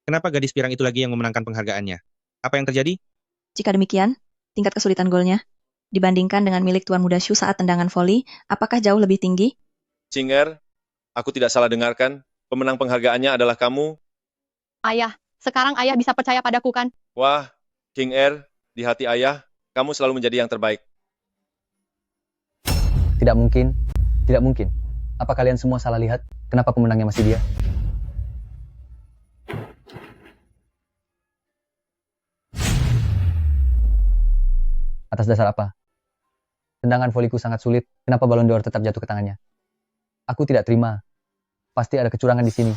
Kenapa gadis pirang itu lagi yang memenangkan penghargaannya? Apa yang terjadi? Jika demikian, tingkat kesulitan golnya dibandingkan dengan milik Tuan Muda Shu saat tendangan voli, apakah jauh lebih tinggi? Ching Er, aku tidak salah dengarkan. Pemenang penghargaannya adalah kamu. Ayah, sekarang ayah bisa percaya padaku kan? Wah, King Er, di hati ayah, kamu selalu menjadi yang terbaik. Tidak mungkin. Tidak mungkin. Apa kalian semua salah lihat? Kenapa pemenangnya masih dia? Atas dasar apa? Tendangan voliku sangat sulit. Kenapa Ballon d'Or tetap jatuh ke tangannya? Aku tidak terima. Pasti ada kecurangan di sini.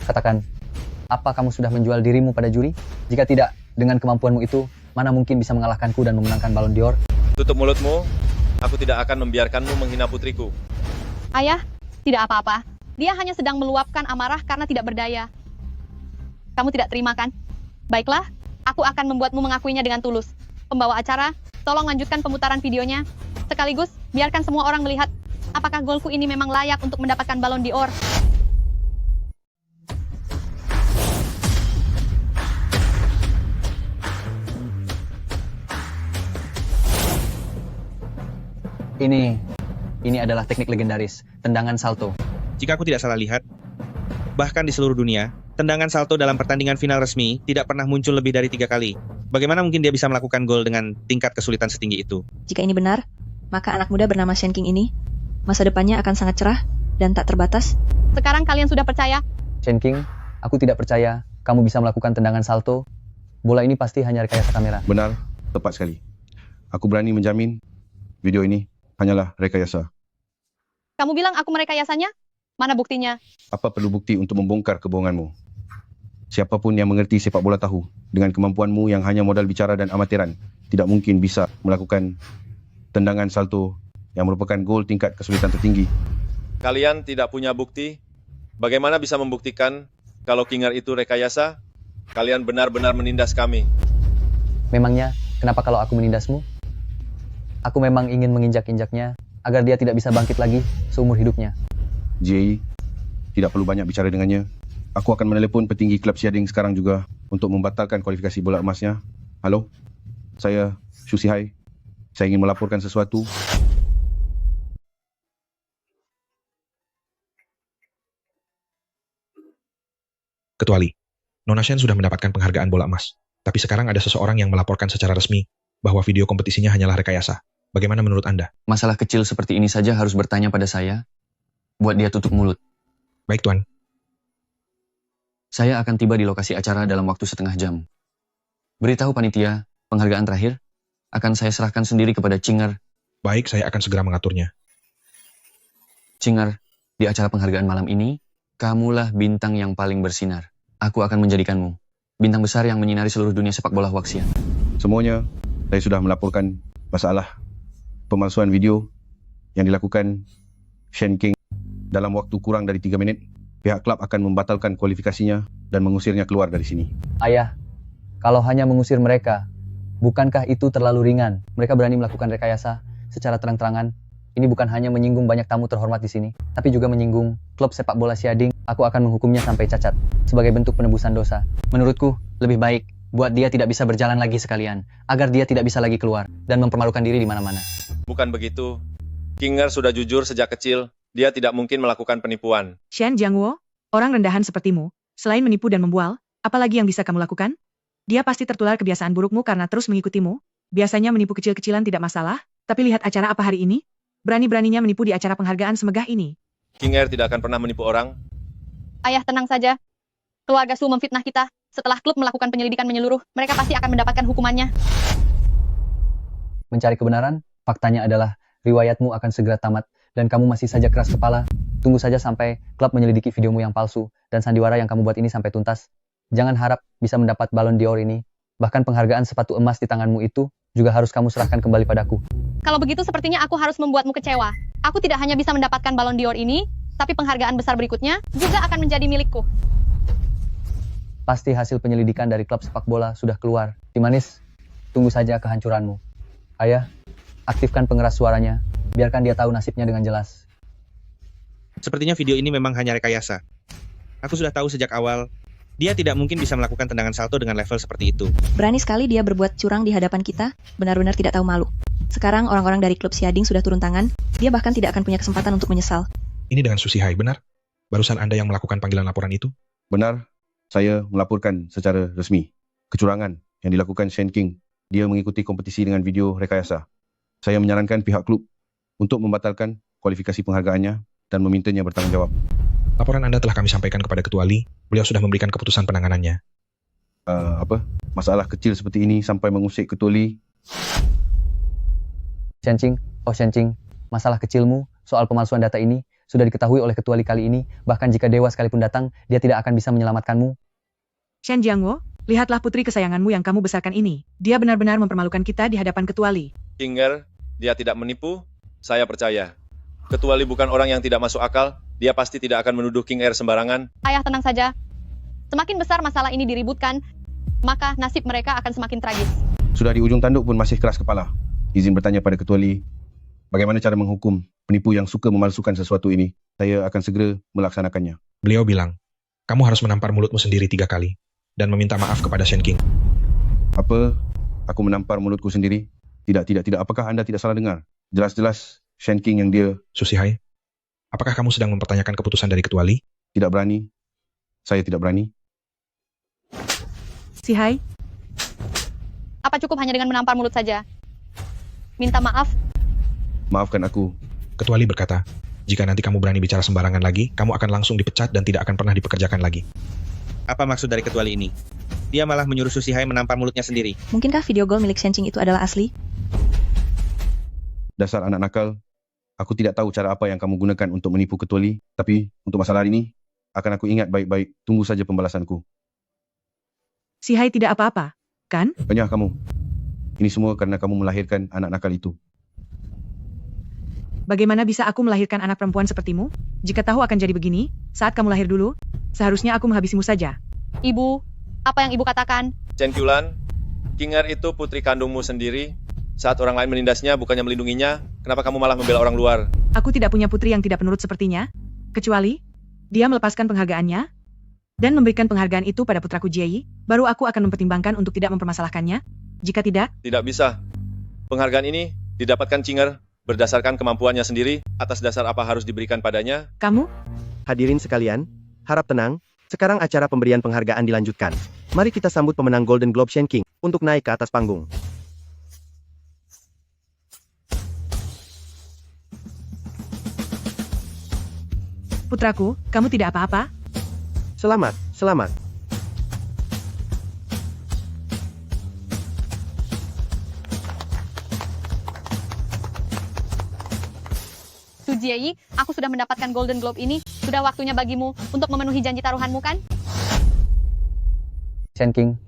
Katakan, apa kamu sudah menjual dirimu pada juri? Jika tidak, dengan kemampuanmu itu, mana mungkin bisa mengalahkanku dan memenangkan Ballon d'Or? Tutup mulutmu. Aku tidak akan membiarkanmu menghina putriku. Ayah, tidak apa-apa. Dia hanya sedang meluapkan amarah karena tidak berdaya. Kamu tidak terima kan? Baiklah, aku akan membuatmu mengakuinya dengan tulus. Pembawa acara, Tolong lanjutkan pemutaran videonya. Sekaligus, biarkan semua orang melihat apakah golku ini memang layak untuk mendapatkan Ballon d'Or. Ini adalah teknik legendaris, tendangan salto. Jika aku tidak salah lihat, bahkan di seluruh dunia, tendangan salto dalam pertandingan final resmi tidak pernah muncul lebih dari 3 kali. Bagaimana mungkin dia bisa melakukan gol dengan tingkat kesulitan setinggi itu? Jika ini benar, maka anak muda bernama Shen King ini, masa depannya akan sangat cerah dan tak terbatas. Sekarang kalian sudah percaya? Shen King, aku tidak percaya kamu bisa melakukan tendangan salto. Bola ini pasti hanya rekayasa kamera. Benar, tepat sekali. Aku berani menjamin video ini hanyalah rekayasa. Kamu bilang aku merekayasanya? Mana buktinya? Apa perlu bukti untuk membongkar kebohonganmu? Siapapun yang mengerti sepak bola tahu, dengan kemampuanmu yang hanya modal bicara dan amatiran, tidak mungkin bisa melakukan tendangan salto yang merupakan gol tingkat kesulitan tertinggi. Kalian tidak punya bukti? Bagaimana bisa membuktikan kalau Kinger itu rekayasa? Kalian benar-benar menindas kami. Memangnya, kenapa kalau aku menindasmu? Aku memang ingin menginjak-injaknya agar dia tidak bisa bangkit lagi seumur hidupnya. Jay, tidak perlu banyak bicara dengannya. Aku akan menelepon petinggi klub Xiading sekarang juga untuk membatalkan kualifikasi bola emasnya. Halo, saya Xu Zihai. Saya ingin melaporkan sesuatu. Ketuali, Nona Shen sudah mendapatkan penghargaan bola emas. Tapi sekarang ada seseorang yang melaporkan secara resmi bahwa video kompetisinya hanyalah rekayasa. Bagaimana menurut Anda? Masalah kecil seperti ini saja harus bertanya pada saya, buat dia tutup mulut. Baik, Tuan. Saya akan tiba di lokasi acara dalam waktu setengah jam. Beritahu panitia, penghargaan terakhir akan saya serahkan sendiri kepada Cinger. Baik, saya akan segera mengaturnya. Cinger, di acara penghargaan malam ini, kamulah bintang yang paling bersinar. Aku akan menjadikanmu bintang besar yang menyinari seluruh dunia sepak bola Huaxian. Semuanya, saya sudah melaporkan masalah pemalsuan video yang dilakukan Shen King. Dalam waktu kurang dari 3 menit, pihak klub akan membatalkan kualifikasinya dan mengusirnya keluar dari sini. Ayah, kalau hanya mengusir mereka, bukankah itu terlalu ringan? Mereka berani melakukan rekayasa secara terang-terangan. Ini bukan hanya menyinggung banyak tamu terhormat di sini, tapi juga menyinggung klub sepak bola Xiading. Aku akan menghukumnya sampai cacat, sebagai bentuk penebusan dosa. Menurutku, lebih baik buat dia tidak bisa berjalan lagi sekalian, agar dia tidak bisa lagi keluar dan mempermalukan diri di mana-mana. Bukan begitu. Kinger sudah jujur sejak kecil. Dia tidak mungkin melakukan penipuan. Shen Jiangwo, orang rendahan sepertimu, selain menipu dan membual, apalagi yang bisa kamu lakukan? Dia pasti tertular kebiasaan burukmu karena terus mengikutimu. Biasanya menipu kecil-kecilan tidak masalah, tapi lihat acara apa hari ini? Berani-beraninya menipu di acara penghargaan semegah ini. Kinger tidak akan pernah menipu orang. Ayah, tenang saja. Keluarga Su memfitnah kita. Setelah klub melakukan penyelidikan menyeluruh, mereka pasti akan mendapatkan hukumannya. Mencari kebenaran, faktanya adalah riwayatmu akan segera tamat, dan kamu masih saja keras kepala. Tunggu saja sampai klub menyelidiki videomu yang palsu, dan sandiwara yang kamu buat ini sampai tuntas. Jangan harap bisa mendapat Ballon d'Or ini. Bahkan penghargaan sepatu emas di tanganmu itu juga harus kamu serahkan kembali padaku. Kalau begitu sepertinya aku harus membuatmu kecewa. Aku tidak hanya bisa mendapatkan Ballon d'Or ini, tapi penghargaan besar berikutnya juga akan menjadi milikku. Pasti hasil penyelidikan dari klub sepak bola sudah keluar. Timanis, tunggu saja kehancuranmu. Ayah, aktifkan pengeras suaranya. Biarkan dia tahu nasibnya dengan jelas. Sepertinya video ini memang hanya rekayasa. Aku sudah tahu sejak awal, dia tidak mungkin bisa melakukan tendangan salto dengan level seperti itu. Berani sekali dia berbuat curang di hadapan kita, benar-benar tidak tahu malu. Sekarang orang-orang dari klub Xiading sudah turun tangan, dia bahkan tidak akan punya kesempatan untuk menyesal. Ini dengan Xu Zihai, benar? Barusan Anda yang melakukan panggilan laporan itu? Benar, saya melaporkan secara resmi kecurangan yang dilakukan Shen King. Dia mengikuti kompetisi dengan video rekayasa. Saya menyarankan pihak klub untuk membatalkan kualifikasi penghargaannya dan memintanya bertanggung jawab. Laporan Anda telah kami sampaikan kepada Ketua Li. Beliau sudah memberikan keputusan penanganannya. Masalah kecil seperti ini sampai mengusik Ketua Li. Shen Qing, masalah kecilmu soal pemalsuan data ini sudah diketahui oleh Ketua Li kali ini. Bahkan jika dewa sekalipun datang, dia tidak akan bisa menyelamatkanmu. Shen Jiangwo, lihatlah putri kesayanganmu yang kamu besarkan ini. Dia benar-benar mempermalukan kita di hadapan Ketua Li. Kinger, dia tidak menipu. Saya percaya. Ketua Li bukan orang yang tidak masuk akal. Dia pasti tidak akan menuduh King Air sembarangan. Ayah, tenang saja. Semakin besar masalah ini diributkan, maka nasib mereka akan semakin tragis. Sudah di ujung tanduk pun masih keras kepala. izin bertanya pada Ketua Lee, bagaimana cara menghukum penipu yang suka memalsukan sesuatu ini? Saya akan segera melaksanakannya. Beliau bilang, kamu harus menampar mulutmu sendiri 3 kali, dan meminta maaf kepada Shen King. Apa? Aku menampar mulutku sendiri? Tidak. Apakah Anda tidak salah dengar? Jelas-jelas Shen King yang dia... Susihai, apakah kamu sedang mempertanyakan keputusan dari Ketua Lee? Tidak berani. Saya tidak berani. Sihai, Apa cukup hanya dengan menampar mulut saja? Minta maaf? Maafkan aku. Ketua Lee berkata, jika nanti kamu berani bicara sembarangan lagi, kamu akan langsung dipecat dan tidak akan pernah dipekerjakan lagi. Apa maksud dari Ketua Lee ini? Dia malah menyuruh Susihai menampar mulutnya sendiri. Mungkinkah video gol milik Shen Qing itu adalah asli? Dasar anak nakal. Aku tidak tahu cara apa yang kamu gunakan untuk menipu Ketua Lee, tapi untuk masalah ini, akan aku ingat baik-baik. Tunggu saja pembalasanku. Sihai tidak apa-apa, kan? Banyak kamu. Ini semua karena kamu melahirkan anak nakal itu. Bagaimana bisa aku melahirkan anak perempuan sepertimu? Jika tahu akan jadi begini, saat kamu lahir dulu, seharusnya aku menghabisimu saja. Ibu, apa yang ibu katakan? Chen Qiulan, Qinger itu putri kandungmu sendiri. Saat orang lain menindasnya, bukannya melindunginya, kenapa kamu malah membela orang luar? Aku tidak punya putri yang tidak penurut sepertinya, kecuali dia melepaskan penghargaannya dan memberikan penghargaan itu pada putraku Jie, baru aku akan mempertimbangkan untuk tidak mempermasalahkannya. Jika tidak, Tidak bisa. Penghargaan ini didapatkan Qinger berdasarkan kemampuannya sendiri, atas dasar apa harus diberikan padanya. kamu? Hadirin sekalian, harap tenang, sekarang acara pemberian penghargaan dilanjutkan. Mari kita sambut pemenang Golden Globe Shen King untuk naik ke atas panggung. Putraku, kamu tidak apa-apa? Selamat, selamat. Su Jie, aku sudah mendapatkan Golden Globe ini. Sudah waktunya bagimu untuk memenuhi janji taruhanmu, kan? Shen King,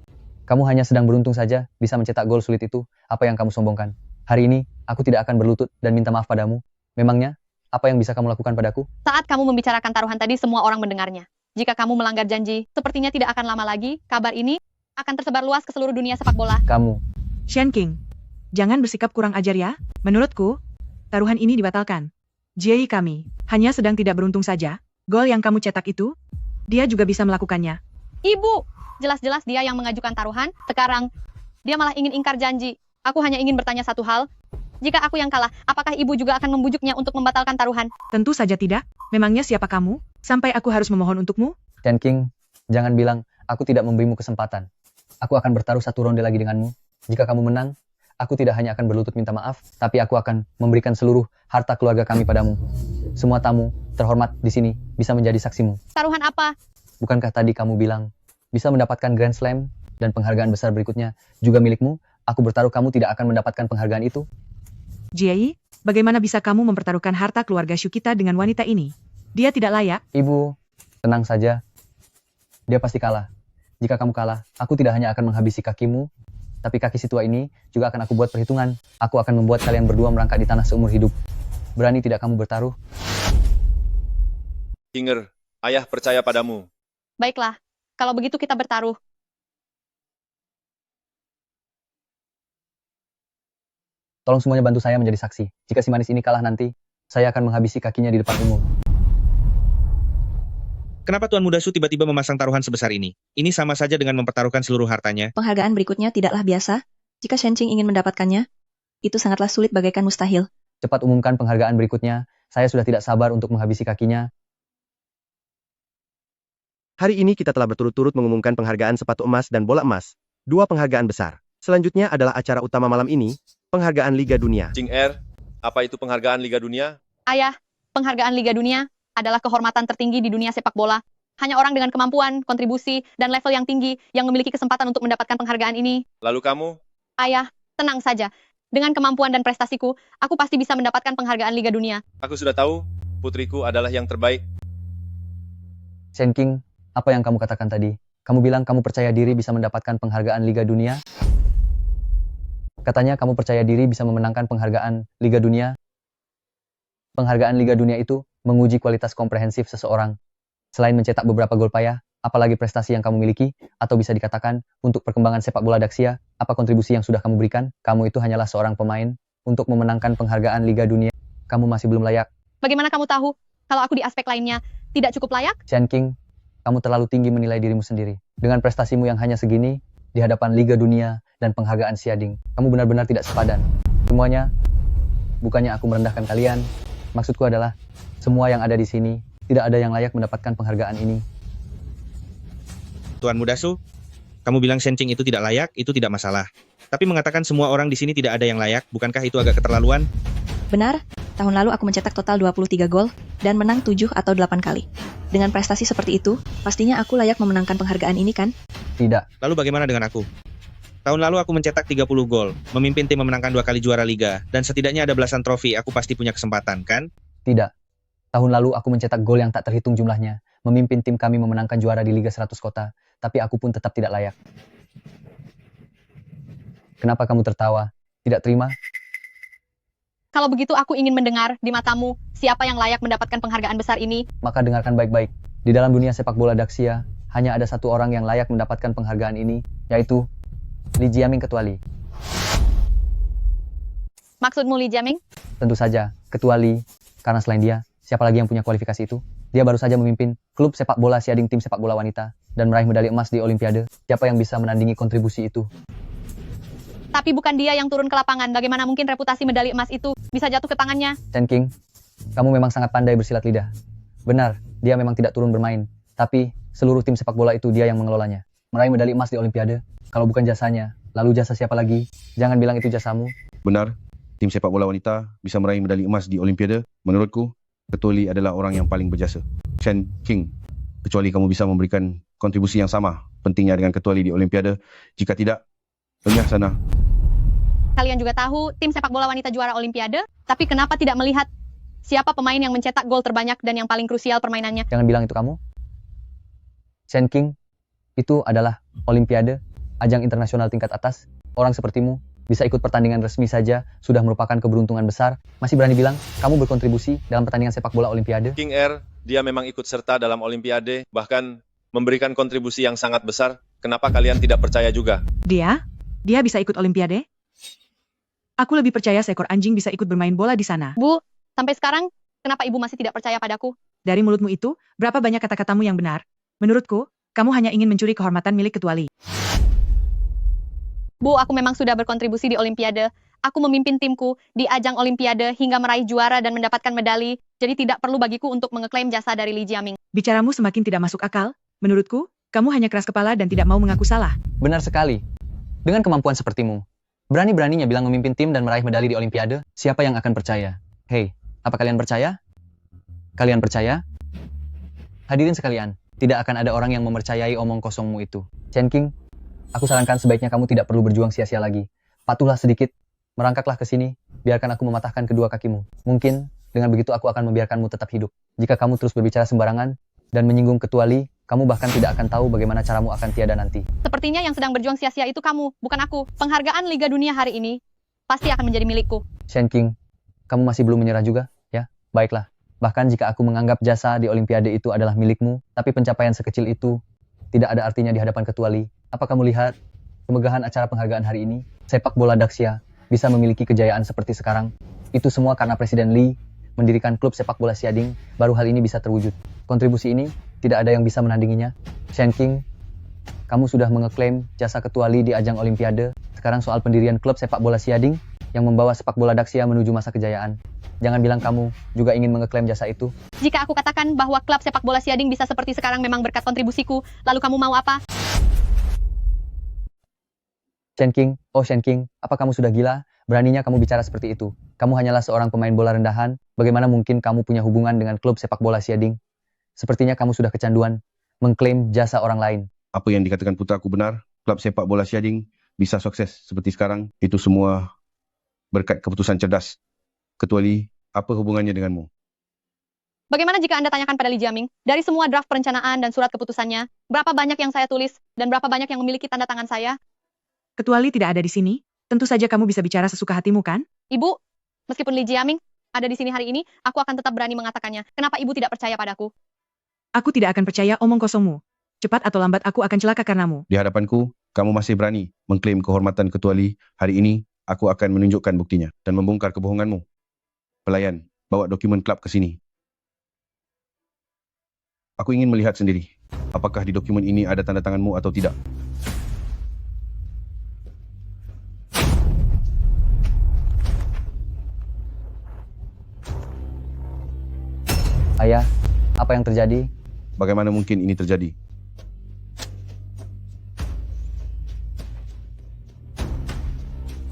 kamu hanya sedang beruntung saja bisa mencetak gol sulit itu. Apa yang kamu sombongkan? Hari ini, aku tidak akan berlutut dan minta maaf padamu. Memangnya, apa yang bisa kamu lakukan padaku? Saat kamu membicarakan taruhan tadi, semua orang mendengarnya. Jika kamu melanggar janji, sepertinya tidak akan lama lagi, kabar ini akan tersebar luas ke seluruh dunia sepak bola. Kamu, Shen King, jangan bersikap kurang ajar ya. Menurutku, taruhan ini dibatalkan. Jie kami hanya sedang tidak beruntung saja. Gol yang kamu cetak itu, dia juga bisa melakukannya. Ibu, jelas-jelas dia yang mengajukan taruhan. Sekarang, dia malah ingin ingkar janji. Aku hanya ingin bertanya satu hal. Jika aku yang kalah, apakah ibu juga akan membujuknya untuk membatalkan taruhan? Tentu saja tidak. Memangnya siapa kamu, sampai aku harus memohon untukmu? Shen King, jangan bilang aku tidak memberimu kesempatan. Aku akan bertaruh 1 ronde lagi denganmu. Jika kamu menang, aku tidak hanya akan berlutut minta maaf, tapi aku akan memberikan seluruh harta keluarga kami padamu. Semua tamu terhormat di sini bisa menjadi saksimu. Taruhan apa? Bukankah tadi kamu bilang bisa mendapatkan Grand Slam dan penghargaan besar berikutnya juga milikmu? Aku bertaruh kamu tidak akan mendapatkan penghargaan itu. Jie, bagaimana bisa kamu mempertaruhkan harta keluarga Shu kita dengan wanita ini? Dia tidak layak. Ibu, tenang saja. Dia pasti kalah. Jika kamu kalah, aku tidak hanya akan menghabisi kakimu, tapi kaki si tua ini juga akan aku buat perhitungan. Aku akan membuat kalian berdua merangkak di tanah seumur hidup. Berani tidak kamu bertaruh? Qinger, ayah percaya padamu. Baiklah, kalau begitu kita bertaruh. Tolong semuanya bantu saya menjadi saksi. Jika si manis ini kalah nanti, saya akan menghabisi kakinya di depan umum. Kenapa Tuan Muda Su tiba-tiba memasang taruhan sebesar ini? Ini sama saja dengan mempertaruhkan seluruh hartanya. Penghargaan berikutnya tidaklah biasa. Jika Shen Qing ingin mendapatkannya, itu sangatlah sulit bagaikan mustahil. Cepat umumkan penghargaan berikutnya. Saya sudah tidak sabar untuk menghabisi kakinya. Hari ini kita telah berturut-turut mengumumkan penghargaan sepatu emas dan bola emas. 2 penghargaan besar. Selanjutnya adalah acara utama malam ini, penghargaan Liga Dunia. Qinger, apa itu penghargaan Liga Dunia? Ayah, penghargaan Liga Dunia adalah kehormatan tertinggi di dunia sepak bola. Hanya orang dengan kemampuan, kontribusi, dan level yang tinggi yang memiliki kesempatan untuk mendapatkan penghargaan ini. Lalu kamu? Ayah, tenang saja. Dengan kemampuan dan prestasiku, aku pasti bisa mendapatkan penghargaan Liga Dunia. Aku sudah tahu, putriku adalah yang terbaik. Shen King, apa yang kamu katakan tadi? Kamu bilang kamu percaya diri bisa mendapatkan penghargaan Liga Dunia? Katanya kamu percaya diri bisa memenangkan penghargaan Liga Dunia. Penghargaan Liga Dunia itu menguji kualitas komprehensif seseorang. Selain mencetak beberapa gol payah, apalagi prestasi yang kamu miliki, atau bisa dikatakan, untuk perkembangan sepak bola Daxia, apa kontribusi yang sudah kamu berikan? Kamu itu hanyalah seorang pemain untuk memenangkan penghargaan Liga Dunia. Kamu masih belum layak. Bagaimana kamu tahu kalau aku di aspek lainnya tidak cukup layak? Shen King, kamu terlalu tinggi menilai dirimu sendiri. Dengan prestasimu yang hanya segini, di hadapan Liga Dunia dan penghargaan Xiading, kamu benar-benar tidak sepadan. Semuanya, bukannya aku merendahkan kalian. Maksudku adalah, semua yang ada di sini, tidak ada yang layak mendapatkan penghargaan ini. Tuan Muda Su, kamu bilang Shen Qing itu tidak layak, itu tidak masalah. Tapi mengatakan semua orang di sini tidak ada yang layak, bukankah itu agak keterlaluan? Benar, tahun lalu aku mencetak total 23 gol dan menang 7 atau 8 kali. Dengan prestasi seperti itu, pastinya aku layak memenangkan penghargaan ini kan? Tidak. Lalu bagaimana dengan aku? Tahun lalu aku mencetak 30 gol, memimpin tim memenangkan 2 kali juara liga, dan setidaknya ada belasan trofi, aku pasti punya kesempatan, kan? Tidak. Tahun lalu aku mencetak gol yang tak terhitung jumlahnya, memimpin tim kami memenangkan juara di Liga 100 Kota, tapi aku pun tetap tidak layak. Kenapa kamu tertawa? Tidak terima? Kalau begitu aku ingin mendengar di matamu siapa yang layak mendapatkan penghargaan besar ini. Maka dengarkan baik-baik. Di dalam dunia sepak bola Daxia, hanya ada satu orang yang layak mendapatkan penghargaan ini, yaitu Li Jiaming Ketua Li. Maksudmu Li Jiaming? Tentu saja, Ketua Li. Karena selain dia, siapa lagi yang punya kualifikasi itu? Dia baru saja memimpin klub sepak bola Xiading tim sepak bola wanita dan meraih medali emas di Olimpiade. Siapa yang bisa menandingi kontribusi itu? Tapi bukan dia yang turun ke lapangan. Bagaimana mungkin reputasi medali emas itu bisa jatuh ke tangannya? Shen King, kamu memang sangat pandai bersilat lidah. Benar, dia memang tidak turun bermain. Tapi seluruh tim sepak bola itu dia yang mengelolanya. Meraih medali emas di Olimpiade. Kalau bukan jasanya, lalu jasa siapa lagi? Jangan bilang itu jasamu. Benar, tim sepak bola wanita bisa meraih medali emas di Olimpiade. Menurutku, Ketua Li adalah orang yang paling berjasa. Shen King, kecuali kamu bisa memberikan kontribusi yang sama pentingnya dengan Ketua Li di Olimpiade. Jika tidak, lenyah sana. Kalian juga tahu tim sepak bola wanita juara Olimpiade, tapi kenapa tidak melihat siapa pemain yang mencetak gol terbanyak dan yang paling krusial permainannya? Jangan bilang itu kamu. Shen King, itu adalah Olimpiade, ajang internasional tingkat atas. Orang sepertimu bisa ikut pertandingan resmi saja sudah merupakan keberuntungan besar. Masih berani bilang kamu berkontribusi dalam pertandingan sepak bola Olimpiade? King Air, dia memang ikut serta dalam Olimpiade, bahkan memberikan kontribusi yang sangat besar. Kenapa kalian tidak percaya juga? Dia bisa ikut Olimpiade? Aku lebih percaya seekor anjing bisa ikut bermain bola di sana. Bu, sampai sekarang, kenapa ibu masih tidak percaya padaku? Dari mulutmu itu, berapa banyak kata-katamu yang benar? Menurutku, kamu hanya ingin mencuri kehormatan milik Ketua Li. Bu, aku memang sudah berkontribusi di Olimpiade. Aku memimpin timku di ajang Olimpiade hingga meraih juara dan mendapatkan medali, jadi tidak perlu bagiku untuk mengeklaim jasa dari Li Jiaming. Bicaramu semakin tidak masuk akal. Menurutku, kamu hanya keras kepala dan tidak mau mengaku salah. Benar sekali. Dengan kemampuan sepertimu, berani-beraninya bilang memimpin tim dan meraih medali di Olimpiade, siapa yang akan percaya? Hei, apa kalian percaya? Kalian percaya? Hadirin sekalian, tidak akan ada orang yang mempercayai omong kosongmu itu. Shen King, aku sarankan sebaiknya kamu tidak perlu berjuang sia-sia lagi. Patuhlah sedikit, merangkaklah ke sini, biarkan aku mematahkan kedua kakimu. Mungkin, dengan begitu aku akan membiarkanmu tetap hidup. Jika kamu terus berbicara sembarangan, dan menyinggung Ketua Li, kamu bahkan tidak akan tahu bagaimana caramu akan tiada nanti. Sepertinya yang sedang berjuang sia-sia itu kamu, bukan aku. Penghargaan Liga Dunia hari ini pasti akan menjadi milikku. Shen King, kamu masih belum menyerah juga, ya? Baiklah. Bahkan jika aku menganggap jasa di Olimpiade itu adalah milikmu, tapi pencapaian sekecil itu tidak ada artinya di hadapan Ketua Li. Apa kamu lihat kemegahan acara penghargaan hari ini? Sepak bola Daxia bisa memiliki kejayaan seperti sekarang. Itu semua karena Presiden Li mendirikan klub sepak bola Xiading, baru hal ini bisa terwujud. Kontribusi ini tidak ada yang bisa menandinginya. Shen King, kamu sudah mengeklaim jasa Ketua Li di ajang Olimpiade. Sekarang soal pendirian klub sepak bola Xiading yang membawa sepak bola Daxia menuju masa kejayaan. Jangan bilang kamu juga ingin mengeklaim jasa itu. Jika aku katakan bahwa klub sepak bola Xiading bisa seperti sekarang memang berkat kontribusiku, lalu kamu mau apa? Shen King, oh Shen King, apa kamu sudah gila? Beraninya kamu bicara seperti itu. Kamu hanyalah seorang pemain bola rendahan. Bagaimana mungkin kamu punya hubungan dengan klub sepak bola Xiading? Sepertinya kamu sudah kecanduan mengklaim jasa orang lain. Apa yang dikatakan putraku benar, klub sepak bola Xiading bisa sukses seperti sekarang. Itu semua berkat keputusan cerdas. Ketua Li, apa hubungannya denganmu? Bagaimana jika Anda tanyakan pada Li Jiaming, dari semua draft perencanaan dan surat keputusannya, berapa banyak yang saya tulis dan berapa banyak yang memiliki tanda tangan saya? Ketua Li tidak ada di sini, tentu saja kamu bisa bicara sesuka hatimu kan? Ibu, meskipun Li Jiaming ada di sini hari ini, aku akan tetap berani mengatakannya. Kenapa ibu tidak percaya padaku? Aku tidak akan percaya omong kosongmu. Cepat atau lambat aku akan celaka karenamu. Di hadapanku, kamu masih berani mengklaim kehormatan Ketua Li hari ini. aku akan menunjukkan buktinya dan membongkar kebohonganmu. Pelayan, bawa dokumen klub ke sini. Aku ingin melihat sendiri, apakah di dokumen ini ada tanda tanganmu atau tidak. Ayah, apa yang terjadi? Bagaimana mungkin ini terjadi?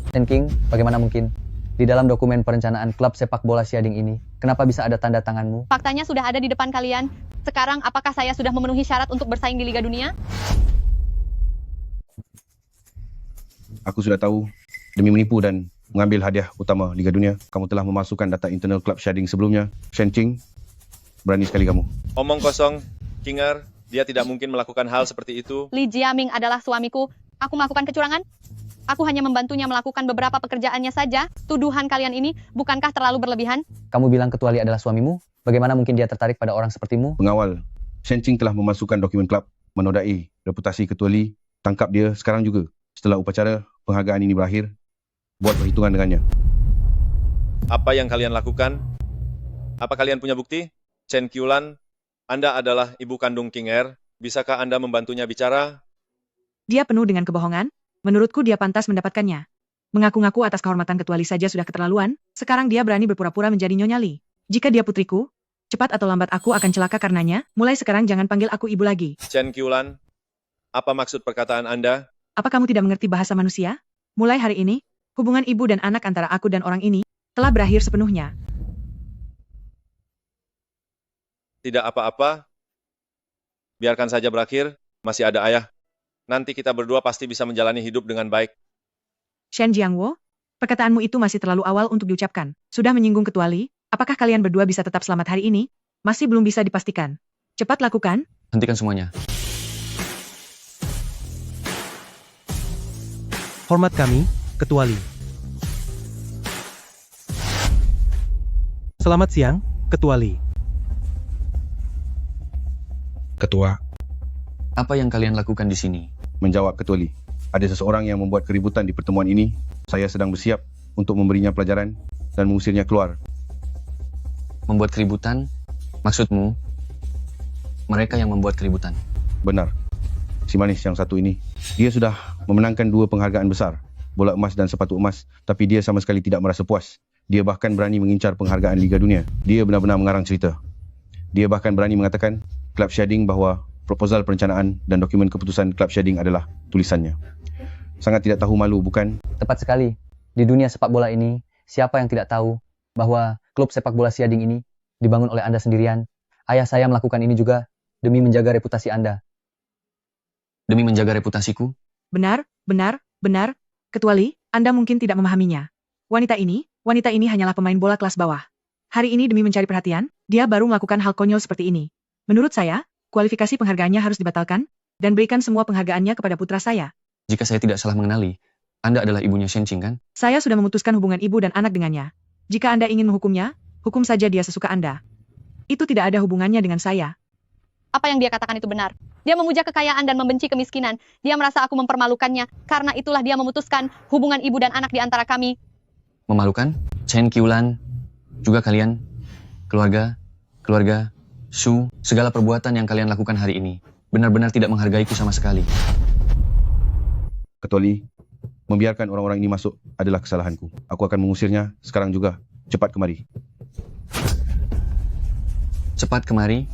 Shen King, bagaimana mungkin? Di dalam dokumen perencanaan klub sepak bola Xiading ini, kenapa bisa ada tanda tanganmu? Faktanya sudah ada di depan kalian. Sekarang, apakah saya sudah memenuhi syarat untuk bersaing di Liga Dunia? Aku sudah tahu, demi menipu dan mengambil hadiah utama Liga Dunia, kamu telah memasukkan data internal klub Xiading sebelumnya. Shen King, berani sekali kamu. Omong kosong, Kinger, dia tidak mungkin melakukan hal seperti itu. Li Jiaming adalah suamiku. Aku melakukan kecurangan? Aku hanya membantunya melakukan beberapa pekerjaannya saja. Tuduhan kalian ini bukankah terlalu berlebihan? Kamu bilang Ketua Li adalah suamimu? Bagaimana mungkin dia tertarik pada orang sepertimu? Pengawal, Shen King telah memasukkan dokumen klub menodai reputasi Ketua Li. Tangkap dia sekarang juga. Setelah upacara penghargaan ini berakhir, buat perhitungan dengannya. Apa yang kalian lakukan? Apa kalian punya bukti? Chen Qiulan, Anda adalah ibu kandung Kinger. Bisakah Anda membantunya bicara? Dia penuh dengan kebohongan. Menurutku dia pantas mendapatkannya. Mengaku-ngaku atas kehormatan Ketua Li saja sudah keterlaluan, sekarang dia berani berpura-pura menjadi Nyonya Li. Jika dia putriku, cepat atau lambat aku akan celaka karenanya, mulai sekarang jangan panggil aku ibu lagi. Chen Qiulan, apa maksud perkataan Anda? Apa kamu tidak mengerti bahasa manusia? Mulai hari ini, hubungan ibu dan anak antara aku dan orang ini telah berakhir sepenuhnya. Tidak apa-apa. Biarkan saja berakhir, masih ada ayah. Nanti kita berdua pasti bisa menjalani hidup dengan baik. Shen Jiangwo, perkataanmu itu masih terlalu awal untuk diucapkan. Sudah menyinggung Ketua Li, apakah kalian berdua bisa tetap selamat hari ini? Masih belum bisa dipastikan. Cepat lakukan. Hentikan semuanya. Hormat kami, Ketua Li. Selamat siang, Ketua Li. Ketua, apa yang kalian lakukan di sini? Menjawab Ketua Li, ada seseorang yang membuat keributan di pertemuan ini. Saya sedang bersiap untuk memberinya pelajaran dan mengusirnya keluar. Membuat keributan? Maksudmu, mereka yang membuat keributan? Benar. Si manis yang satu ini, dia sudah memenangkan 2 penghargaan besar, bola emas dan sepatu emas, tapi dia sama sekali tidak merasa puas. Dia bahkan berani mengincar penghargaan Liga Dunia. Dia benar-benar mengarang cerita. Dia bahkan berani mengatakan klub Xiading bahwa proposal perencanaan dan dokumen keputusan klub Xiading adalah tulisannya. Sangat tidak tahu malu, bukan? Tepat sekali. Di dunia sepak bola ini, siapa yang tidak tahu bahwa klub sepak bola Xiading ini dibangun oleh Anda sendirian? Ayah saya melakukan ini juga demi menjaga reputasi Anda. Demi menjaga reputasiku? Benar. Ketua Li, Anda mungkin tidak memahaminya. Wanita ini hanyalah pemain bola kelas bawah. Hari ini demi mencari perhatian, dia baru melakukan hal konyol seperti ini. Menurut saya, kualifikasi penghargaannya harus dibatalkan, dan berikan semua penghargaannya kepada putra saya. Jika saya tidak salah mengenali, Anda adalah ibunya Shen Qing, kan? Saya sudah memutuskan hubungan ibu dan anak dengannya. Jika Anda ingin menghukumnya, hukum saja dia sesuka Anda. Itu tidak ada hubungannya dengan saya. Apa yang dia katakan itu benar. Dia memuja kekayaan dan membenci kemiskinan. Dia merasa aku mempermalukannya. Karena itulah dia memutuskan hubungan ibu dan anak di antara kami. Memalukan? Chen Qiulan, juga kalian, keluarga, Su, segala perbuatan yang kalian lakukan hari ini benar-benar tidak menghargaiku sama sekali. Ketua Li, membiarkan orang-orang ini masuk adalah kesalahanku. Aku akan mengusirnya sekarang juga. Cepat kemari. Cepat kemari,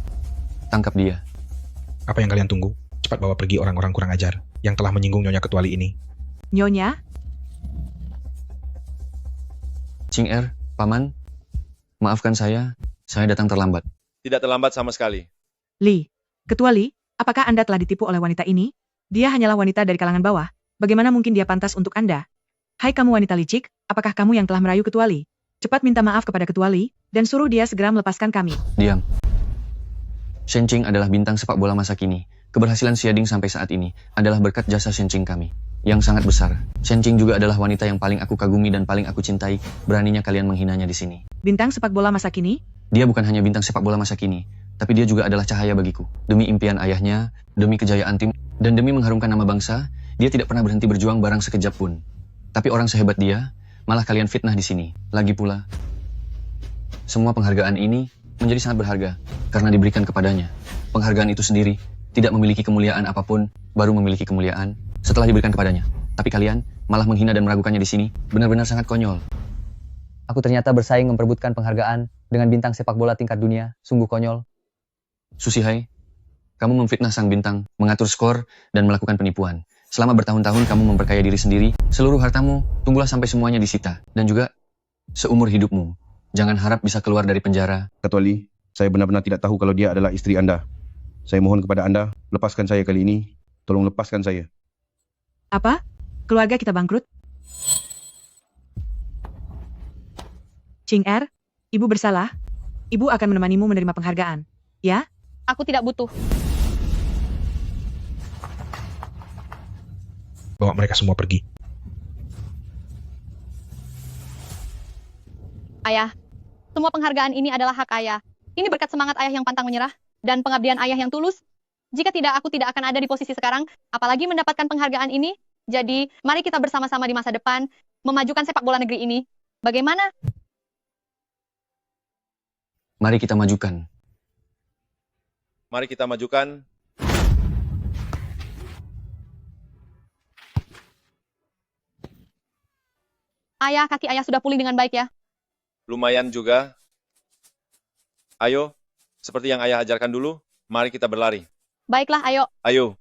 tangkap dia. apa yang kalian tunggu? Cepat bawa pergi orang-orang kurang ajar yang telah menyinggung Nyonya Ketua Li ini. Nyonya? Qing Er, Paman, maafkan saya datang terlambat. Tidak terlambat sama sekali. Li, Ketua Li, apakah Anda telah ditipu oleh wanita ini? Dia hanyalah wanita dari kalangan bawah. Bagaimana mungkin dia pantas untuk Anda? Hai kamu wanita licik, apakah kamu yang telah merayu Ketua Li? Cepat minta maaf kepada Ketua Li, dan suruh dia segera melepaskan kami. Diam. Shen Qing adalah bintang sepak bola masa kini. Keberhasilan Xiading sampai saat ini adalah berkat jasa Shen Qing kami, yang sangat besar. Shen Qing juga adalah wanita yang paling aku kagumi dan paling aku cintai. Beraninya kalian menghinanya di sini. Bintang sepak bola masa kini? Dia bukan hanya bintang sepak bola masa kini, tapi dia juga adalah cahaya bagiku. Demi impian ayahnya, demi kejayaan tim, dan demi mengharumkan nama bangsa, dia tidak pernah berhenti berjuang barang sekejap pun. Tapi orang sehebat dia, malah kalian fitnah di sini. Lagi pula, semua penghargaan ini menjadi sangat berharga karena diberikan kepadanya. Penghargaan itu sendiri tidak memiliki kemuliaan apapun, baru memiliki kemuliaan setelah diberikan kepadanya. Tapi kalian malah menghina dan meragukannya di sini, benar-benar sangat konyol. Aku ternyata bersaing memperebutkan penghargaan dengan bintang sepak bola tingkat dunia, sungguh konyol. Susihai, kamu memfitnah sang bintang, mengatur skor, dan melakukan penipuan. Selama bertahun-tahun kamu memperkaya diri sendiri, seluruh hartamu, tunggulah sampai semuanya disita. Dan juga, seumur hidupmu, jangan harap bisa keluar dari penjara. Ketua Lee, saya benar-benar tidak tahu kalau dia adalah istri Anda. Saya mohon kepada Anda, lepaskan saya kali ini. Tolong lepaskan saya. Apa? Keluarga kita bangkrut? Ching Er, ibu bersalah. Ibu akan menemanimu menerima penghargaan. Ya? Aku tidak butuh. Bawa mereka semua pergi. Ayah, semua penghargaan ini adalah hak ayah. Ini berkat semangat ayah yang pantang menyerah dan pengabdian ayah yang tulus. Jika tidak, aku tidak akan ada di posisi sekarang, apalagi mendapatkan penghargaan ini. Jadi, mari kita bersama-sama di masa depan memajukan sepak bola negeri ini. Bagaimana? Mari kita majukan. Mari kita majukan. Ayah, kaki ayah sudah pulih dengan baik ya. Lumayan juga. Ayo, seperti yang ayah ajarkan dulu, mari kita berlari. Baiklah, ayo. Ayo.